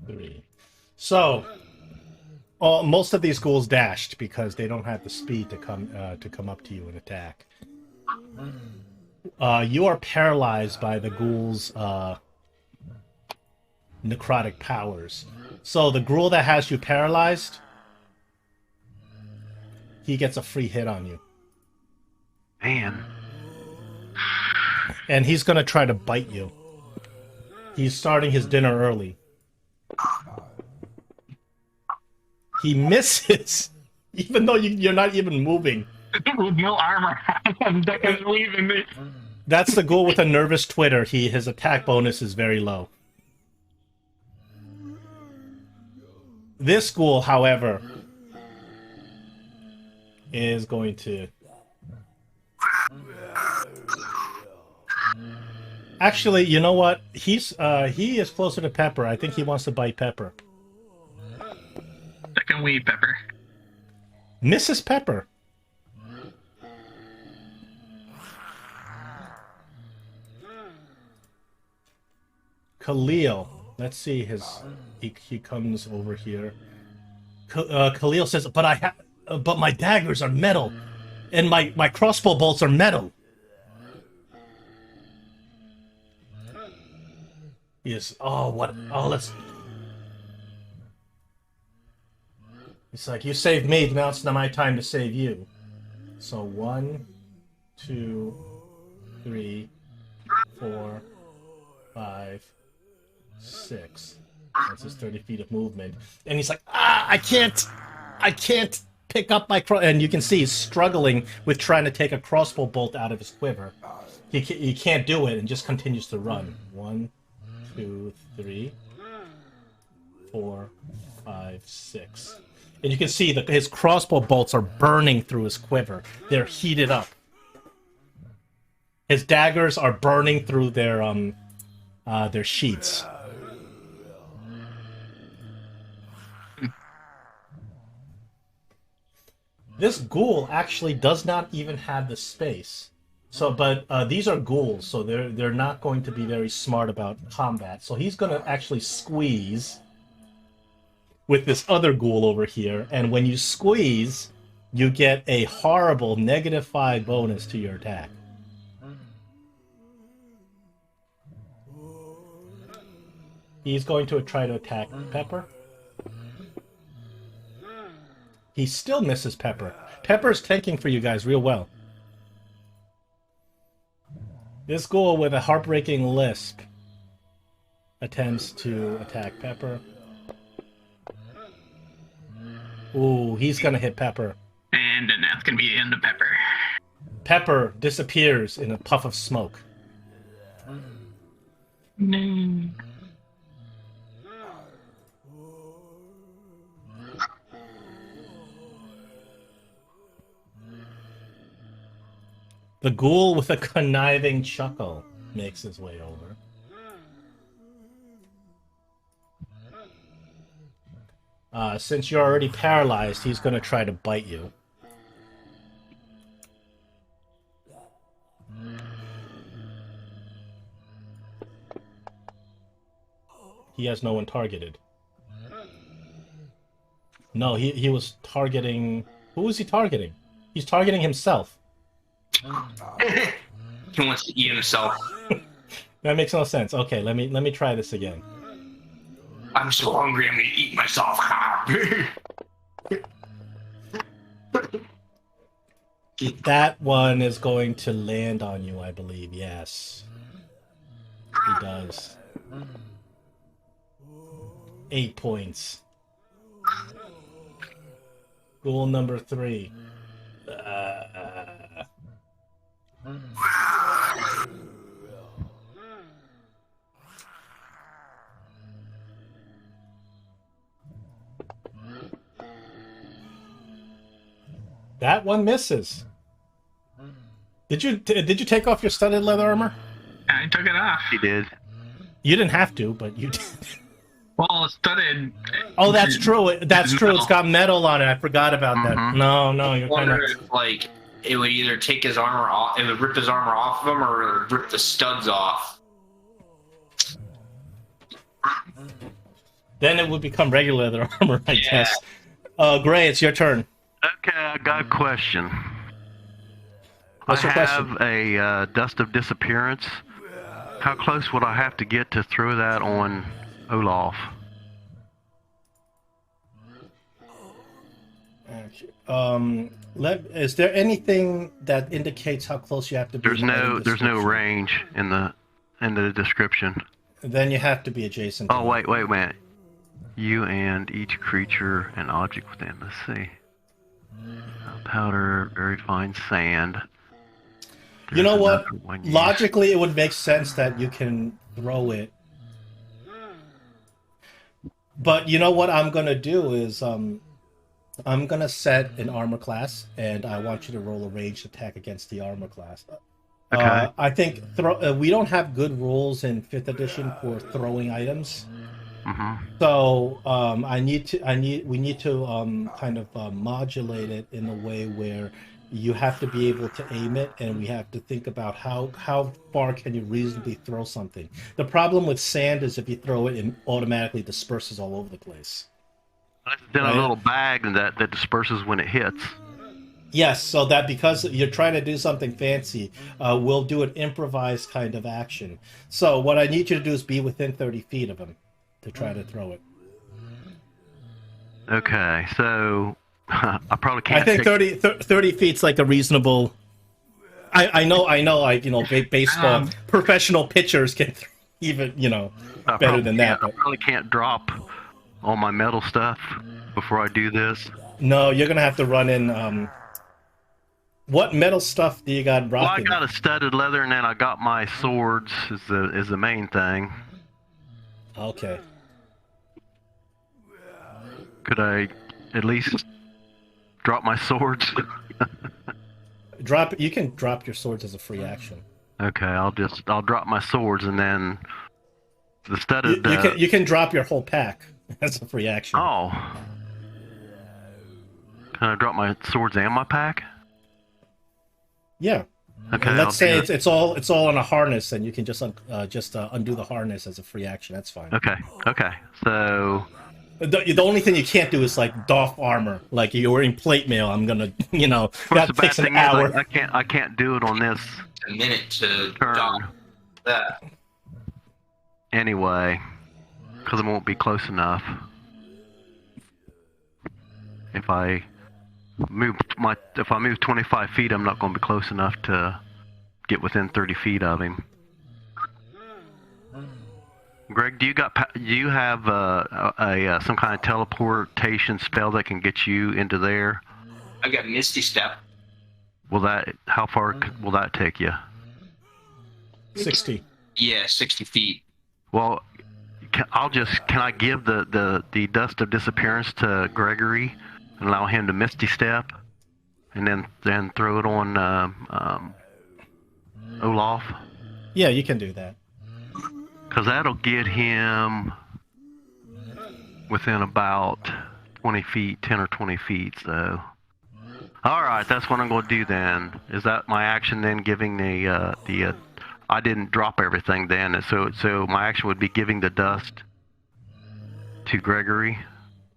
A: 3. So, most of these ghouls dashed because they don't have the speed to come up to you and attack. You are paralyzed by the ghoul's necrotic powers. So the ghoul that has you paralyzed, he gets a free hit on you.
C: Man.
A: And he's going to try to bite you. He's starting his dinner early. He misses, even though you're not even moving.
B: With no armor, I'm leaving me.
A: That's the ghoul with a nervous twitter. His attack bonus is very low. This ghoul, however, is going to... Actually, you know what? He is closer to Pepper. I think he wants to bite Pepper.
B: Second wee, Pepper.
A: Mrs. Pepper. Khalil. Let's see his... He comes over here. Khalil says, but my daggers are metal. And my crossbow bolts are metal. Yes. Oh, what? Oh, let's... It's like, you saved me, now it's not my time to save you. So 1, 2, 3, 4, 5, 6. That's his 30 feet of movement. And he's like, I can't pick up my and you can see he's struggling with trying to take a crossbow bolt out of his quiver. He can't do it and just continues to run. 1, 2, 3, 4, 5, 6. And you can see that his crossbow bolts are burning through his quiver. They're heated up. His daggers are burning through their sheaths. This ghoul actually does not even have the space. So, but these are ghouls, so they're not going to be very smart about combat. So he's going to actually squeeze with this other ghoul over here, and when you squeeze, you get a horrible -5 bonus to your attack. He's going to try to attack Pepper. He still misses Pepper. Pepper's tanking for you guys real well. This ghoul with a heartbreaking lisp attempts to attack Pepper. Ooh, he's gonna hit Pepper.
B: And then that's gonna be the end of Pepper.
A: Pepper disappears in a puff of smoke.
B: No.
A: The ghoul with a conniving chuckle makes his way over. Since you're already paralyzed, he's going to try to bite you. He has no one targeted. No, he was targeting... Who was he targeting? He's targeting himself.
D: He wants to eat himself.
A: That makes no sense. Okay, let me try this again.
D: I'm so hungry, I'm gonna eat myself.
A: That one is going to land on you, I believe. Yes, he does. 8 points. Rule number 3. That one misses. Did you take off your studded leather armor?
B: I took it off.
C: He did.
A: You didn't have to, but you did.
B: Well, it's studded.
A: Oh, that's true. That's true. It's got metal on it. I forgot about that.
C: Mhm.
A: No, you're kind
D: Wonder
A: of.
D: if, like, it would either take his armor off, it would rip his armor off of him, or it would rip the studs off.
A: Then it would become regular leather armor, I
D: Yeah.
A: guess. Gray, it's your turn.
C: Okay, I got a question.
A: What's your
C: I
A: question?
C: have a dust of disappearance. How close would I have to get to throw that on Olaf?
A: Is there anything that indicates how close you have to be?
C: There's
A: in any
C: no
A: description?
C: range in the description.
A: Then you have to be adjacent.
C: Oh wait a minute. You and each creature and object within. Let's see. Powder, very fine sand.
A: You know
C: There's
A: what?
C: another one used.
A: Logically, it would make sense that you can throw it. But you know what I'm gonna do is I'm gonna set an armor class, and I want you to roll a ranged attack against the armor class.
C: Okay.
A: I think we don't have good rules in 5th edition for throwing items.
C: Mm-hmm.
A: So we need to kind of modulate it in a way where you have to be able to aim it, and we have to think about how far can you reasonably throw something. The problem with sand is if you throw it, it automatically disperses all over the place.
C: Then
A: Right.
C: a little bag that disperses when it hits.
A: Yes, so that because you're trying to do something fancy, we'll do an improvised kind of action. So what I need you to do is be within 30 feet of him to try to throw it.
C: Okay, so I probably can't.
A: I think
C: take-
A: 30 feet's like a reasonable. I know, like baseball professional pitchers can even
C: I
A: better
C: probably
A: than that.
C: can't- I
A: But
C: probably can't drop all my metal stuff before I do this.
A: no, you're gonna have to run in. What metal stuff do you got
C: Well, I
A: rocking?
C: got a studded leather, and then I got my swords is the main thing.
A: Okay.
C: Could I at least drop my swords?
A: You can drop your swords as a free action.
C: Okay, I'll drop my swords, and then the studded.
A: You can drop your whole pack as a free action.
C: Oh, can I drop my swords and my pack?
A: Yeah.
C: Okay,
A: And
C: I'll
A: let's say
C: do
A: it's all on a harness, and you can just undo the harness as a free action. That's fine.
C: Okay, so
A: The only thing you can't do is like doff armor. Like you're wearing plate mail. I'm gonna,
C: of course,
A: that
C: the bad
A: takes an
C: thing
A: hour.
C: is I can't do it on this
D: A minute to
C: turn
D: dock that.
C: anyway, because it won't be close enough. If I move 25 feet, I'm not going to be close enough to get within 30 feet of him. Greg, do you have some kind of teleportation spell that can get you into there?
D: I got Misty Step.
C: How far will that take you?
A: 60.
D: Yeah, 60 feet.
C: Well, can I give the dust of disappearance to Gregory and allow him to misty step, and then throw it on Olaf?
A: Yeah, you can do that.
C: Because that'll get him within about 20 feet, 10 or 20 feet. So, all right, that's what I'm going to do then. Is that my action then? Giving the I didn't drop everything then, so my action would be giving the dust to Gregory.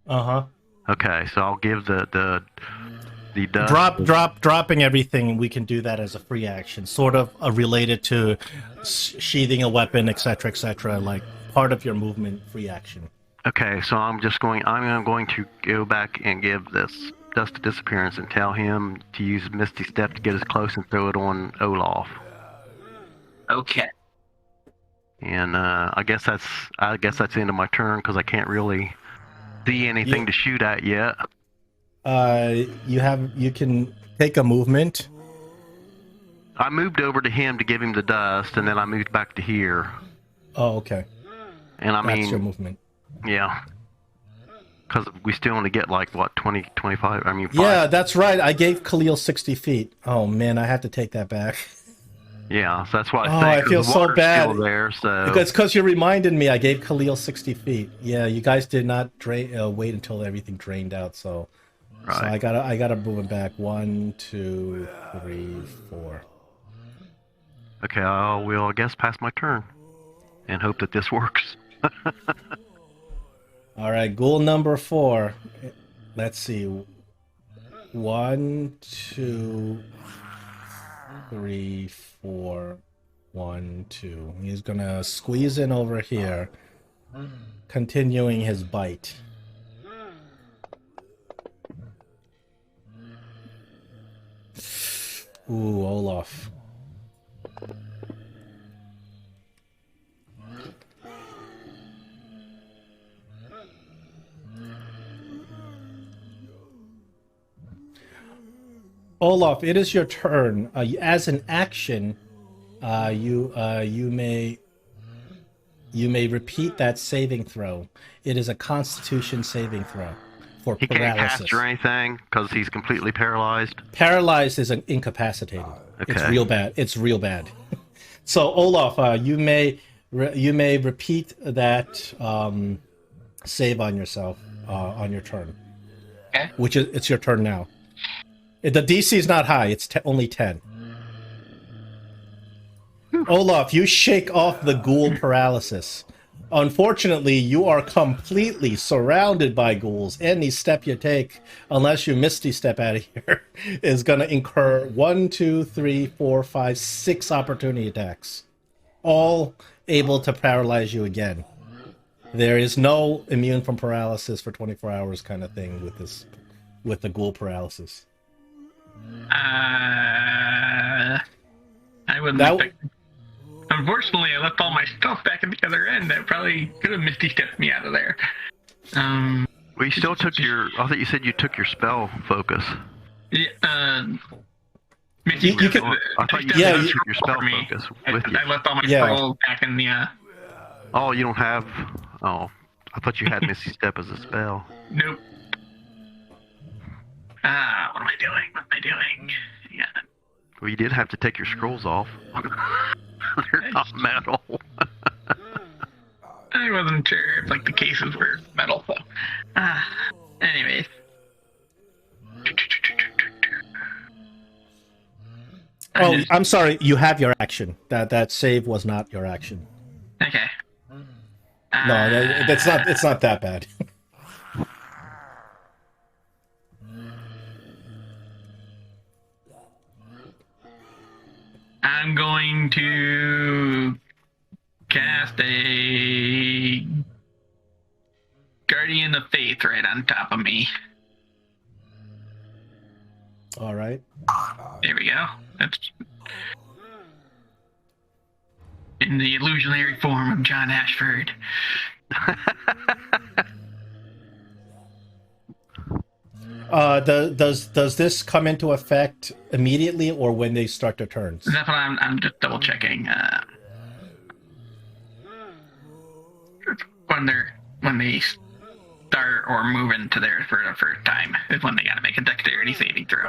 A: Uh-huh.
C: Okay, so I'll give the the dust.
A: Dropping everything. We can do that as a free action, sort of related to sheathing a weapon, etc., like part of your movement free action.
C: Okay, so I'm going to go back and give this dust of disappearance and tell him to use Misty Step to get us close and throw it on Olaf.
D: Okay.
C: And I guess that's the end of my turn because I can't really see anything to shoot at yet.
A: You can take a movement.
C: I moved over to him to give him the dust, and then I moved back to here.
A: Oh, okay.
C: And
A: That's your movement.
C: Yeah. Because we still only get like, what, 20, 25? I mean, 5.
A: Yeah, that's right. I gave Khalil 60 feet. Oh, man, I have to take that back.
C: Yeah, so that's why I think
A: I feel so bad.
C: Still there, so.
A: It's because you reminded me I gave Khalil 60 feet. Yeah, you guys did not wait until everything drained out, so... Right. So I gotta move him back. 1, 2, 3, 4.
C: Okay, I will, I guess, pass my turn and hope that this works.
A: All right, ghoul number 4. Let's see. 1, 2, 3, 4. 1, 2. He's gonna squeeze in over here, continuing his bite. Ooh, Olaf. Olaf, it is your turn. As an action, you may repeat that saving throw. It is a Constitution saving throw for
C: he
A: paralysis.
C: Can't cast or anything because he's completely paralyzed.
A: Paralyzed is incapacitated.
C: Okay.
A: It's real bad. It's real bad. So Olaf, you may repeat that save on yourself on your turn.
B: Okay.
A: Which is it's your turn now. The DC is not high. It's only 10. Olaf, you shake off the ghoul paralysis. Unfortunately, you are completely surrounded by ghouls. Any step you take, unless you Misty Step out of here, is going to incur 1, 2, 3, 4, 5, 6 opportunity attacks. All able to paralyze you again. There is no immune from paralysis for 24 hours kind of thing with the ghoul paralysis.
B: I wouldn't expect. Unfortunately, I left all my stuff back at the other end. That probably could have Misty stepped me out of there.
C: Well, you still took your... I thought you said you took your spell focus.
B: Yeah,
A: You can,
C: I thought you took your spell focus with you.
B: I left all my spells back in the...
C: Oh, you don't have... Oh, I thought you had Misty Step as a spell.
B: Nope. What am I doing? Yeah.
C: Well, you did have to take your scrolls off. They're not metal.
B: I wasn't sure if the cases were metal, so. Anyways.
A: I'm sorry. You have your action. That save was not your action.
B: Okay.
A: No, that's not. It's not that bad.
B: I'm going to cast a Guardian of Faith right on top of me.
A: All right.
B: There we go. That's in the illusionary form of John Ashford.
A: Does this come into effect immediately or when they start their turns?
B: That's what I'm just double checking. When they start or move into there for the first time is when they got to make a dexterity saving throw.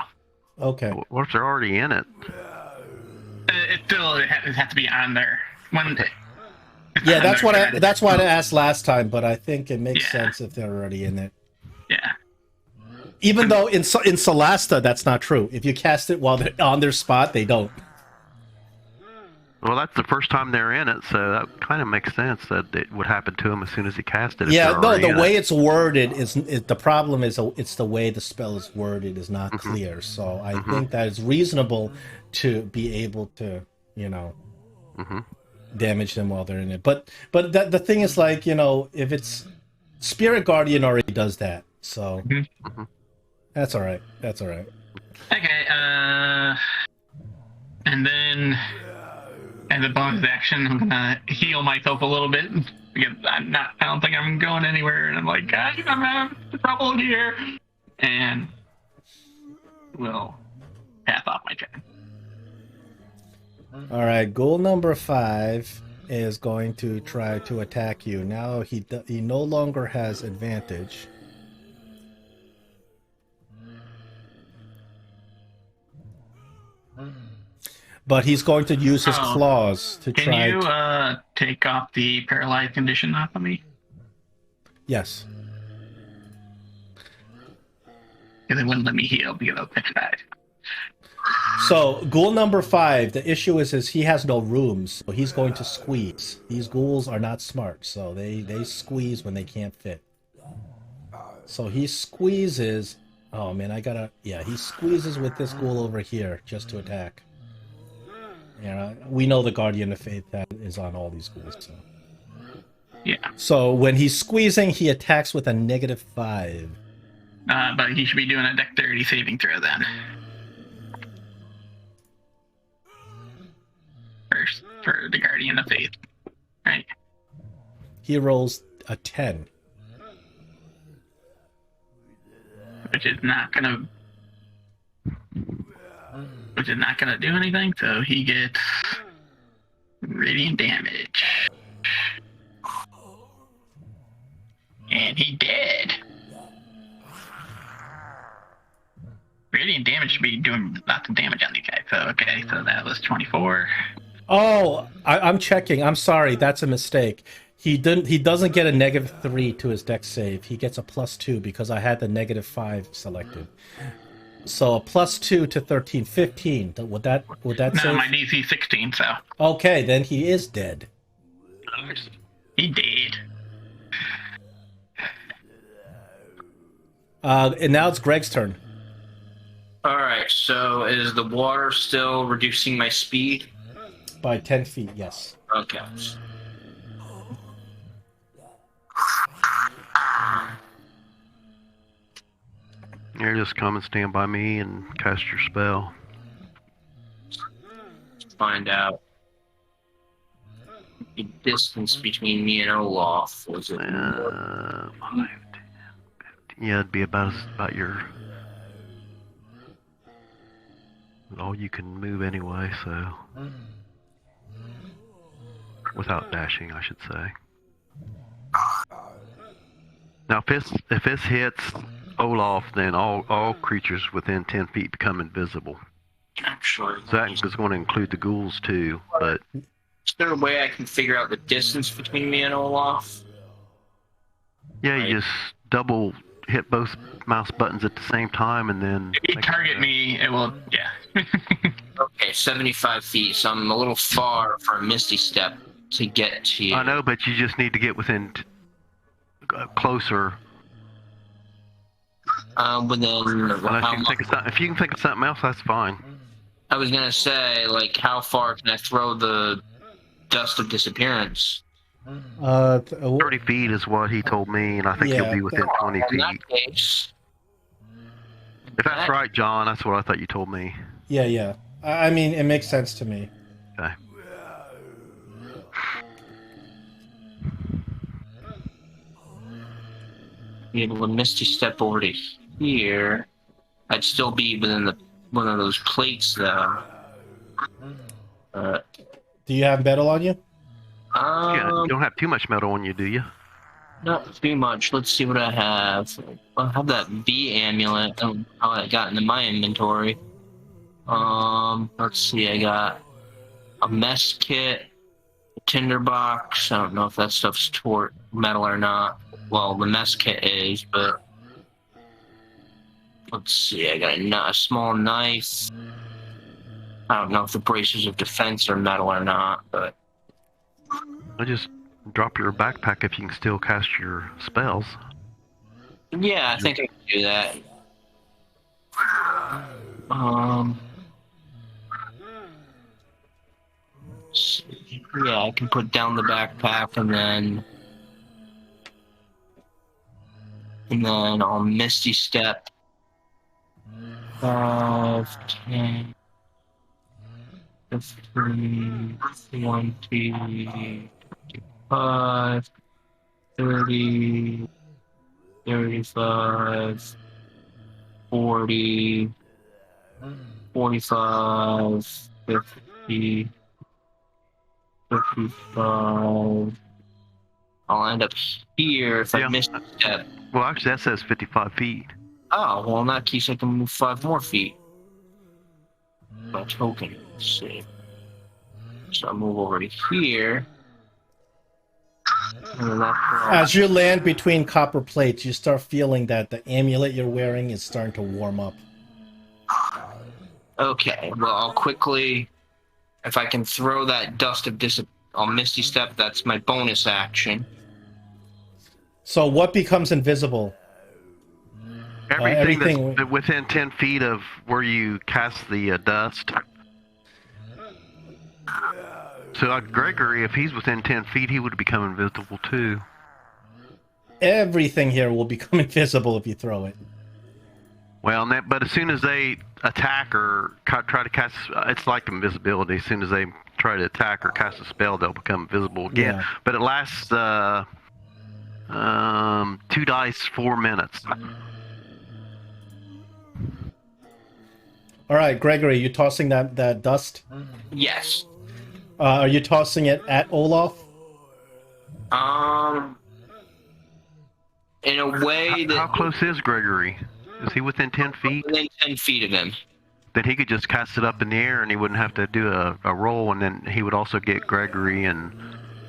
A: Okay.
C: What if they're already in it?
B: It has to be on there.
A: Yeah, that's what I asked last time, but I think it makes sense if they're already in it.
B: Yeah.
A: Even though in Solasta that's not true. If you cast it while they're on their spot, they don't.
C: Well, that's the first time they're in it, so that kind of makes sense that it would happen to him as soon as he cast it.
A: Yeah, no, the way it's worded is the problem is it's the way the spell is worded is not clear. So I think that it's reasonable to be able to, damage them while they're in it. But the thing is, like, if it's Spirit Guardian already does that, so that's all right. That's all right.
B: Okay, and then as a bonus action, I'm gonna heal myself a little bit because I don't think I'm going anywhere, and I'm like, guys, I'm having trouble here, and we'll pass off my turn.
A: All right, goal number 5 is going to try to attack you. Now he no longer has advantage. But he's going to use his claws to try.
B: Can you take off the paralyzed condition off of me?
A: Yes.
B: Because it wouldn't let me heal because I was petrified.
A: So, ghoul number 5, the issue is he has no rooms, so he's going to squeeze. These ghouls are not smart, so they squeeze when they can't fit. So he squeezes. Oh man, he squeezes with this ghoul over here just to attack. We know the Guardian of Faith that is on all these ghouls. So.
B: Yeah.
A: So when he's squeezing, he attacks with a -5.
B: But he should be doing a dexterity saving throw then. First, for the Guardian of Faith. Right?
A: He rolls a 10.
B: Which is not gonna do anything, so he gets radiant damage. And he dead. Radiant damage should be doing lots of damage on these guys. So okay, so that was 24.
A: Oh, I'm checking. I'm sorry, that's a mistake. He doesn't get a -3 to his dex save. He gets a +2 because I had the -5 selected. So a +2 to 13, 15. Would that
B: No,
A: save?
B: my DC 16, so.
A: Okay, then he is dead.
B: He dead.
A: And now it's Greg's turn.
D: All right. So is the water still reducing my speed?
A: By 10 feet, yes.
D: Okay.
C: You just come and stand by me and cast your spell.
D: Let's find out the distance between me and Olaf. Was it
C: 5, 10, 15. Yeah, it'd be about your. All you can move anyway, so. Without dashing, I should say. Now, if this hits Olaf, then all creatures within 10 feet become invisible.
D: I'm sure.
C: So that is going to include the ghouls too, but...
D: Is there a way I can figure out the distance between me and Olaf?
C: Yeah, you just double hit both mouse buttons at the same time, and then...
B: If you target me, it will... Yeah.
D: Okay, 75 feet, so I'm a little far for a Misty Step to get to you.
C: I know, but you just need to get within... closer. If you can think of something else, that's fine.
D: I was gonna say, like, how far can I throw the dust of disappearance?
C: 30 feet is what he told me, and I think he'll be within 20 feet.
D: In that case,
C: if that's right, John, that's what I thought you told me.
A: Yeah. I mean, it makes sense to me.
C: Okay.
D: be able to Misty Step over to here. I'd still be within one of those plates, though.
A: Do you have metal on you?
C: You don't have too much metal on you, do you?
D: Not too much. Let's see what I have. I have that V amulet. I don't know how I got into my inventory. Let's see. I got a mess kit, a tinderbox. I don't know if that stuff's metal or not. Well, the mess kit is, but let's see. I got a small knife. I don't know if the braces of defense are metal or not, but
C: I just drop your backpack if you can still cast your spells.
D: yeah, I think I can do that. Yeah, I can put down the backpack and then I'll Misty Step 5, 10, 15, 20, 25, 30, 35, 40, 45, 50, 55. I'll end up here if I miss a step.
C: Well, actually, that says 55 feet.
D: Oh, well, in that case, I can move 5 more feet. My token. Let's see. So I'll move over to here. And then
A: As you land between copper plates, you start feeling that the amulet you're wearing is starting to warm up.
D: okay, well, I'll quickly... If I can throw that dust of I'll Misty Step, that's my bonus action.
A: So what becomes invisible?
C: Everything that's within 10 feet of where you cast the dust. So Gregory, if he's within 10 feet, he would become invisible too.
A: Everything here will become invisible if you throw it.
C: Well, but as soon as they attack or try to cast, it's like invisibility. As soon as they try to attack or cast a spell, they'll become visible again.
A: Yeah.
C: But it lasts 2 dice, 4 minutes.
A: All right, Gregory, you tossing that dust?
D: Yes.
A: Are you tossing it at Olaf?
D: In a way that...
C: How close is Gregory? Is he within 10 feet?
D: Within 10 feet of him.
C: Then he could just cast it up in the air and he wouldn't have to do a roll, and then he would also get Gregory and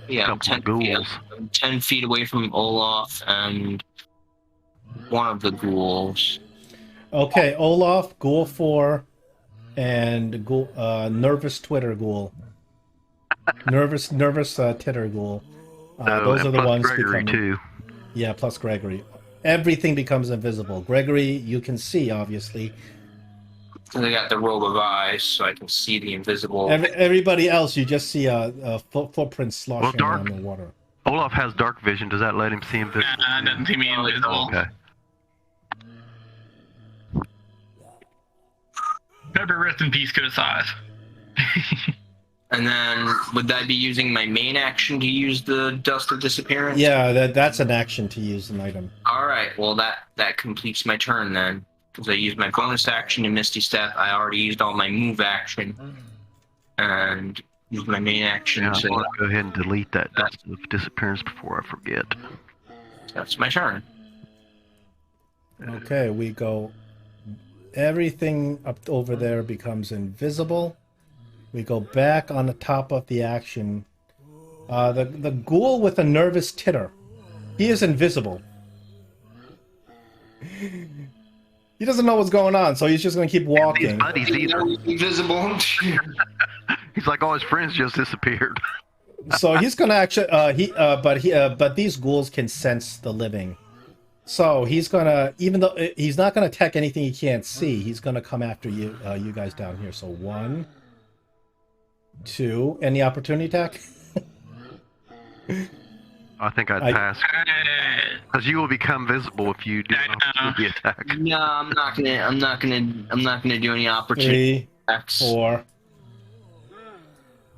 D: Yeah, I'm 10 feet, I'm 10 feet away from Olaf and one of the ghouls.
A: Okay, Olaf, Ghoul 4, and Nervous Twitter Ghoul. Nervous Titter Ghoul. Those are the ones
C: Gregory too.
A: Yeah, plus Gregory. Everything becomes invisible. Gregory, you can see, obviously.
D: And I got the robe of eyes, so I can see the invisible.
A: Everybody else, you just see a footprint sloshing around the water.
C: Olaf has dark vision. Does that let him see invisible?
B: It doesn't see me invisible.
C: Okay.
B: Never rest in peace, Kosai.
D: And then, would I be using my main action to use the Dust of Disappearance?
A: Yeah, that's an action to use an item.
D: Alright, well that completes my turn then. Because I used my bonus action to Misty Step. I already used all my move action. And used my main action.
C: Yeah,
D: so
C: I want to go ahead and delete that Dust of Disappearance before I forget.
D: that's my turn.
A: Okay, we go... Everything up over there becomes invisible. We go back on the top of the action. The ghoul with a nervous titter. He is invisible. He doesn't know what's going on, so he's just going to keep walking.
C: His buddies either.
D: Invisible.
C: He's like, all his friends just disappeared.
A: So he's going to actually... but these ghouls can sense the living. So he's going to... Even though he's not going to attack anything he can't see, he's going to come after you you guys down here. So 1... 2, any opportunity attack?
C: I think I'd pass. Because you will become visible if you do the attack.
D: No, I'm not gonna do any opportunity
A: 3,
D: attacks.
A: 4,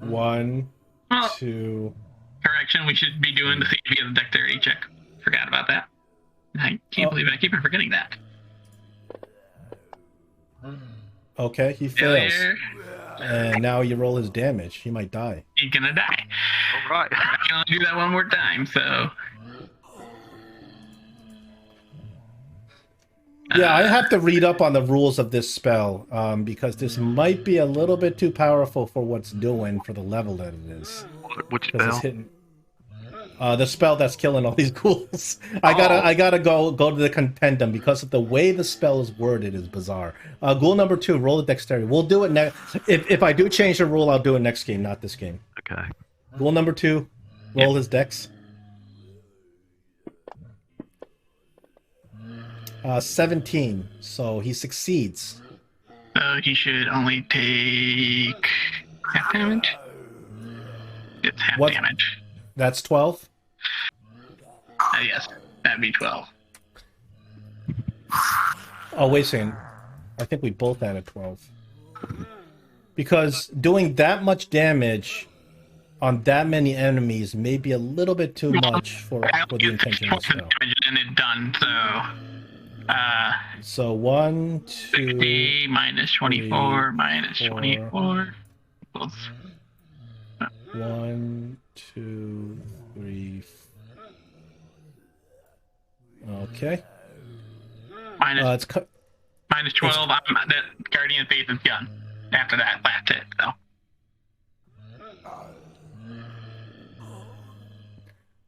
A: 1, 2.
B: Correction, we should be doing the CP of the dexterity check. Forgot about that. I can't believe I keep on forgetting that.
A: Okay, he fails.
B: Failure.
A: And now you roll his damage. He might die.
B: He's gonna die.
C: All right.
B: I can only do that one more time, so...
A: Yeah, I have to read up on the rules of this spell, because this might be a little bit too powerful for what's doing for the level that it is.
C: Which
A: Because
C: spell?
A: it's hitting... The spell that's killing all these ghouls. I gotta go to the contendum because of the way the spell is worded is bizarre. Ghoul number 2, roll a dexterity. We'll do it next. If I do change the rule, I'll do it next game, not this game.
C: Okay.
A: Ghoul number 2, roll his dex. 17. So he succeeds.
B: So he should only take half damage. It's half damage.
A: That's 12?
B: Yes, that'd be 12.
A: Oh, wait a second. I think we both added 12. Because doing that much damage on that many enemies may be a little bit too much for the intention of the spell.
B: And it's done,
A: so 1, 2...
B: 60 minus 24 minus 24 equals...
A: 1, 2, 3... Okay.
B: Minus 12, that Guardian Faith is done. After that, that's it, so.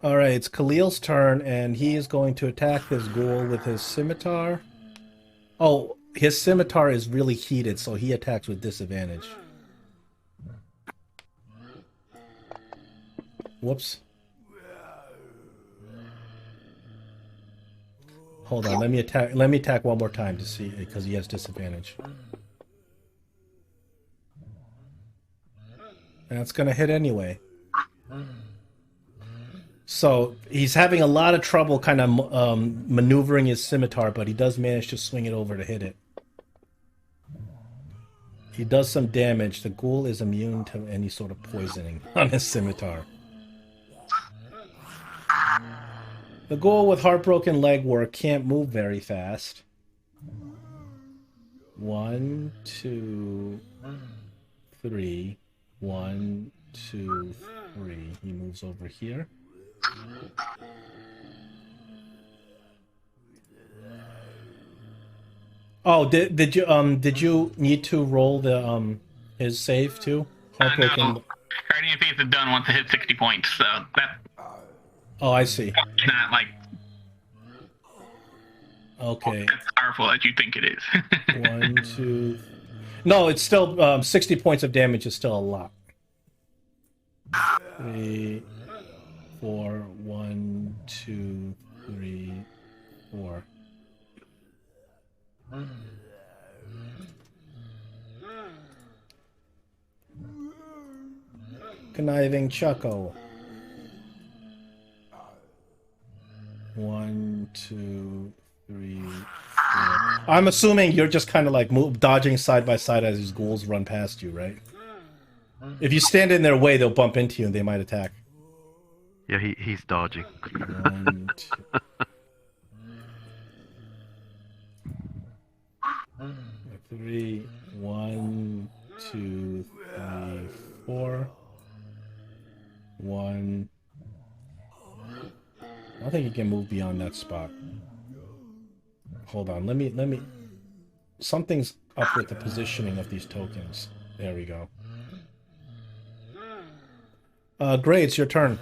A: Alright, it's Khalil's turn, and he is going to attack this ghoul with his scimitar. Oh, his scimitar is really heated, so he attacks with disadvantage. Whoops. Hold on, let me attack one more time to see, because he has disadvantage. That's gonna hit anyway. So he's having a lot of trouble kind of maneuvering his scimitar, but he does manage to swing it over to hit it. He does some damage. The ghoul is immune to any sort of poisoning on his scimitar. The ghoul with heartbroken legwork can't move very fast. 1, 2, 3. 1, 2, 3. He moves over here. Oh, did you need to roll the his save too?
B: No. Guardian Faith is done once it hits 60 points, so that.
A: Oh, I see.
B: Not like.
A: Okay.
B: As powerful as you think it is.
A: 1, 2. No, it's still 60 points of damage is still a lot. 3, 4. 1, 2, 3, 4. Conniving Chucko. 1, 2, 3, 4. I'm assuming you're just kind of like dodging side by side as these ghouls run past you, right? If you stand in their way, they'll bump into you and they might attack.
C: Yeah, he's dodging.
A: 1, 2. 3, 1, 2, 3, 4. 1. I don't think you can move beyond that spot. Hold on, let me. Something's up with the positioning of these tokens. There we go. Gray, it's your turn.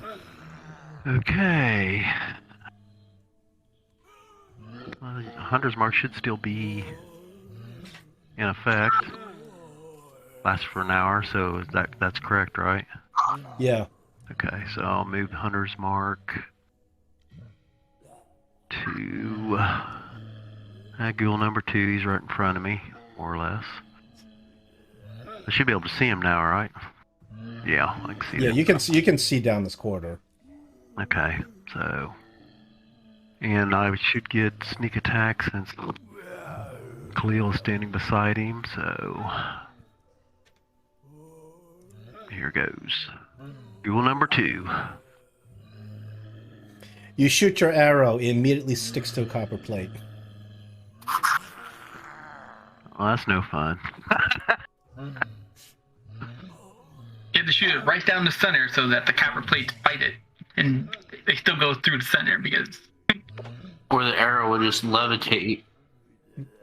C: Okay. Hunter's Mark should still be in effect. Lasts for an hour, so that's correct, right?
A: Yeah.
C: Okay, so I'll move Hunter's Mark to ghoul number 2. He's right in front of me, more or less. I should be able to see him now, right? Yeah, I can see.
A: Yeah, you can see down this corridor.
C: Okay, so, and I should get sneak attack since Khalil is standing beside him. So here goes. Ghoul number 2.
A: You shoot your arrow, it immediately sticks to a copper plate.
C: Well, that's no fun.
B: You have to shoot it right down the center so that the copper plates fight it, and they still go through the center because.
D: Or the arrow will just levitate.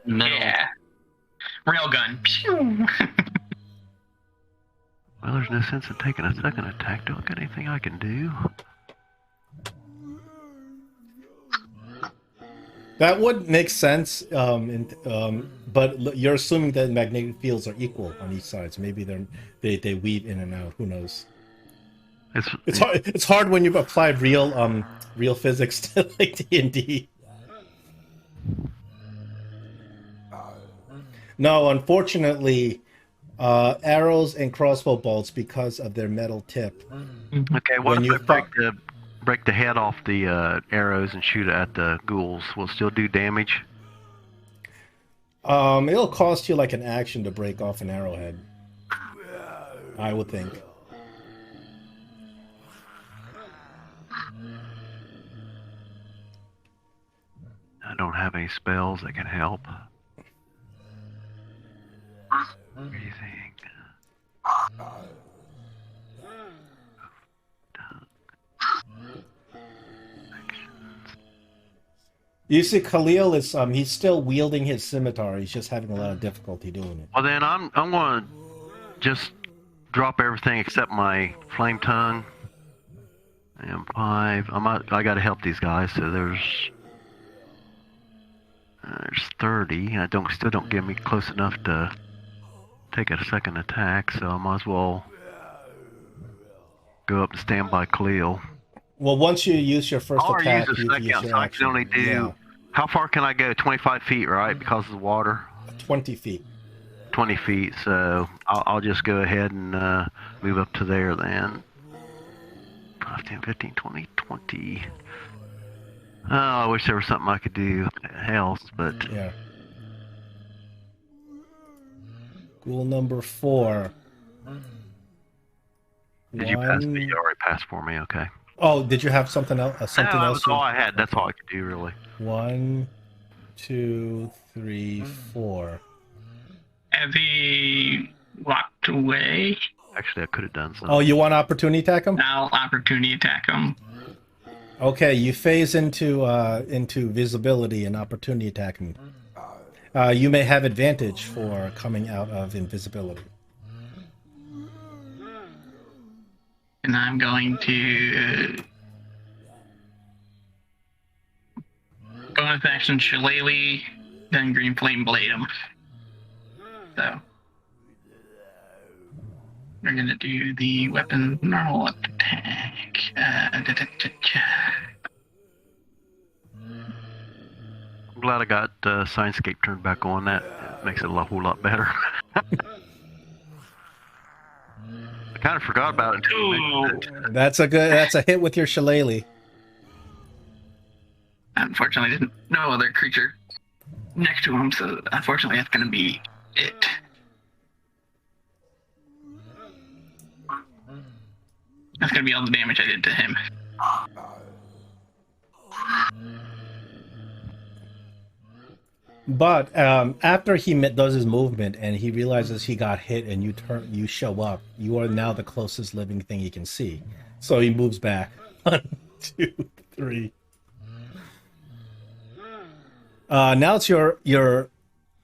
B: Yeah. Railgun. Pew!
C: Well, there's no sense in taking a second attack. Do I got anything I can do?
A: That would make sense, but you're assuming that magnetic fields are equal on each side, so maybe they weave in and out. Who knows? It's hard. It's hard when you apply real physics to like D&D. No, unfortunately, arrows and crossbow bolts, because of their metal tip.
C: Okay, what
A: When
C: if
A: you
C: I break the head off the arrows and shoot it at the ghouls? Will it still do damage?
A: It'll cost you like an action to break off an arrowhead, I would think.
C: I don't have any spells that can help. Breathing.
A: You see, Khalil is he's still wielding his scimitar. He's just having a lot of difficulty doing it.
C: Well, then I'm gonna just drop everything except my flame tongue. And 5. I gotta help these guys. So there's 30. I still don't get me close enough to take a second attack. So I might as well go up and stand by Khalil.
A: Well, once you use your first attack,
C: use a
A: you
C: second,
A: use your
C: so I
A: action.
C: can only do.
A: Yeah,
C: How far can I go? 25 feet, right? Because of the water.
A: 20 feet.
C: 20 feet. So I'll just go ahead and move up to there then. 5, 10, 15, 20, 20. Oh, I wish there was something I could do else, but
A: Yeah. Ghoul number 4.
C: did you pass me? You already passed for me. Okay.
A: Oh, did you have something else?
C: No, that was all I had. That's all I could do, really.
A: 1, 2, 3, 4.
B: As he walked away,
C: Actually, I could have done something.
A: Oh, you want to opportunity attack him?
B: I'll opportunity attack him.
A: Okay, you phase into visibility and opportunity attack him. You may have advantage for coming out of invisibility.
B: And I'm going to bonus action Shillelagh, then Green Flame Blade him. So we're gonna do the weapon normal attack.
C: I'm glad I got Signscape turned back on. That makes it a whole lot better. I kind of forgot about it until you mentioned it.
A: That's a hit with your shillelagh.
B: Unfortunately, there's no other creature next to him, so unfortunately, that's gonna be it. That's gonna be all the damage I did to him.
A: But after he does his movement and he realizes he got hit and you show up, you are now the closest living thing he can see. So he moves back. 1, 2, 3. Now it's your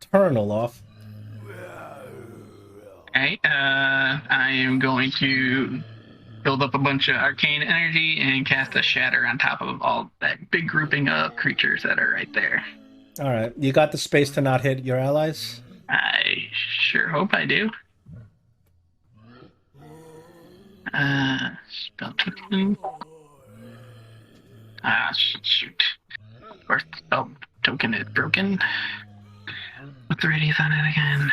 A: turn, Olaf.
B: Okay, I am going to build up a bunch of arcane energy and cast a shatter on top of all that big grouping of creatures that are right there.
A: All right, you got the space to not hit your allies?
B: I sure hope I do. Spell token. Shoot. Of course, the spell token is broken. What's the radius on it again?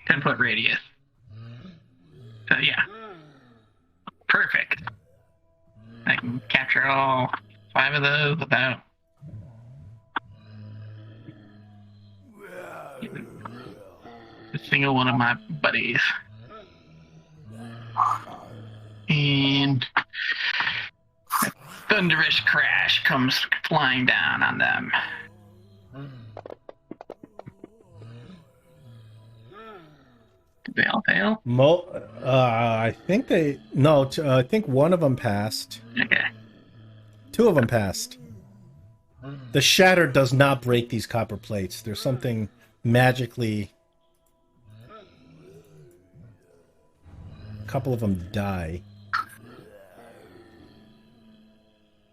B: 10-foot radius. So yeah. Perfect. I can capture all 5 of those without a single one of my buddies. And a thunderous crash comes flying down on them. Did they all fail?
A: I think I think one of them passed.
B: Okay.
A: 2 of them passed. The shatter does not break these copper plates. There's something magically. A couple of them die.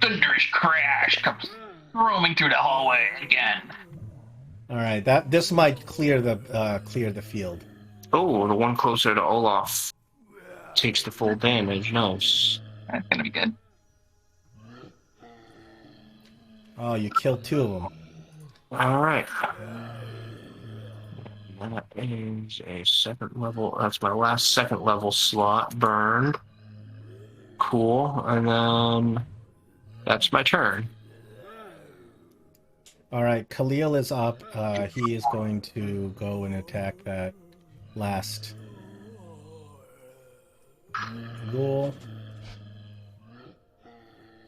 B: thunderous crash comes roaming through the hallway again.
A: All right, this might clear the field.
D: Oh, the one closer to Olaf takes the full damage. Nice.
B: That's gonna be good.
A: Oh, you killed 2 of them.
D: All right. That is a 2nd level. That's my last 2nd level slot burned. Cool. And then that's my turn.
A: All right, Khalil is up. He is going to go and attack that last ghoul.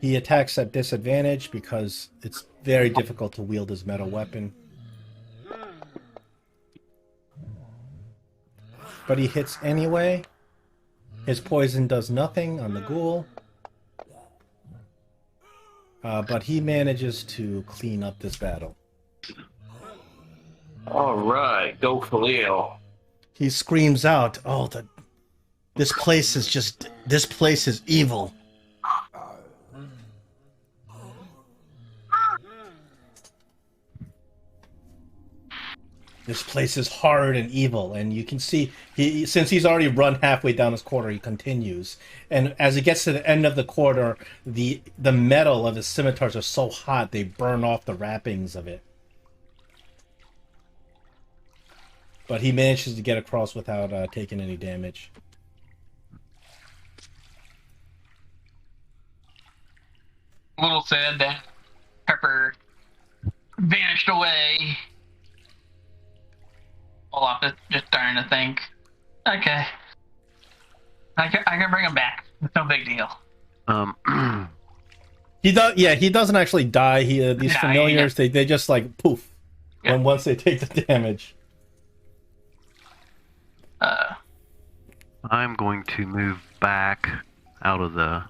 A: He attacks at disadvantage because it's very difficult to wield his metal weapon. But he hits anyway. His poison does nothing on the ghoul. But he manages to clean up this battle.
D: All right, go Khalil.
A: He screams out, "Oh, this place is evil." This place is hard and evil, and you can see since he's already run halfway down his corridor, he continues. And as he gets to the end of the corridor, the metal of his scimitars are so hot they burn off the wrappings of it. But he manages to get across without taking any damage.
B: A little sad that Pepper vanished away. Olaf is just starting to think, okay, I can bring him back. It's no big deal.
A: He does. Yeah, he doesn't actually die. These
B: Yeah,
A: familiars,
B: yeah.
A: they just like poof,
B: Yeah.
A: once they take the damage.
C: I'm going to move back out of the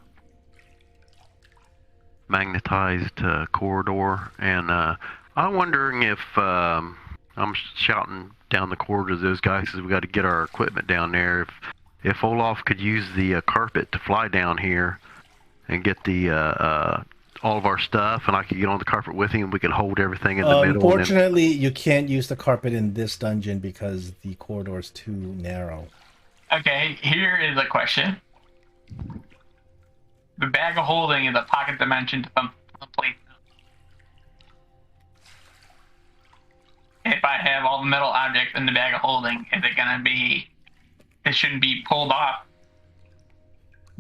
C: magnetized corridor, and I'm wondering if I'm shouting down the corridor to those guys because we got to get our equipment down there. If Olaf could use the carpet to fly down here and get the all of our stuff, and I could get on the carpet with him, we could hold everything in the middle.
A: Unfortunately, you can't use the carpet in this dungeon because the corridor is too narrow.
B: Okay, here is a question. The bag of holding is a pocket dimension to someplace. If I have all the metal objects in the bag of holding, is it gonna be? It shouldn't be pulled off.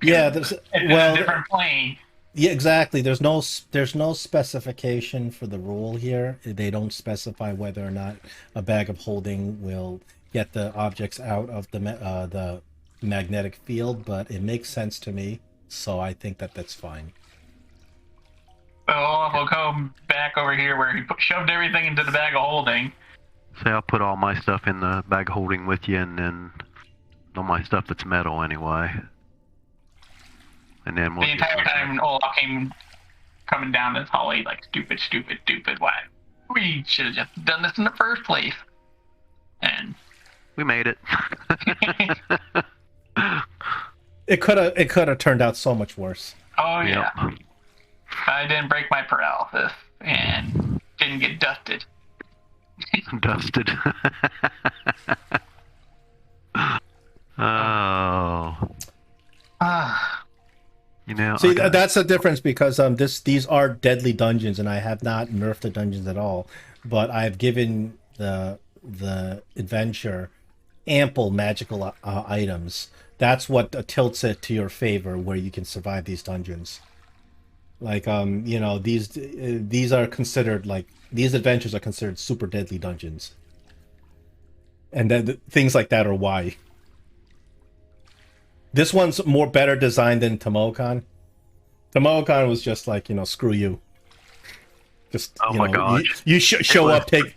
A: Yeah,
B: It's in a different plane.
A: yeah, exactly. There's no specification for the rule here. They don't specify whether or not a bag of holding will get the objects out of the magnetic field, but it makes sense to me, so I think that's fine.
B: So Olaf will come back over here where he shoved everything into the bag of holding.
C: Say I'll put all my stuff in the bag of holding with you, and then all my stuff that's metal anyway. And then we'll
B: The entire time Olaf came coming down this hallway like, stupid, why? We should have just done this in the first place. And
C: we made it.
A: It could have turned out so much worse.
B: oh yeah,
C: Yep.
B: I didn't break my paralysis and didn't get dusted.
C: Dusted. Oh. You know,
A: See, that's the difference because these are deadly dungeons, and I have not nerfed the dungeons at all, but I've given the adventure ample magical items. That's what tilts it to your favor, where you can survive these dungeons. Like these are considered these adventures are considered super deadly dungeons, and then things like that are why. This one's more better designed than Tomokan. Tomokan was just like, screw you. Just
C: Oh my God.
A: You show up, take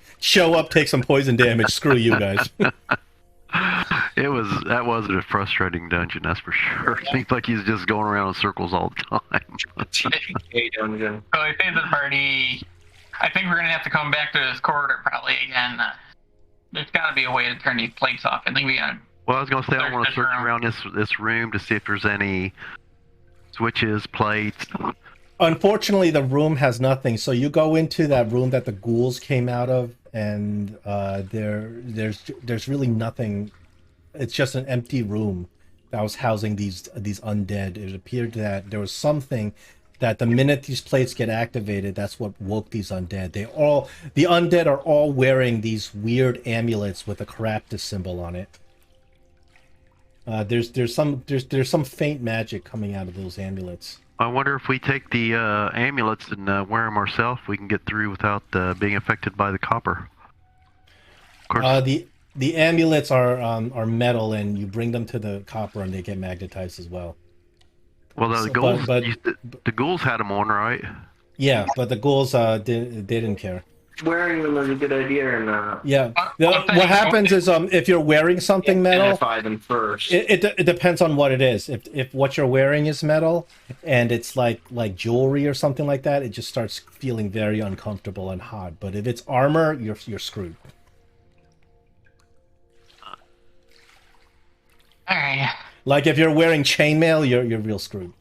A: some poison damage. Screw you guys.
C: that was a frustrating dungeon, that's for sure. It seems like he's just going around in circles all the time.
D: TK dungeon.
B: So I say the party. I think we're gonna have to come back to this corridor probably again. There's got to be a way to turn these plates off. I think we gotta.
C: Well, I was gonna say I want to
B: Search
C: search
B: this room.
C: around this room to see if there's any switches, plates.
A: Unfortunately, the room has nothing. So you go into that room that the ghouls came out of, and there's really nothing. It's just an empty room that was housing these undead. It appeared that there was something that the minute these plates get activated, that's what woke these undead. The undead are all wearing these weird amulets with a Caraptus symbol on it. There's some faint magic coming out of those amulets.
C: I wonder if we take the amulets and wear them ourselves, we can get through without being affected by the copper. Of course,
A: The amulets are metal, and you bring them to the copper, and they get magnetized as well.
C: well, the
A: So-
C: ghouls,
A: but-
C: the ghouls had them on, right?
A: Yeah, but the ghouls they didn't care.
D: Wearing them is a good idea or not?
A: Yeah, what happens is if you're wearing something metal,
D: Identify them first.
A: it depends on what it is. If what you're wearing is metal and it's like jewelry or something like that, it just starts feeling very uncomfortable and hot. But if it's armor, you're screwed.
B: All right.
A: Like if you're wearing chainmail, you're real screwed.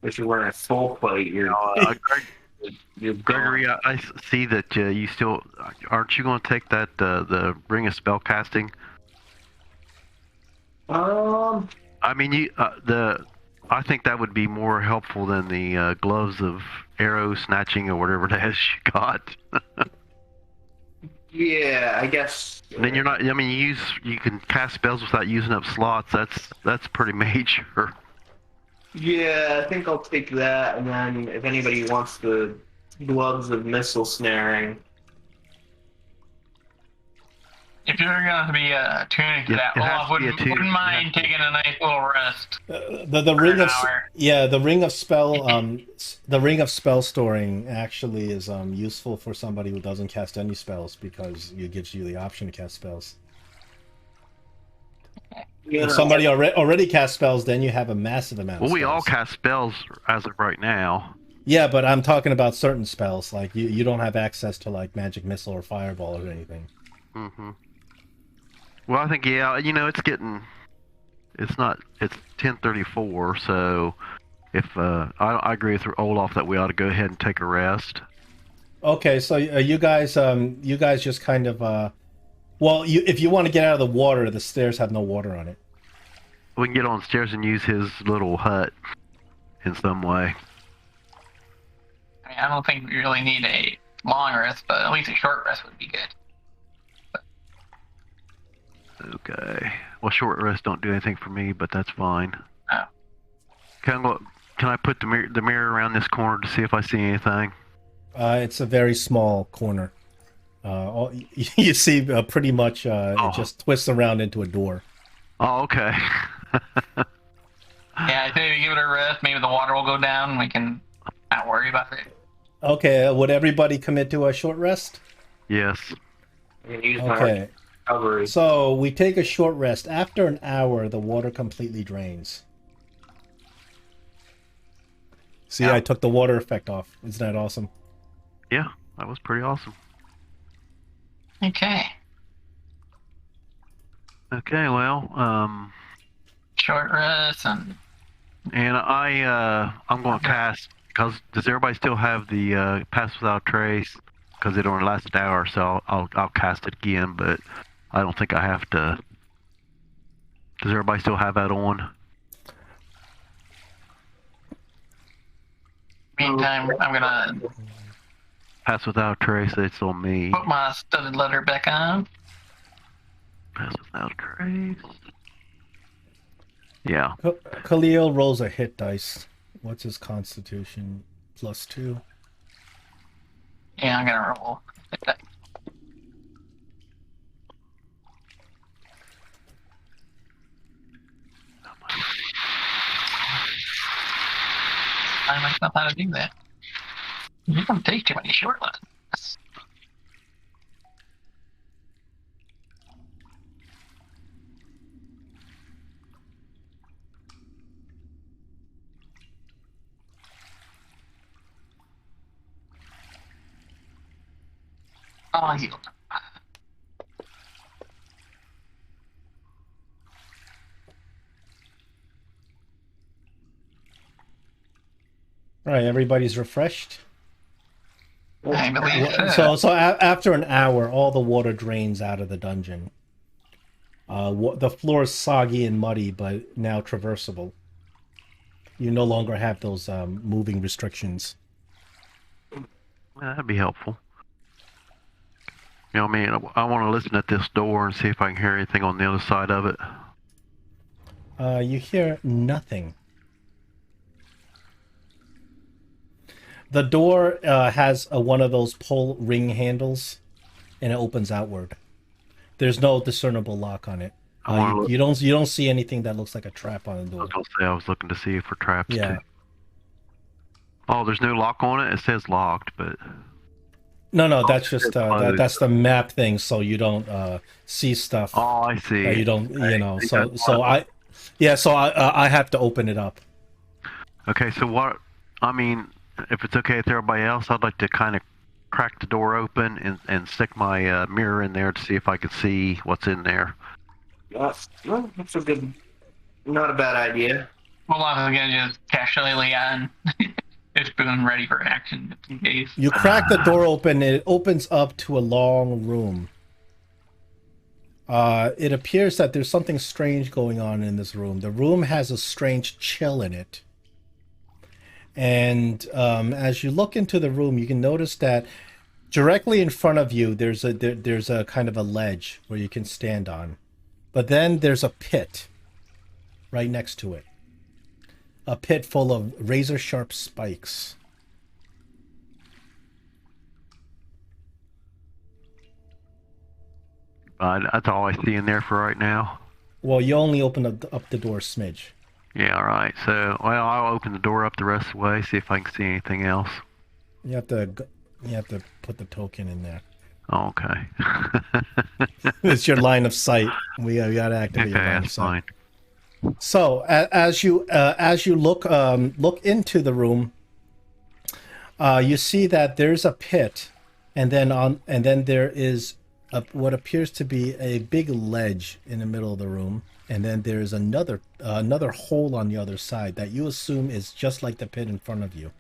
D: If you're wearing a full plate, you're
C: Gregory, I see that you still aren't you going to take that the ring of spell casting? I mean, I think that would be more helpful than the gloves of arrow snatching or whatever it is you got.
D: Yeah, I guess.
C: Then you're not. I mean, you can cast spells without using up slots. That's pretty major.
D: Yeah, I think I'll take that, and then if anybody wants the gloves of missile snaring.
B: If you're going to be attuned to
C: Yeah,
B: that,
C: it has
B: Olaf
C: to be
B: wouldn't
C: attuned.
B: mind taking a nice little rest.
A: The ring
B: an
A: of
B: hour.
A: the ring of spell storing actually is useful for somebody who doesn't cast any spells because it gives you the option to cast spells.
D: Yeah.
A: If somebody already cast spells, then you have a massive amount.
C: Well,
A: of
C: we all
A: spells.
C: cast spells as of right now.
A: Yeah, but I'm talking about certain spells. Like you don't have access to like magic missile or fireball or anything.
C: Mm-hmm. Well, I think it's getting. It's 10:34, so if I agree with Olaf that we ought to go ahead and take a rest.
A: Okay, so you guys just kind of if you want to get out of the water, the stairs have no water on it.
C: We can get on stairs and use his little hut in some way.
B: I mean, I don't think we really need a long rest, but at least a short rest would be good.
C: Okay. Well, short rests don't do anything for me, but that's fine.
B: Oh.
C: Can I put the mirror around this corner to see if I see anything?
A: It's a very small corner. You see pretty much it just twists around into a door.
C: Oh, okay.
B: Yeah, I think we give it a rest. Maybe the water will go down and we can not worry about it.
A: Okay, would everybody commit to a short rest?
C: Yes.
D: I can use my
A: Okay,
D: recovery.
A: so we take a short rest. After an hour, the water completely drains. See, I took the water effect off. Isn't that awesome?
C: Yeah, that was pretty awesome.
B: Okay.
C: Okay, well,
B: Short rest and
C: I'm going to cast, because does everybody still have the pass without trace? Because it only lasts an hour, so I'll cast it again, but I don't think I have to. Does everybody still have that on?
B: meantime, I'm gonna
C: Pass without trace, it's on me.
B: put my studded letter back on.
C: Pass without trace. Yeah.
A: Khalil rolls a hit dice. What's his constitution? +2.
B: Yeah, I'm gonna roll. I myself how to do that. You don't take too many short lessons. Oh, you.
A: All right, everybody's refreshed.
B: I believe
A: After an hour, all the water drains out of the dungeon. The floor is soggy and muddy, but now traversable. You no longer have those moving restrictions.
C: That'd be helpful. You know, I want to listen at this door and see if I can hear anything on the other side of it.
A: You hear nothing. The door has one of those pull ring handles, and it opens outward. There's no discernible lock on it. You don't see anything that looks like a trap on the door.
C: I was looking to see for traps
A: Yeah.
C: too. Oh, there's no lock on it. It says locked, but
A: No, that's just that's the map thing, so you don't see stuff.
C: oh, I see.
A: That you don't, you know. So I have to open it up.
C: Okay, so what? I mean, if it's okay with everybody else, I'd like to kind of crack the door open and stick my mirror in there to see if I could see what's in there.
D: Well, that's a good, not a bad idea.
B: we'll again just casually on his spoon ready for action in case.
A: You crack the door open, and it opens up to a long room. It appears that there's something strange going on in this room. The room has a strange chill in it. And as you look into the room, you can notice that directly in front of you, there's a kind of a ledge where you can stand on. But then there's a pit right next to it. A pit full of razor-sharp spikes.
C: That's all I see in there for right now.
A: Well, you only open up the door a smidge.
C: Yeah, all right. So, well, I'll open the door up the rest of the way, see if I can see anything else.
A: You have to put the token in there.
C: Oh, okay.
A: It's your line of sight. We got to activate your line of
C: that's
A: sight.
C: fine.
A: So as you look into the room, you see that there's a pit, and then there is what appears to be a big ledge in the middle of the room, and then there's another hole on the other side that you assume is just like the pit in front of you.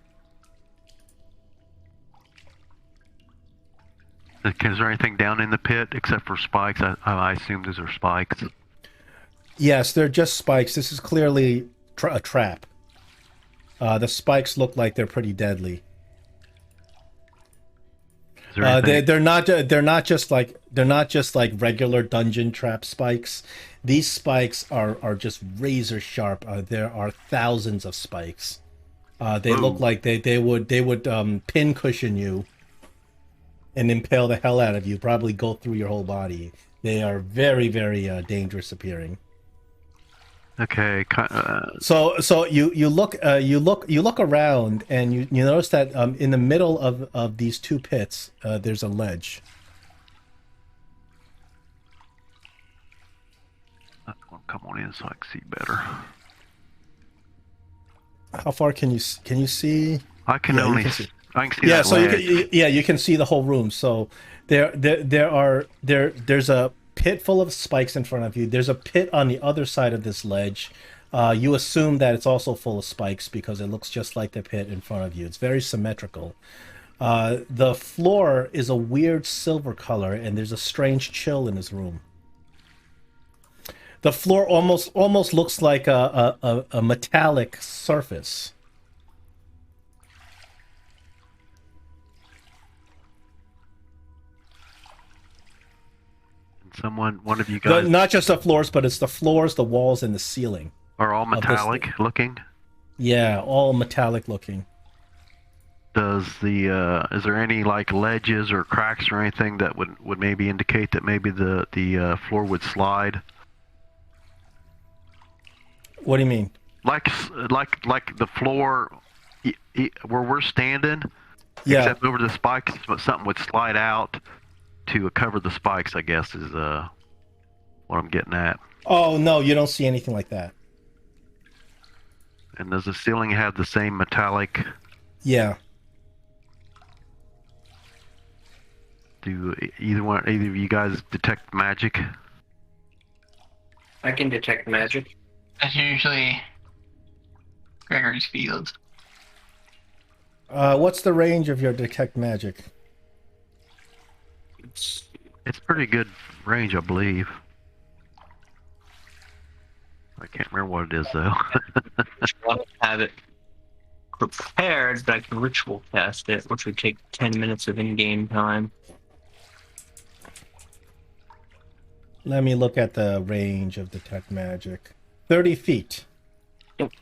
C: Is there anything down in the pit except for spikes? I assume those are spikes.
A: Yes, they're just spikes. This is clearly a trap. The spikes look like they're pretty deadly. They're not just like regular dungeon trap spikes. These spikes are just razor sharp. There are thousands of spikes. They look like they would pin cushion you and impale the hell out of you. Probably go through your whole body. They are very, very dangerous appearing.
C: Okay.
A: So you look around, and you notice that in the middle of these two pits, there's a ledge.
C: I'm gonna come on in so I can see better.
A: How far can you see?
C: I can only see. I can see
A: Yeah,
C: that
A: so
C: ledge.
A: you can see the whole room. So there's a pit full of spikes in front of you. There's a pit on the other side of this ledge. You assume that it's also full of spikes because it looks just like the pit in front of you. It's very symmetrical. The floor is a weird silver color, and there's a strange chill in this room. The floor almost looks like a metallic surface.
C: One of you guys
A: Not just the floors, but it's the floors, the walls, and the ceiling.
C: are all metallic looking.
A: Yeah, all metallic looking.
C: Is there any like ledges or cracks or anything that would maybe indicate that maybe the floor would slide?
A: What do you mean?
C: Like the floor where we're standing,
A: Yeah.
C: except over the spikes, but something would slide out to cover the spikes, I guess, is what I'm getting at.
A: Oh, no, you don't see anything like that.
C: And does the ceiling have the same metallic?
A: Yeah.
C: Do either of you guys detect magic?
D: I can detect magic.
B: That's usually Gregory's field.
A: What's the range of your detect magic?
D: It's
C: It's pretty good range, I believe. I can't remember what it is though.
D: I don't have it prepared, but I can ritual cast it, which would take 10 minutes of in-game time.
A: Let me look at the range of detect magic. 30 feet.
D: Yep.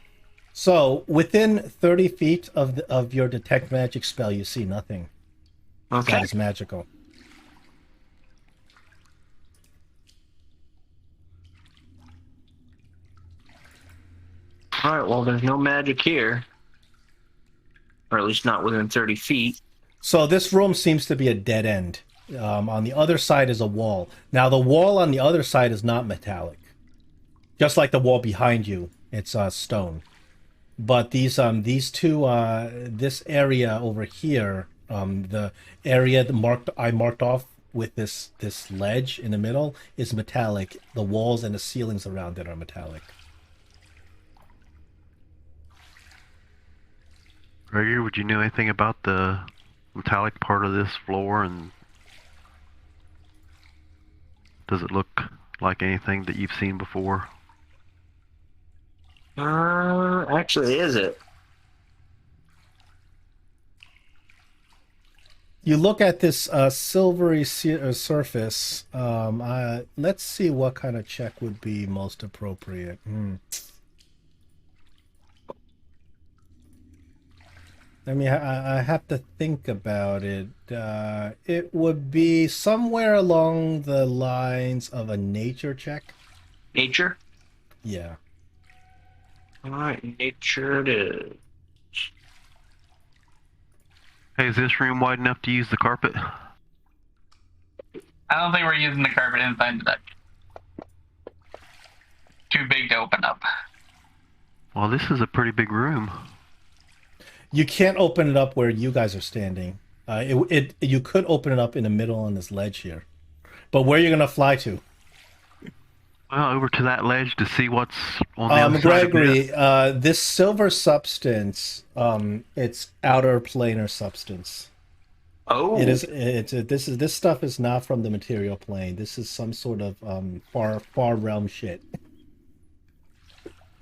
A: So within 30 feet of your detect magic spell, you see nothing
D: Okay.
A: that is magical.
D: All right. Well, there's no magic here, or at least not within 30 feet.
A: So this room seems to be a dead end. On the other side is a wall. Now the wall on the other side is not metallic, just like the wall behind you. It's stone. But these two this area over here, the area that I marked off with this ledge in the middle is metallic. The walls and the ceilings around it are metallic.
C: Gregor, would you know anything about the metallic part of this floor, and does it look like anything that you've seen before?
D: Actually, is it?
A: You look at this silvery surface. Let's see what kind of check would be most appropriate. I have to think about it. It would be somewhere along the lines of a nature check.
D: Nature?
A: Yeah.
D: All right, nature it is.
C: Hey, is this room wide enough to use the carpet?
B: I don't think we're using the carpet inside the dungeon. Too big to open up.
C: Well, this is a pretty big room.
A: You can't open it up where you guys are standing. You could open it up in the middle on this ledge here, but where are you gonna fly to?
C: Well, over to that ledge to see what's on the other side of
A: Gregory,
C: this.
A: this silver substance, it's outer planar substance.
D: Oh.
A: It is. This stuff is not from the material plane. This is some sort of far realm shit.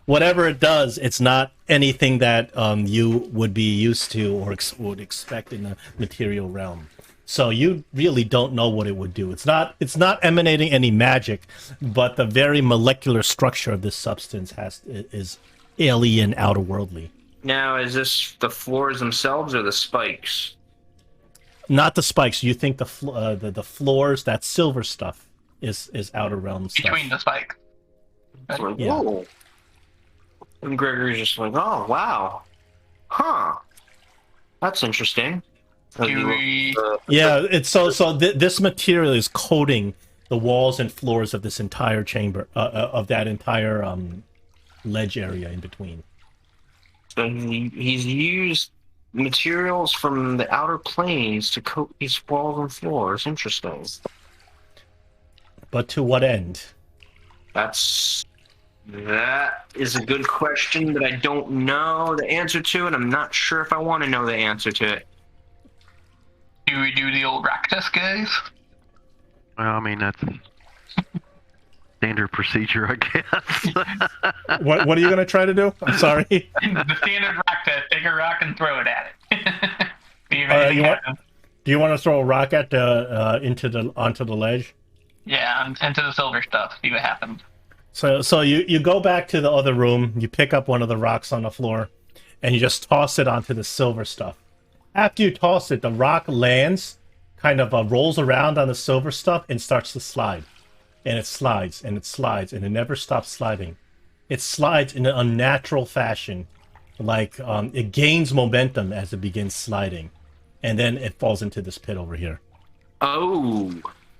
A: Whatever it does, it's not anything that you would be used to or would expect in the material realm. So you really don't know what it would do. It's not emanating any magic, but the very molecular structure of this substance is alien, outerworldly.
D: Now, is this the floors themselves or the spikes?
A: Not the spikes. You think the floors, that silver stuff, is outer realm stuff.
B: Between the spikes.
D: It's like,
A: Yeah.
D: whoa. And Gregory's just like, oh, wow. Huh. That's interesting.
B: Do we...
A: Yeah, it's this material is coating the walls and floors of this entire chamber, of that entire ledge area in between.
D: So he's used materials from the outer planes to coat these walls and floors. Interesting.
A: But to what end?
D: That is a good question that I don't know the answer to, and I'm not sure if I want to know the answer to it.
B: Do we do the old rack test, guys?
C: Well, I mean, that's standard procedure, I guess.
A: What are you going to try to do? I'm sorry.
B: The standard rack test. Take a rock and throw it at it. See if
A: Do
B: anything happens.
A: you want to throw a rock at onto the ledge?
B: Yeah, into the silver stuff. See what happens.
A: So you go back to the other room, you pick up one of the rocks on the floor, and you just toss it onto the silver stuff. After you toss it, the rock lands, kind of rolls around on the silver stuff, and starts to slide. And it slides, and it slides, and it never stops sliding. It slides in an unnatural fashion, like it gains momentum as it begins sliding. And then it falls into this pit over here.
D: Oh.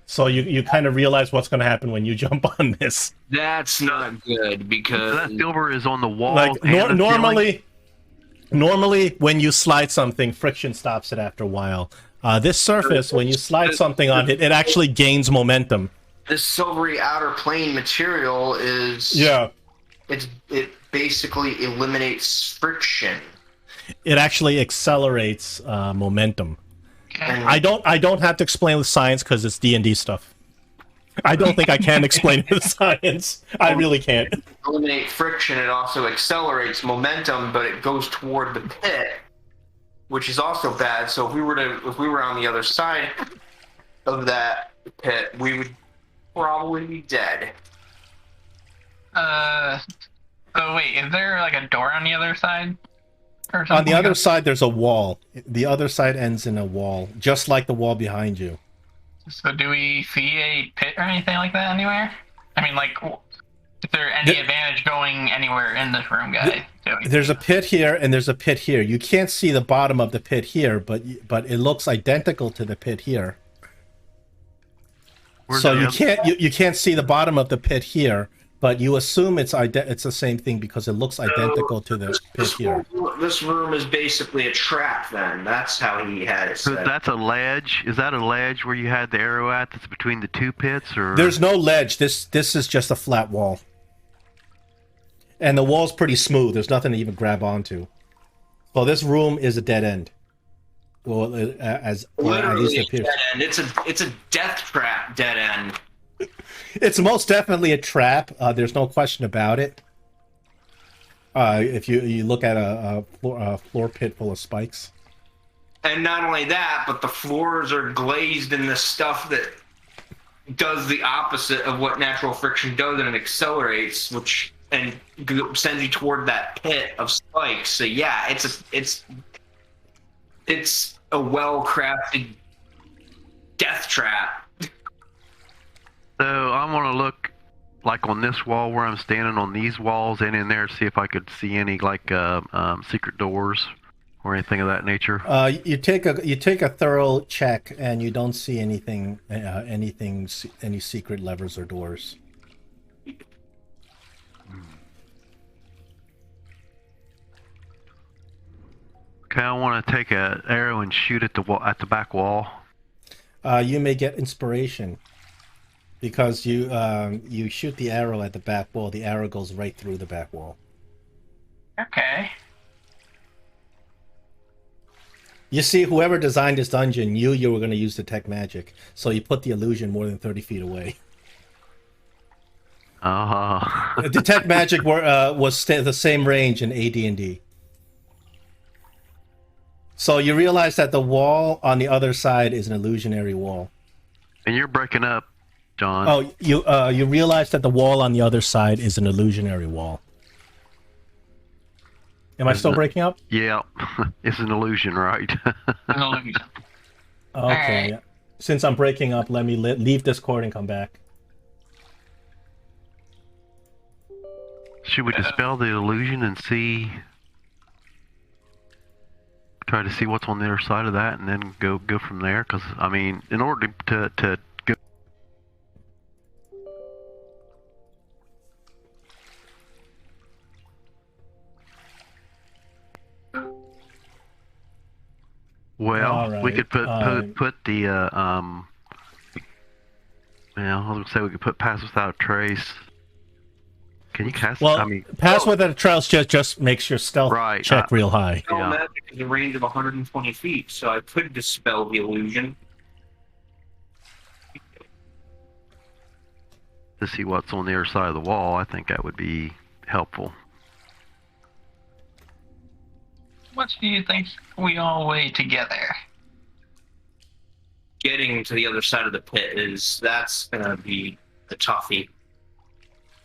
A: So you kind of realize what's going to happen when you jump on this.
D: That's not good because
C: That silver is on the wall.
A: Like
C: and the ceiling?
A: normally when you slide something, friction stops it after a while. This surface, when you slide something on it, it actually gains momentum.
D: this silvery outer plane material is
A: Yeah.
D: it basically eliminates friction.
A: It actually accelerates momentum.
B: Okay.
A: I don't have to explain with science because it's D&D stuff. I don't think I can explain it with science. I really can't.
D: Eliminate friction, it also accelerates momentum, but it goes toward the pit, which is also bad. So if we were on the other side of that pit, we would probably be dead.
B: So wait, is there like a door on the other side? Or something
A: On the
B: like
A: other
B: that?
A: side, there's a wall. The other side ends in a wall, just like the wall behind you.
B: So do we see a pit or anything like that anywhere? I mean, like, is there any advantage going anywhere in this room, guys?
A: There's a pit here and there's a pit here. You can't see the bottom of the pit here, but it looks identical to the pit here. So you can't see the bottom of the pit here, but you assume it's the same thing because it looks identical to the pit here.
D: This room is basically a trap. Then that's how he had it.
C: So
D: Set.
C: that's a ledge. Is that a ledge where you had the arrow at? That's between the two pits, or
A: There's no ledge. This is just a flat wall, and the wall's pretty smooth. There's nothing to even grab onto. Well, this room is a dead end. Well, at
D: Literally
A: least it
D: a
A: appears.
D: dead end. It's a death trap dead end.
A: It's most definitely a trap. There's no question about it. If you look at a floor pit full of spikes.
D: And not only that, but the floors are glazed in this stuff that does the opposite of what natural friction does, and it accelerates, and sends you toward that pit of spikes. So yeah, it's a well-crafted death trap.
C: So I want to look like on this wall where I'm standing, on these walls and in there, see if I could see any like secret doors or anything of that nature.
A: You take a thorough check and you don't see any secret levers or doors.
C: Okay, I want to take an arrow and shoot at the back wall.
A: You may get inspiration. Because you shoot the arrow at the back wall, the arrow goes right through the back wall.
B: Okay.
A: You see, whoever designed this dungeon knew you were going to use detect magic, so you put the illusion more than 30 feet away. Detect magic was the same range in AD&D. So you realize that the wall on the other side is an illusionary wall.
C: And you're breaking up, John.
A: Oh, you realize that the wall on the other side is an illusionary wall. Am I still breaking up?
C: Yeah, it's an illusion, right?
B: An illusion.
A: Okay.
B: Right.
A: Since I'm breaking up, let me leave Discord and come back.
C: Should we dispel the illusion and try to see what's on the other side of that, and then go from there? Because I mean, in order to go. Well,
A: right.
C: we could put the well, I was gonna say we could put pass without a trace. Can you cast?
A: Well,
C: I mean,
A: pass without a trace just makes your stealth check real high.
D: Spell magic is a range of 120 feet, so I could dispel the illusion.
C: To see what's on the other side of the wall, I think that would be helpful.
B: What do you think we all weigh together?
D: Getting to the other side of the pit that's gonna be the toughie.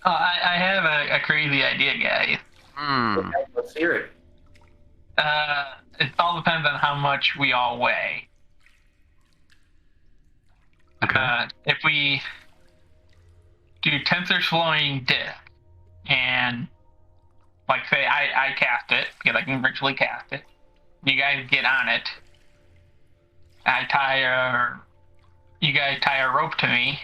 B: Oh, I have a crazy idea, guys.
C: Hmm.
D: Let's hear it.
B: It all depends on how much we all weigh.
C: Okay.
B: If we do tensor flowing disc, and like say I cast it because I can virtually cast it. You guys get on it. You guys tie a rope to me,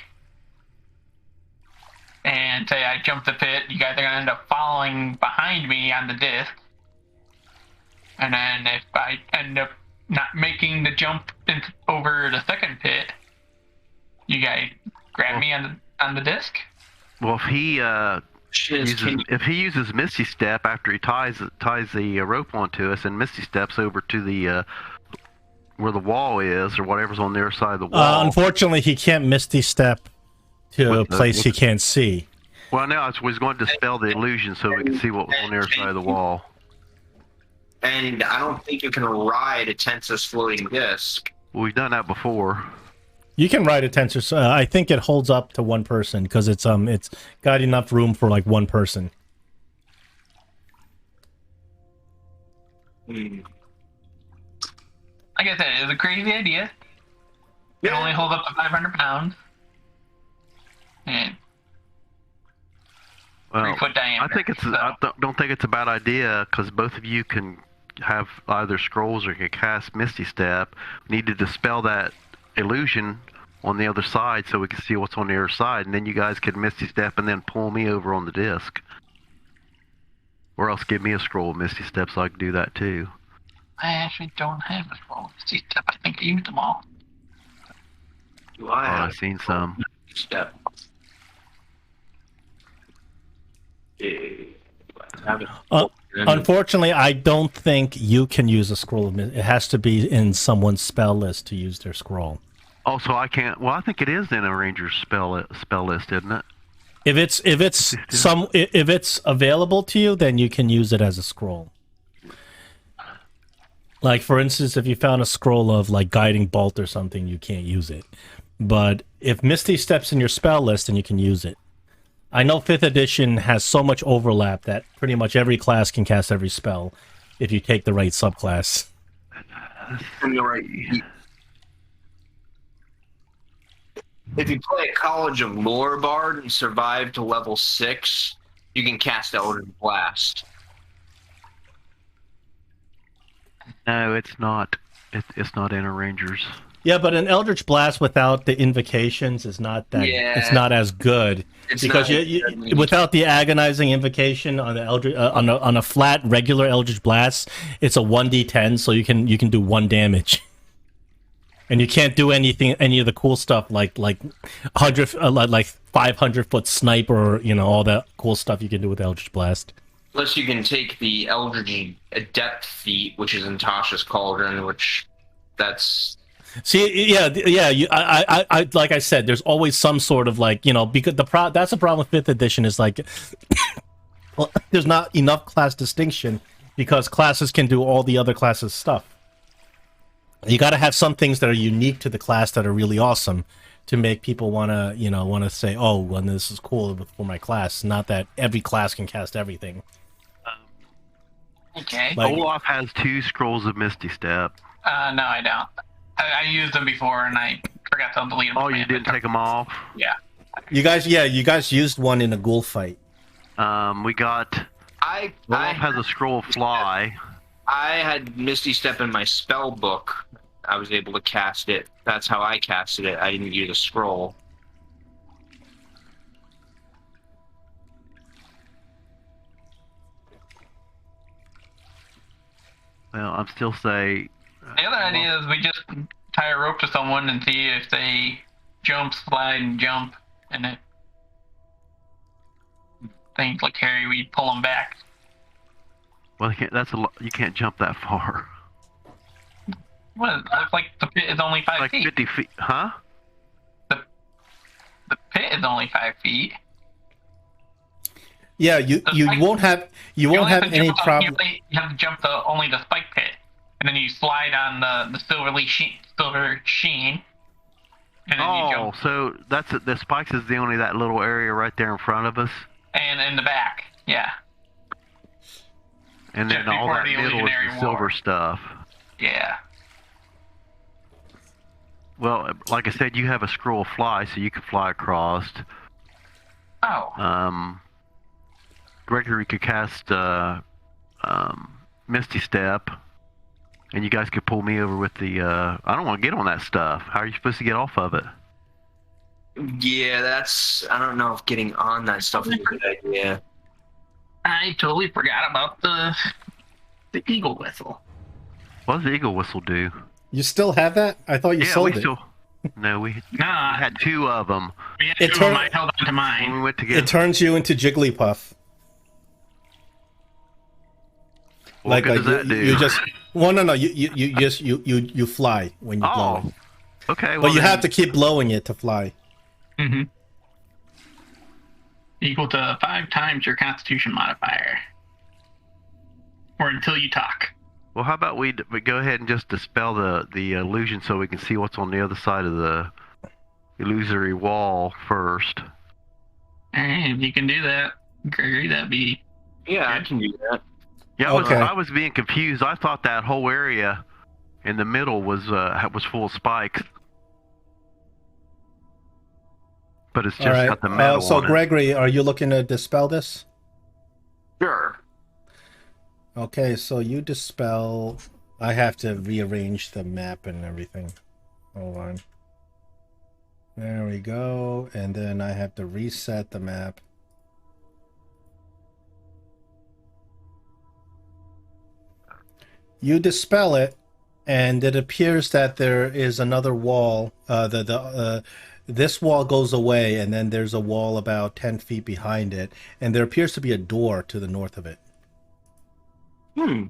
B: and say I jump the pit. You guys are gonna end up following behind me on the disc, and then if I end up not making the jump over the second pit, you guys grab me on the disc.
C: Well, if he If he uses Misty Step after he ties the rope onto us, and Misty Steps over to the where the wall is, or whatever's on their side of the wall.
A: Unfortunately, he can't Misty Step to a place he can't see.
C: Well, now I was going to dispel the illusion so we can see what was on their side of the wall.
D: And I don't think you can ride a Tensus floating disc.
C: Well, we've done that before.
A: You can ride a tensor. I think it holds up to one person because it's got enough room for like one person.
B: Like I said, it was a crazy idea. It only holds up to 500 pounds. And 3 foot diameter.
C: I think I don't think it's a bad idea because both of you can have either scrolls or can cast Misty Step. We need to dispel that illusion on the other side so we can see what's on the other side, and then you guys can Misty Step and then pull me over on the disc. Or else give me a scroll of Misty Step so I can do that too.
B: I actually don't have a scroll of Misty Step. I think I used them all.
C: I've seen some.
D: Step.
A: Unfortunately, I don't think you can use a scroll of it has to be in someone's spell list to use their scroll.
C: Oh, so I can't. Well, I think it is in a ranger's spell list, isn't it?
A: If it's available to you, then you can use it as a scroll. Like for instance, if you found a scroll of like guiding bolt or something, you can't use it. But if Misty Step's in your spell list, then you can use it. I know 5th edition has so much overlap that pretty much every class can cast every spell if you take the right subclass.
D: If you play a College of Lore Bard and survive to level 6, you can cast Eldritch Blast.
C: No, it's not. It's not in a ranger's.
A: Yeah, but an Eldritch Blast without the invocations is not that. Yeah. It's not as good because you without the agonizing invocation on the Eldritch on a flat regular Eldritch Blast, it's a 1d10, so you can do 1 damage, and you can't do any of the cool stuff like 500-foot sniper or all that cool stuff you can do with Eldritch Blast.
D: Unless you can take the Eldritch Adept feat, which is in Tasha's Cauldron, which that's.
A: See, yeah. I like I said, there's always some sort of because that's the problem with 5th edition is well, there's not enough class distinction because classes can do all the other classes' stuff. You got to have some things that are unique to the class that are really awesome to make people want to say, oh, well, this is cool for my class. Not that every class can cast everything.
B: Okay.
C: Olaf has 2 scrolls of Misty Step.
B: No, I don't. I used them before and I forgot to delete them.
C: Oh, you didn't take them off?
B: Yeah.
A: You guys used one in a ghoul fight.
C: We got. Olaf has a scroll of Fly.
D: I had Misty Step in my spell book. I was able to cast it. That's how I casted it. I didn't use a scroll.
C: Well, I'm still saying.
B: The other idea is we just tie a rope to someone and see if they jump, slide, and jump, and it things like Harry, we pull them back.
C: Well, you can't jump that far.
B: What? It's like the pit is only 5 feet.
C: 50 feet, huh?
B: The pit is only 5 feet.
A: Yeah, you won't have any problem.
B: You have to jump only the spike pit, and then you slide on the silver sheen. And then you jump.
C: So that's the spikes is the only that little area right there in front of us.
B: And in the back, yeah.
C: And then all that middle is the silver stuff.
B: Yeah.
C: Well, like I said, you have a scroll of Fly, so you can fly across.
B: Oh.
C: Gregory could cast Misty Step, and you guys could pull me over with the. I don't want to get on that stuff. How are you supposed to get off of it?
D: Yeah, I don't know if getting on that stuff is a good idea.
B: I totally forgot about the eagle whistle.
C: What does the eagle whistle do?
A: You still have that? I thought you sold it.
C: No, we had 2 of them.
B: Yeah,
A: It
B: two of them,
A: turn-
B: I held on to
C: When
B: mine.
C: we went together.
A: It turns you into Jigglypuff.
C: What good does that do?
A: you just well no you just you fly when you blow it.
C: Okay. Well,
A: But you
C: then-
A: have to keep blowing it to fly.
B: Mm-hmm. Equal to 5 times your Constitution modifier, or until you talk.
C: Well, how about we go ahead and just dispel the illusion so we can see what's on the other side of the illusory wall first.
B: Alright, if you can do that, Gregory, that'd be...
D: Yeah, I can do that.
C: Yeah,
A: Okay.
C: I was being confused. I thought that whole area in the middle was full of spikes, but it's just
A: All right.
C: got the metal
A: So
C: on it.
A: Gregory, are you looking to dispel this?
D: Sure.
A: Okay, so you dispel. I have to rearrange the map and everything. Hold on. There we go. And then I have to reset the map. You dispel it, and it appears that there is another wall. This wall goes away, and then there's a wall about 10 feet behind it, and there appears to be a door to the north of it.
C: So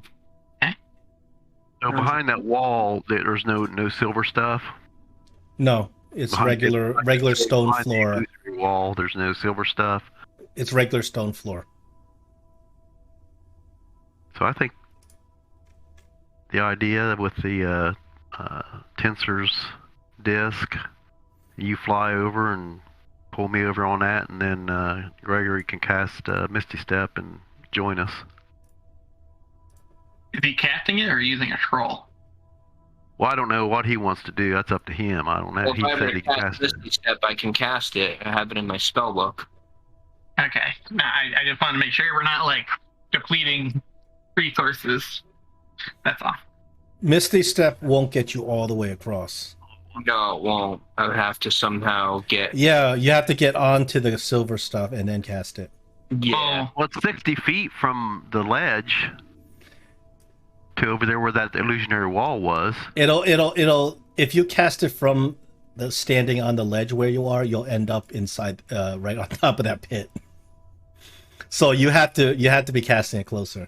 C: behind that wall, there's no silver stuff.
A: No, it's
C: Behind
A: regular stone
C: behind the
A: floor.
C: illusory wall, there's no silver stuff.
A: It's regular stone floor.
C: So I think the idea with the tensor's disc, you fly over and pull me over on that, and then Gregory can cast Misty Step and join us.
B: Is he casting it or using a scroll?
C: Well, I don't know what he wants to do. That's up to him. I don't know.
D: Well,
C: He
D: if I
C: said
D: were
C: he
D: to
C: can
D: cast
C: cast it.
D: Misty Step, I can cast it. I have it in my spell book.
B: Okay. No, I just want to make sure we're not, like, depleting resources. That's all.
A: Misty Step won't get you all the way across.
D: No, it won't. I would have to somehow get.
A: Yeah, you have to get onto the silver stuff and then cast it.
D: Yeah.
B: Oh,
C: Well, it's 60 feet from the ledge to over there where that illusionary wall was.
A: It'll if you cast it from the standing on the ledge where you are, you'll end up inside right on top of that pit. So you have to be casting it closer.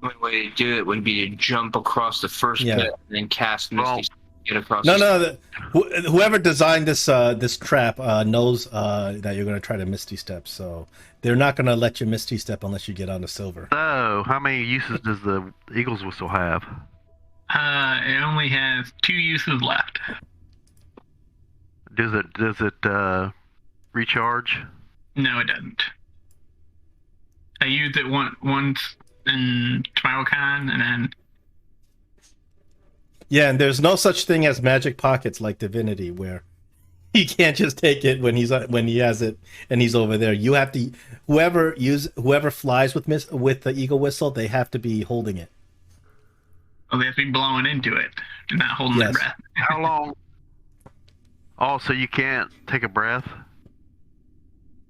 D: The only way to do it would be to jump across the first
A: Yeah.
D: pit and then cast Misty
C: Well-
D: Step to get across.
A: No, whoever designed this trap knows that you're going to try to Misty Step, so they're not going to let you Misty Step unless you get on the silver.
C: So, how many uses does the Eagle's Whistle have?
B: it only has 2 uses left.
C: Does it recharge?
B: No, it doesn't. I used it once in TomorrowCon, and then
A: Yeah, and there's no such thing as magic pockets like Divinity, where he can't just take it when he has it and he's over there. You have to whoever flies with the eagle whistle, they have to be holding it.
B: they have to be blowing into it and not holding their
A: Yes.
B: breath.
C: How long? Oh, so you can't take a breath?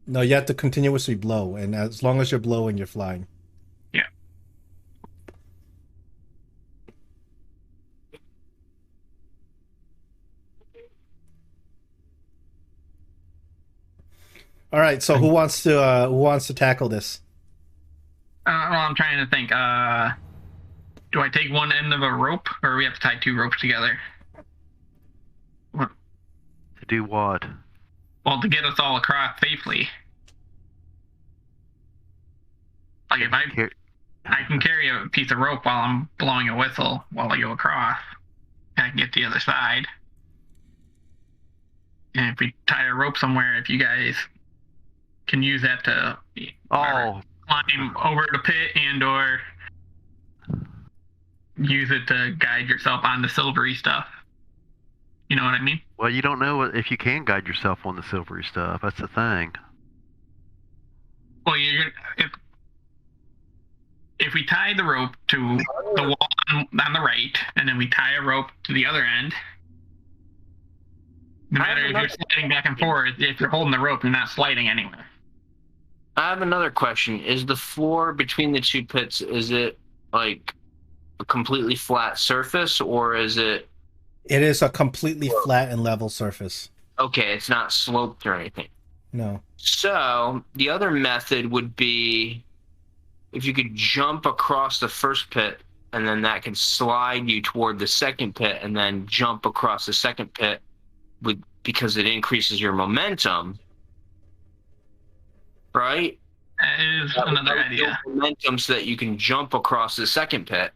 A: No, you have to continuously blow, and as long as you're blowing, you're flying.
B: Yeah.
A: All right, so who wants to tackle this?
B: Well, I'm trying to think. Do I take one end of a rope, or we have to tie 2 ropes together?
C: To do what?
B: Well, to get us all across safely. Like if I can carry a piece of rope while I'm blowing a whistle while I go across, and I can get to the other side. And if we tie a rope somewhere, if you guys can use that to
C: Oh,
B: climb over the pit and or use it to guide yourself on the silvery stuff. You know what I mean?
C: well, you don't know if you can guide yourself on the silvery stuff. That's the thing.
B: Well, if we tie the rope to the wall on the right, and then we tie a rope to the other end, no matter if you're sliding back and forth, if you're holding the rope, you're not sliding anywhere.
D: I have another question. Is the floor between the 2 pits, is it like a completely flat surface, or is it?
A: It is a completely flat and level surface.
D: Okay, it's not sloped or anything.
A: No.
D: So the other method would be if you could jump across the first pit, and then that can slide you toward the second pit, and then jump across the second pit because it increases your momentum, right?
B: That is another idea.
D: Momentum so that you can jump across the second pit.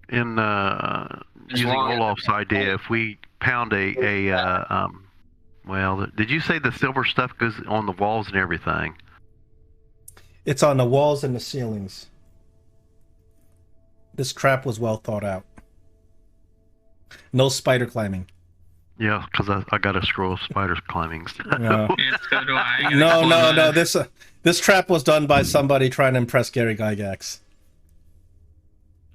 C: In using Olaf's idea, if we pound well, did you say the silver stuff goes on the walls and everything?
A: It's on the walls and the ceilings. This trap was well thought out. No spider climbing.
C: Yeah, because I got a scroll of spiders climbing.
A: No.
B: Yes, so do I.
A: No. This trap was done by somebody trying to impress Gary Gygax.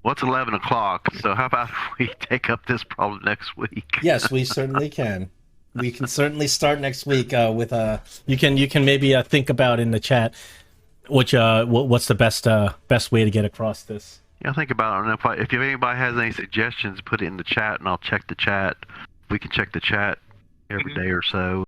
C: Well, it's 11 o'clock, so how about we take up this problem next week?
A: Yes, we certainly can. We can certainly start next week with you can maybe think about in the chat what's the best way to get across this.
C: Yeah, think about it. And if anybody has any suggestions, put it in the chat, and I'll check the chat. We can check the chat every day or so.